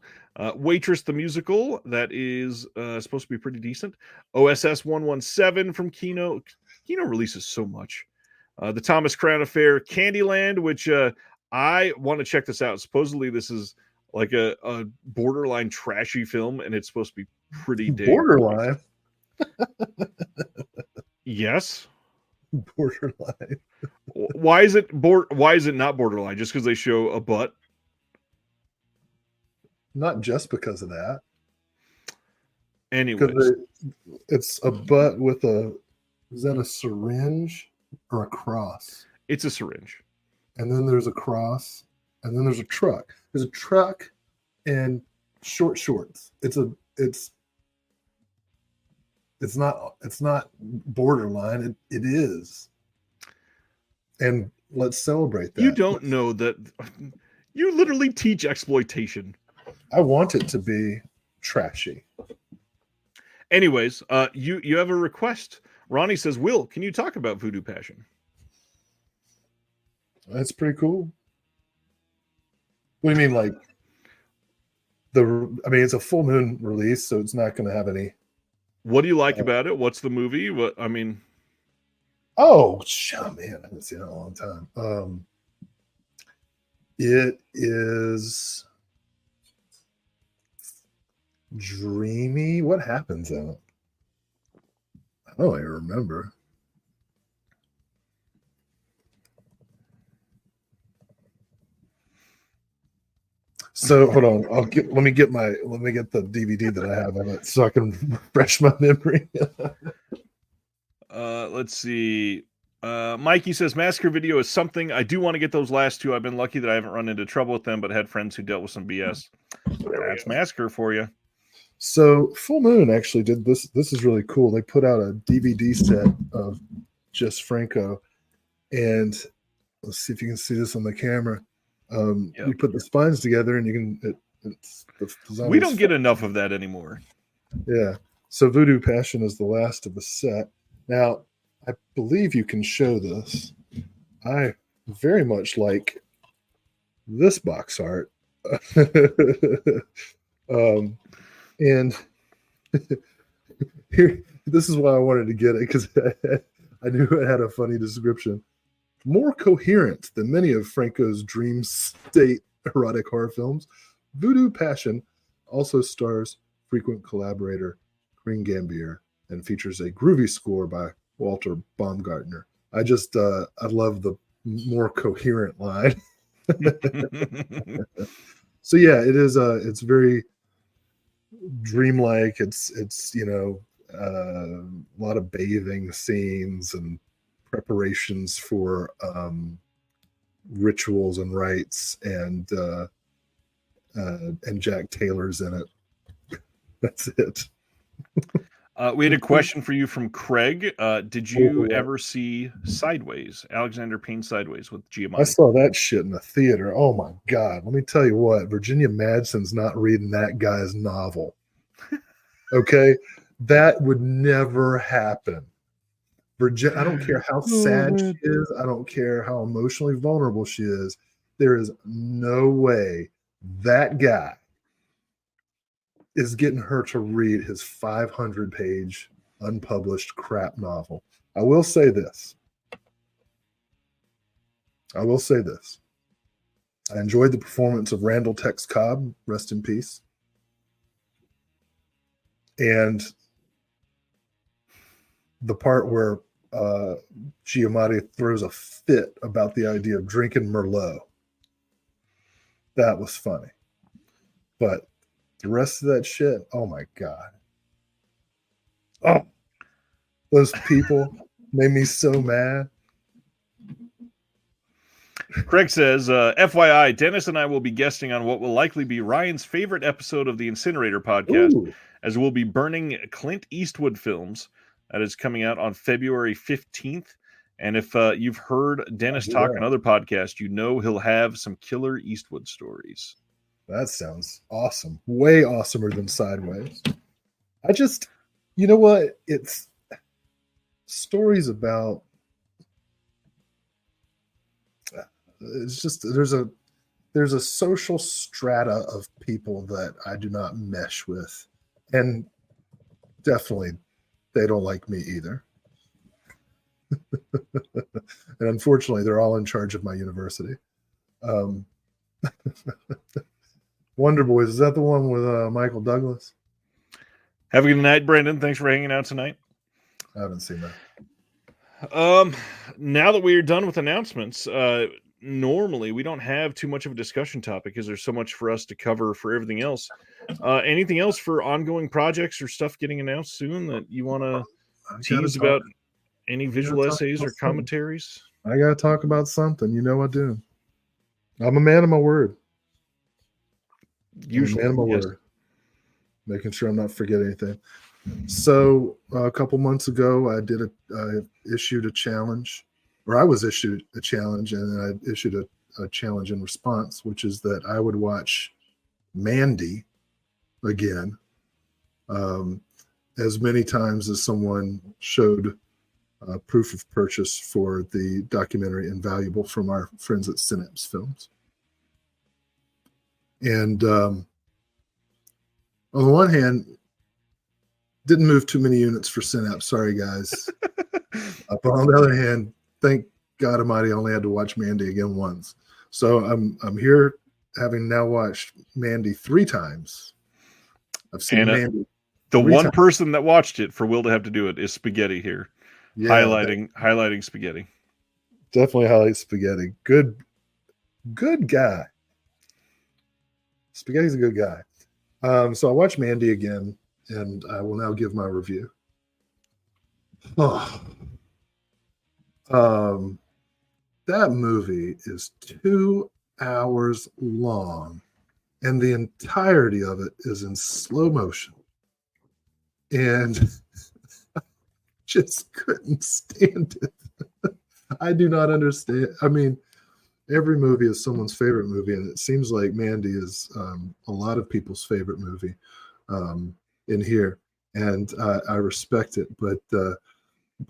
Waitress the Musical, that is supposed to be pretty decent, OSS 117 from Kino. Kino releases so much. The Thomas Crown Affair, Candyland, which I want to check this out. Supposedly this is like a borderline trashy film, and it's supposed to be pretty borderline. Yes. Borderline. Why is it not borderline? Just because they show a butt? Not just because of that. Anyways, it's a butt with is that a syringe or a cross? It's a syringe. And then there's a cross, and then there's a truck. There's a truck and short shorts. It's not borderline. It is. And let's celebrate that. You don't know that. You literally teach exploitation. I want it to be trashy. Anyways, you have a request. Ronnie says, Will, can you talk about Voodoo Passion? That's pretty cool. What do you mean, like it's a full moon release, so it's not going to have any. What do you like about it? What's the movie? What I mean? Oh, man, I haven't seen it in a long time. It is dreamy. What happens in it? I don't even remember. So hold on, let me get the DVD that I have of it so I can refresh my memory. Let's see. Mikey says Massacre Video is something. I do want to get those last two. I've been lucky that I haven't run into trouble with them, but had friends who dealt with some BS. That's Massacre for you. So Full Moon actually did this. This is really cool. They put out a DVD set of just Franco, and let's see if you can see this on the camera. You put the spines together, and you can. We don't get enough of that anymore. Yeah. So Voodoo Passion is the last of the set. Now, I believe you can show this. I very much like this box art. And here, this is why I wanted to get it, because I knew it had a funny description. More coherent than many of Franco's dream state erotic horror films, Voodoo Passion also stars frequent collaborator Green Gambier and features a groovy score by Walter Baumgartner. I love the more coherent line. So yeah, it is. It's very dreamlike. It's a lot of bathing scenes and preparations for rituals and rites, and Jack Taylor's in it. That's it. We had a question for you from Craig. Did you ever see Sideways, Alexander Payne Sideways with Giamatti? I saw that shit in the theater. Oh my God. Let me tell you what, Virginia Madsen's not reading that guy's novel. Okay? That would never happen. I don't care how sad she is. I don't care how emotionally vulnerable she is. There is no way that guy is getting her to read his 500-page unpublished crap novel. I will say this. I enjoyed the performance of Randall Tex Cobb, rest in peace. And the part where Giamatti throws a fit about the idea of drinking Merlot. That was funny. But the rest of that shit, oh my God. Oh, those people made me so mad. Craig says, FYI, Dennis and I will be guesting on what will likely be Ryan's favorite episode of the Incinerator podcast, as we'll be burning Clint Eastwood films. That is coming out on February 15th. And if you've heard Dennis talk on other podcasts, you know he'll have some killer Eastwood stories. That sounds awesome. Way awesomer than Sideways. You know what? It's stories about, it's just, there's a social strata of people that I do not mesh with. And definitely they don't like me either. And unfortunately, they're all in charge of my university. Wonder Boys, is that the one with Michael Douglas? Have a good night, Brendan. Thanks for hanging out tonight. I haven't seen that. Now that we're done with announcements, normally we don't have too much of a discussion topic because there's so much for us to cover for everything else. Anything else for ongoing projects or stuff getting announced soon that you want to tease about? Any visual essays or commentaries? I got to talk about something. You know I do. I'm a man of my word. Usually, man of my word. Making sure I'm not forgetting anything. So a couple months ago, I issued a challenge, or I was issued a challenge, and then I issued a challenge in response, which is that I would watch Mandy again, as many times as someone showed proof of purchase for the documentary Invaluable from our friends at Synapse Films. And on the one hand, didn't move too many units for Synapse. Sorry, guys. But on the other hand, thank God Almighty, I only had to watch Mandy again once. So I'm here having now watched Mandy 3 times. I've seen Mandy. The one person that watched it for Will to have to do it is Spaghetti here. Yeah, highlighting Spaghetti. Definitely highlight Spaghetti. Good guy. Spaghetti's a good guy. So I watched Mandy again, and I will now give my review. That movie is 2 hours long, and the entirety of it is in slow motion. And just couldn't stand it. I do not understand. I mean, every movie is someone's favorite movie, and it seems like Mandy is a lot of people's favorite movie in here, and I respect it. But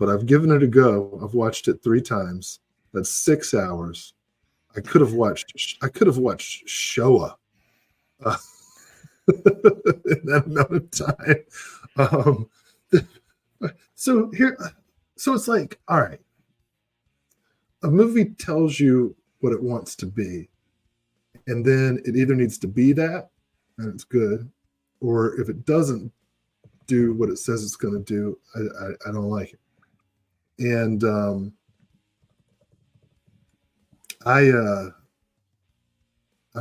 I've given it a go. I've watched it 3 times. That's 6 hours. I could have watched Showa in that amount of time. So it's like, all right, a movie tells you what it wants to be, and then it either needs to be that, and it's good, or if it doesn't do what it says it's going to do, I don't like it. And I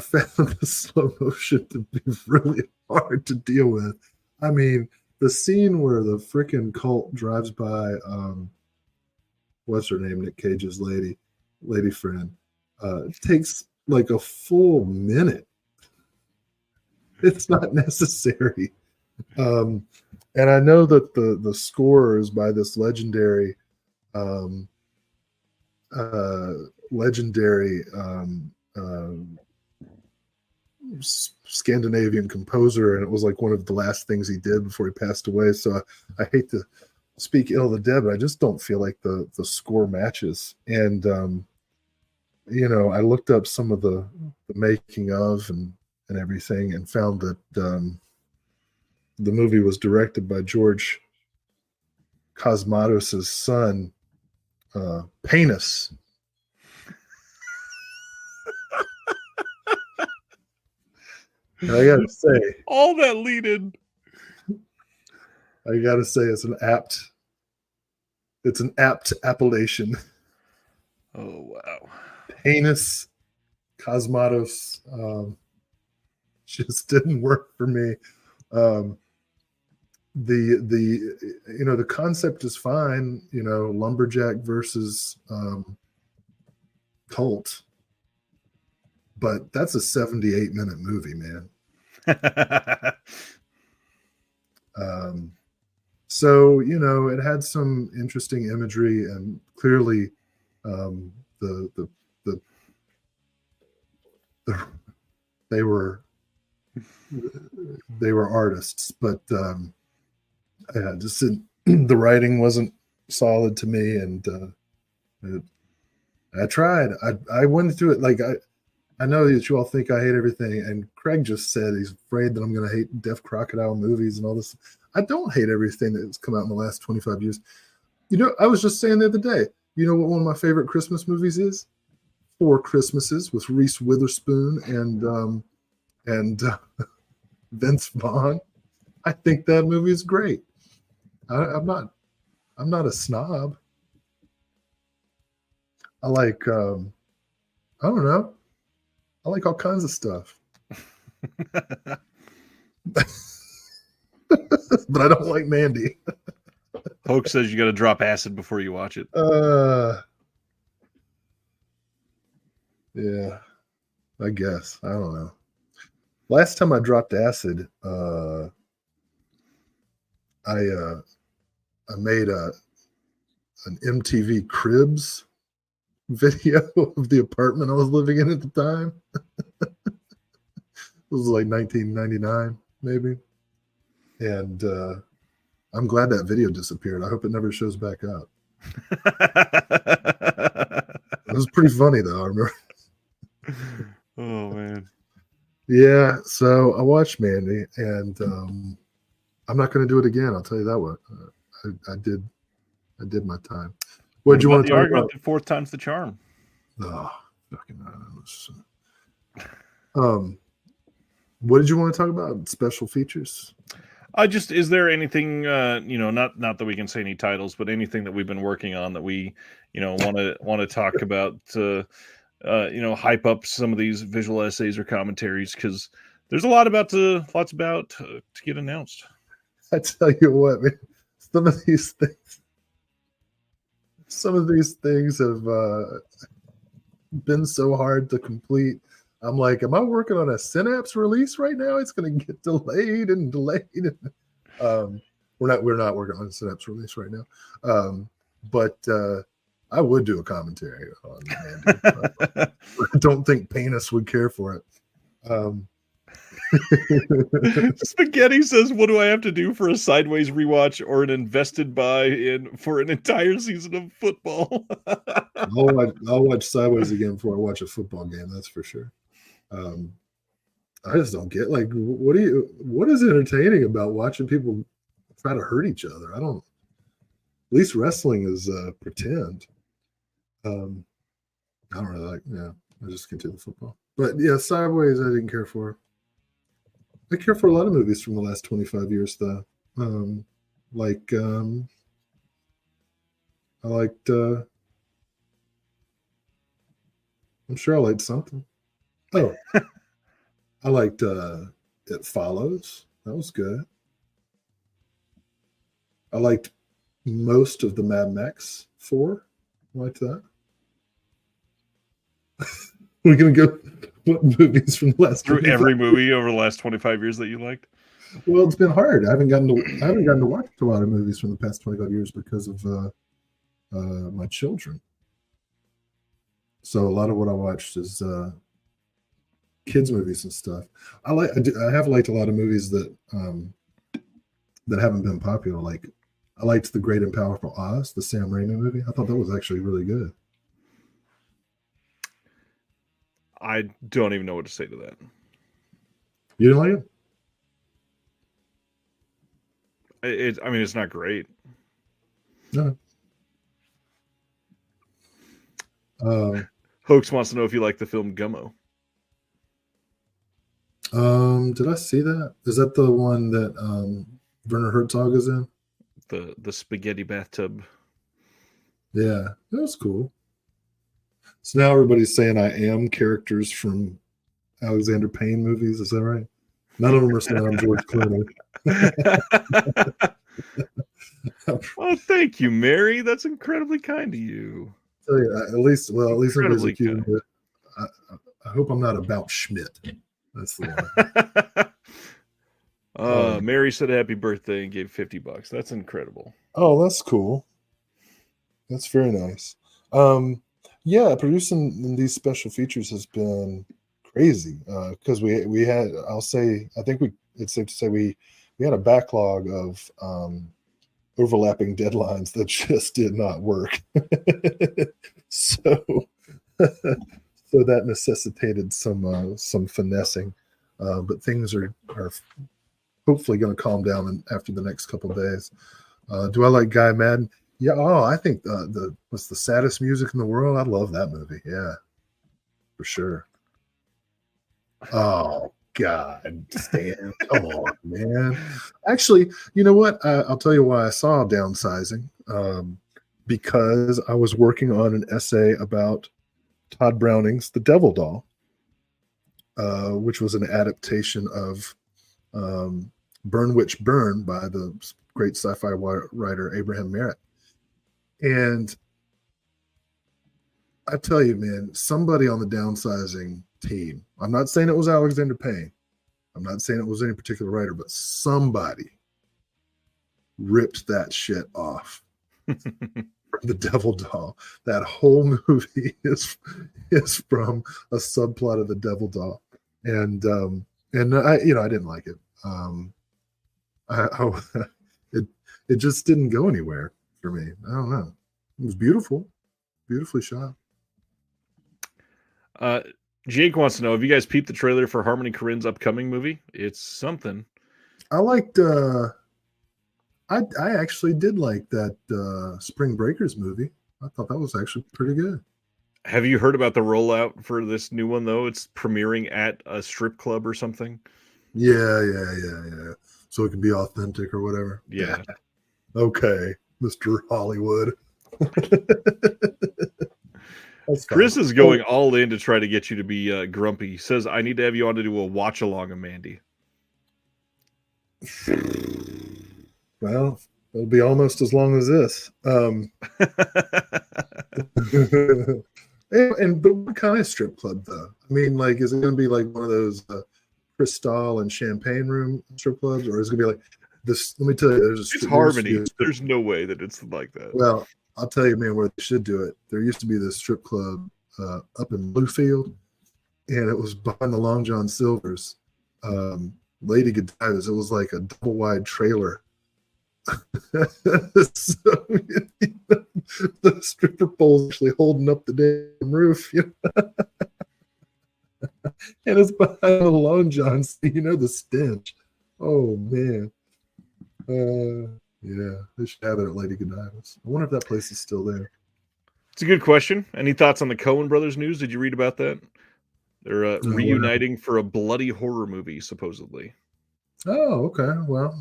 found the slow motion to be really hard to deal with. I mean, the scene where the freaking cult drives by, what's her name, Nick Cage's lady friend, takes like a full minute. It's not necessary. And I know that the score is by this legendary Scandinavian composer, and it was like one of the last things he did before he passed away. So I hate to speak ill of the dead, but I just don't feel like the score matches. And I looked up some of the making of and everything, and found that the movie was directed by George Cosmatos' son, Penis. And I gotta say, all that lead in. I gotta say, it's an apt appellation. Oh wow, Penis Cosmatos just didn't work for me. The concept is fine. Lumberjack versus cult. But that's a 78-minute movie, man. So, it had some interesting imagery, and clearly they were artists, but just the writing wasn't solid to me, and I tried. I went through it like I know that you all think I hate everything, and Craig just said he's afraid that I'm going to hate Deaf Crocodile movies and all this. I don't hate everything that's come out in the last 25 years. I was just saying the other day, you know what one of my favorite Christmas movies is? Four Christmases with Reese Witherspoon and Vince Vaughn. I think that movie is great. I'm not a snob. I like I don't know. I like all kinds of stuff. But I don't like Mandy. Poke says you got to drop acid before you watch it. Yeah, I guess. I don't know. Last time I dropped acid, I made an MTV Cribs video of the apartment I was living in at the time. It was like 1999, maybe. And I'm glad that video disappeared. I hope it never shows back up. It was pretty funny, though. I remember. Oh, man. Yeah, so I watched Mandy, and I'm not going to do it again. I'll tell you that one. I did my time. What do you want to talk about? The fourth time's the charm. Oh, fucking what did you want to talk about? Special features? Is there anything, not that we can say any titles, but anything that we've been working on that we, want to talk about to, hype up some of these visual essays or commentaries, because there's a lot about to get announced. I tell you what, man, some of these things have been so hard to complete. I'm like, am I working on a Synapse release right now? It's going to get delayed. We're not working on a Synapse release right now. But I would do a commentary on Mandy. I don't think Penis would care for it. Spaghetti says, what do I have to do for a Sideways rewatch or an invested buy for an entire season of football? I'll watch Sideways again before I watch a football game. That's for sure. I just don't get, like, what is entertaining about watching people try to hurt each other? At least wrestling is pretend. I don't really I just get to the football. But yeah, Sideways I didn't care for. I care for a lot of movies from the last 25 years, though. I liked. I'm sure I liked something. Oh, I liked It Follows. That was good. I liked most of the Mad Max 4. I liked that. We're gonna go what movies from the last Through 25. every movie over the last 25 years that you liked? Well, it's been hard. I haven't gotten to watch a lot of movies from the past 25 years because of my children. So a lot of what I watched is kids movies and stuff. I have liked a lot of movies that haven't been popular. Like I liked The Great and Powerful Oz, the Sam Raimi movie. I thought that was actually really good. I don't even know what to say to that. You didn't like it? I mean, it's not great. No. Hoax wants to know if you like the film Gummo. Did I see that? Is that the one that Werner Herzog is in? The spaghetti bathtub. Yeah, that was cool. So now everybody's saying I am characters from Alexander Payne movies. Is that right? None of them are saying I'm George Clooney. Well, thank you, Mary. That's incredibly kind of you. So yeah, at least everybody's Incredibly accusing kind. me. I hope I'm not about Schmidt. That's the one. Mary said happy birthday and gave $50. That's incredible. Oh, that's cool. That's very nice. Yeah, producing these special features has been crazy because we had. I think it's safe to say we had a backlog of overlapping deadlines that just did not work. so so that necessitated some finessing, but things are hopefully going to calm down after the next couple of days. Do I like Guy Madden? Yeah. Oh, I think what's the saddest music in the world? I love that movie. Yeah, for sure. Oh God, Stan, come on, man. Actually, you know what? I'll tell you why I saw Downsizing. Because I was working on an essay about Tod Browning's The Devil Doll, which was an adaptation of Burn Witch Burn by the great sci-fi writer Abraham Merritt. And I tell you, man, somebody on the Downsizing team, I'm not saying it was Alexander Payne, I'm not saying it was any particular writer, but somebody ripped that shit off. The Devil Doll. That whole movie is from a subplot of The Devil Doll, and I didn't like it. It just didn't go anywhere for me. I don't know. It was beautifully shot. Jake wants to know, have you guys peeped the trailer for Harmony Korine's upcoming movie? It's something. I liked. I actually did like that Spring Breakers movie. I thought that was actually pretty good. Have you heard about the rollout for this new one, though? It's premiering at a strip club or something. Yeah. So it can be authentic or whatever. Yeah. Okay, Mr. Hollywood. Chris is going all in to try to get you to be grumpy. He says, I need to have you on to do a watch along of Mandy. Well, it'll be almost as long as this. But what kind of strip club though? I mean, like, is it going to be like one of those Crystal and Champagne Room strip clubs, or is it going to be like this? Let me tell you, it's Harmony. There's no way that it's like that. Well, I'll tell you, man, where they should do it. There used to be this strip club up in Bluefield, and it was behind the Long John Silver's. Lady Godiva's. It was like a double wide trailer. So, the stripper pole's actually holding up the damn roof, and it's behind the Long John, so the stench. Oh man. Yeah, they should have it at Lady Godiva's. I wonder if that place is still there. It's a good question. Any thoughts on the Coen Brothers news? Did you read about that? They're reuniting for a bloody horror movie, supposedly. Oh, okay. Well,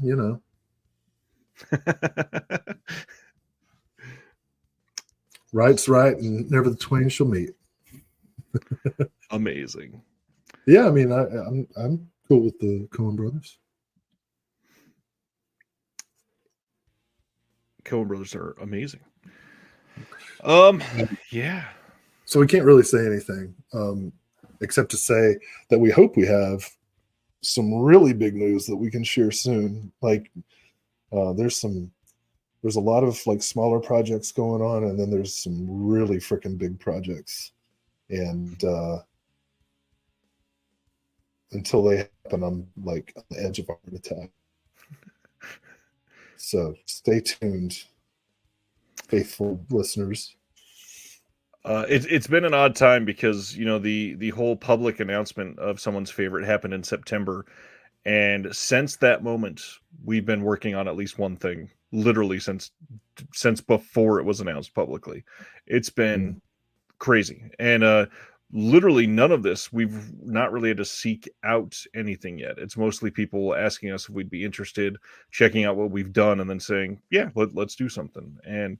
Right's right, and never the twain shall meet. Amazing. Yeah, I mean, I'm cool with the Coen brothers. Coen brothers are amazing. Yeah. So we can't really say anything except to say that we hope we have some really big news that we can share soon. Like there's a lot of like smaller projects going on, and then there's some really freaking big projects. And until they happen, I'm like on the edge of a heart attack. So stay tuned, faithful listeners. It's been an odd time because the whole public announcement of someone's favorite happened in September, and since that moment we've been working on at least one thing, literally since before it was announced publicly. It's been crazy, and literally none of this, we've not really had to seek out anything yet. It's mostly people asking us if we'd be interested, checking out what we've done, and then saying, yeah, let's do something. And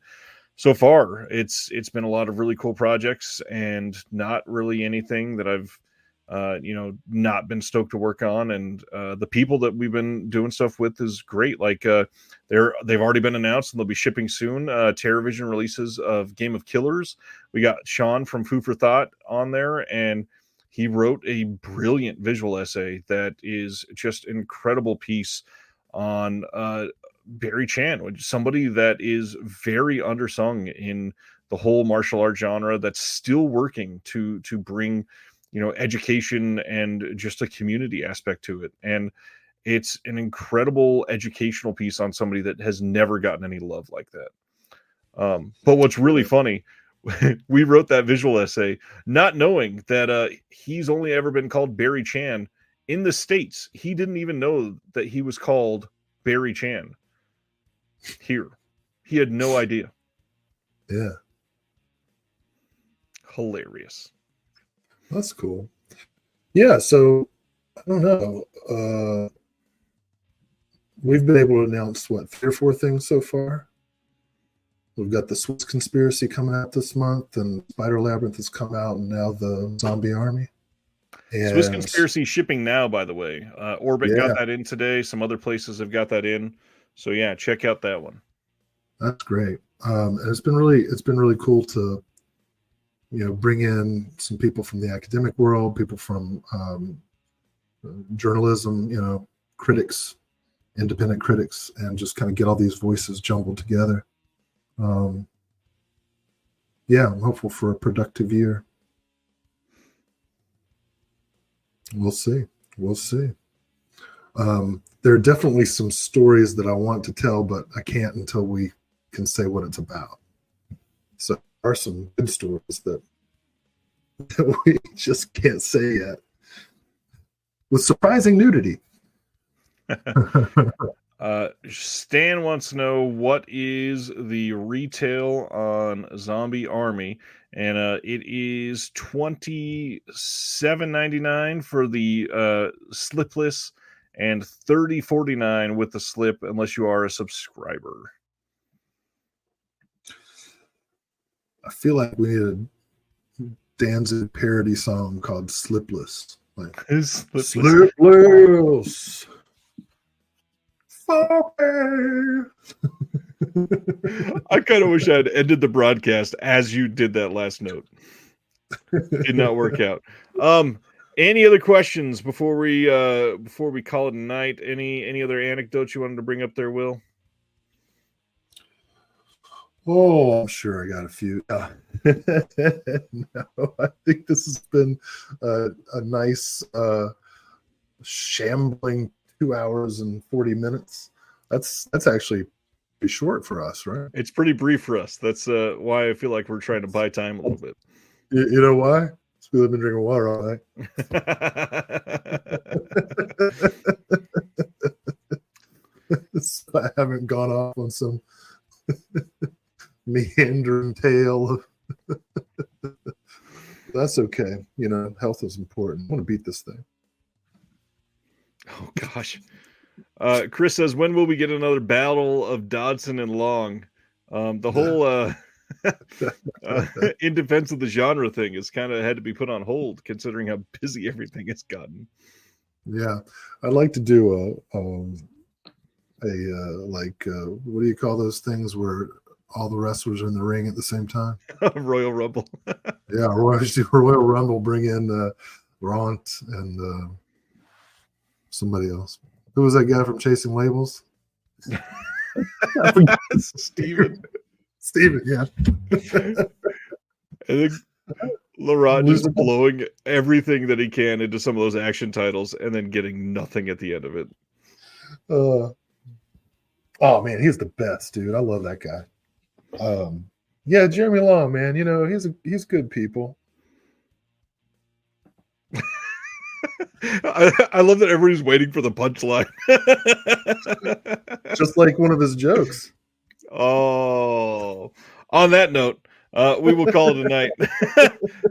so far it's been a lot of really cool projects, and not really anything that I've not been stoked to work on. And the people that we've been doing stuff with is great. Like they've already been announced and they'll be shipping soon. TerraVision releases of Game of Killers. We got Sean from Food for Thought on there, and he wrote a brilliant visual essay that is just an incredible piece on Barry Chan, which is somebody that is very undersung in the whole martial art genre, that's still working to bring education and just a community aspect to it. And it's an incredible educational piece on somebody that has never gotten any love like that. But what's really funny, we wrote that visual essay not knowing that he's only ever been called Barry Chan in the States. He didn't even know that he was called Barry Chan here. He had no idea. Yeah. Hilarious. That's cool. Yeah, so I don't know. We've been able to announce 3 or 4 things so far. We've got the Swiss Conspiracy coming out this month, and Spider Labyrinth has come out, and now the Zombie Army. And Swiss Conspiracy shipping now, by the way. Orbit got that in today. Some other places have got that in. So yeah, check out that one. That's great. And it's been really cool to bring in some people from the academic world, people from journalism, critics, independent critics, and just kind of get all these voices jumbled together. Yeah, I'm hopeful for a productive year. We'll see. There are definitely some stories that I want to tell, but I can't until we can say what it's about. So there are some good stories that we just can't say yet, with surprising nudity. Stan wants to know what is the retail on Zombie Army, and it is $27.99 for the slipless, and $30.49 with the slip, unless you are a subscriber. I feel like we need a Danzig parody song called "Slipless." Like slipless. I kind of wish I had ended the broadcast as you did that last note. Did not work out. Any other questions before we call it a night? Any other anecdotes you wanted to bring up there, Will? Oh, I'm sure I got a few. No, I think this has been a nice shambling 2 hours and 40 minutes. That's actually pretty short for us, right? It's pretty brief for us. That's why I feel like we're trying to buy time a little bit. You know why? It's because I've been drinking water all night. So I haven't gone off on some meandering tale. That's okay. Health is important. I want to beat this thing. Oh gosh. Chris says, when will we get another battle of Dodson and Long? The whole In defense of the genre thing, it's kind of had to be put on hold considering how busy everything has gotten. Yeah, I'd like to do like what do you call those things where all the wrestlers are in the ring at the same time? Royal Rumble. Yeah, Royal Rumble, bring in Ront and somebody else. Who was that guy from Chasing Labels? Steven. Steven, yeah. I think Laurent just blowing everything that he can into some of those action titles and then getting nothing at the end of it. Oh man, he's the best, dude. I love that guy. Yeah, Jeremy Long, man. You know, he's good people. I love that everybody's waiting for the punchline. Just like one of his jokes. Oh, on that note, we will call it a night.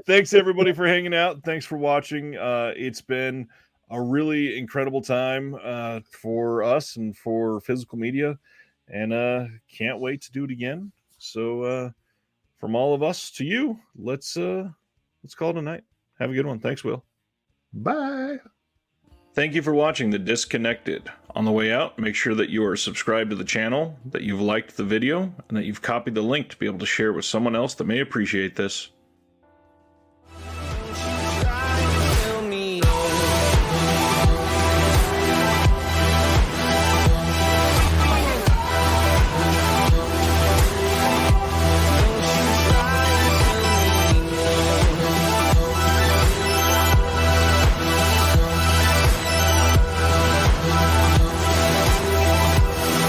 Thanks everybody for hanging out. Thanks for watching. It's been a really incredible time for us and for physical media, and can't wait to do it again. So from all of us to you, let's call it a night. Have a good one. Thanks, Will. Bye. Thank you for watching The Disconnected. On the way out, make sure that you are subscribed to the channel, that you've liked the video, and that you've copied the link to be able to share with someone else that may appreciate this.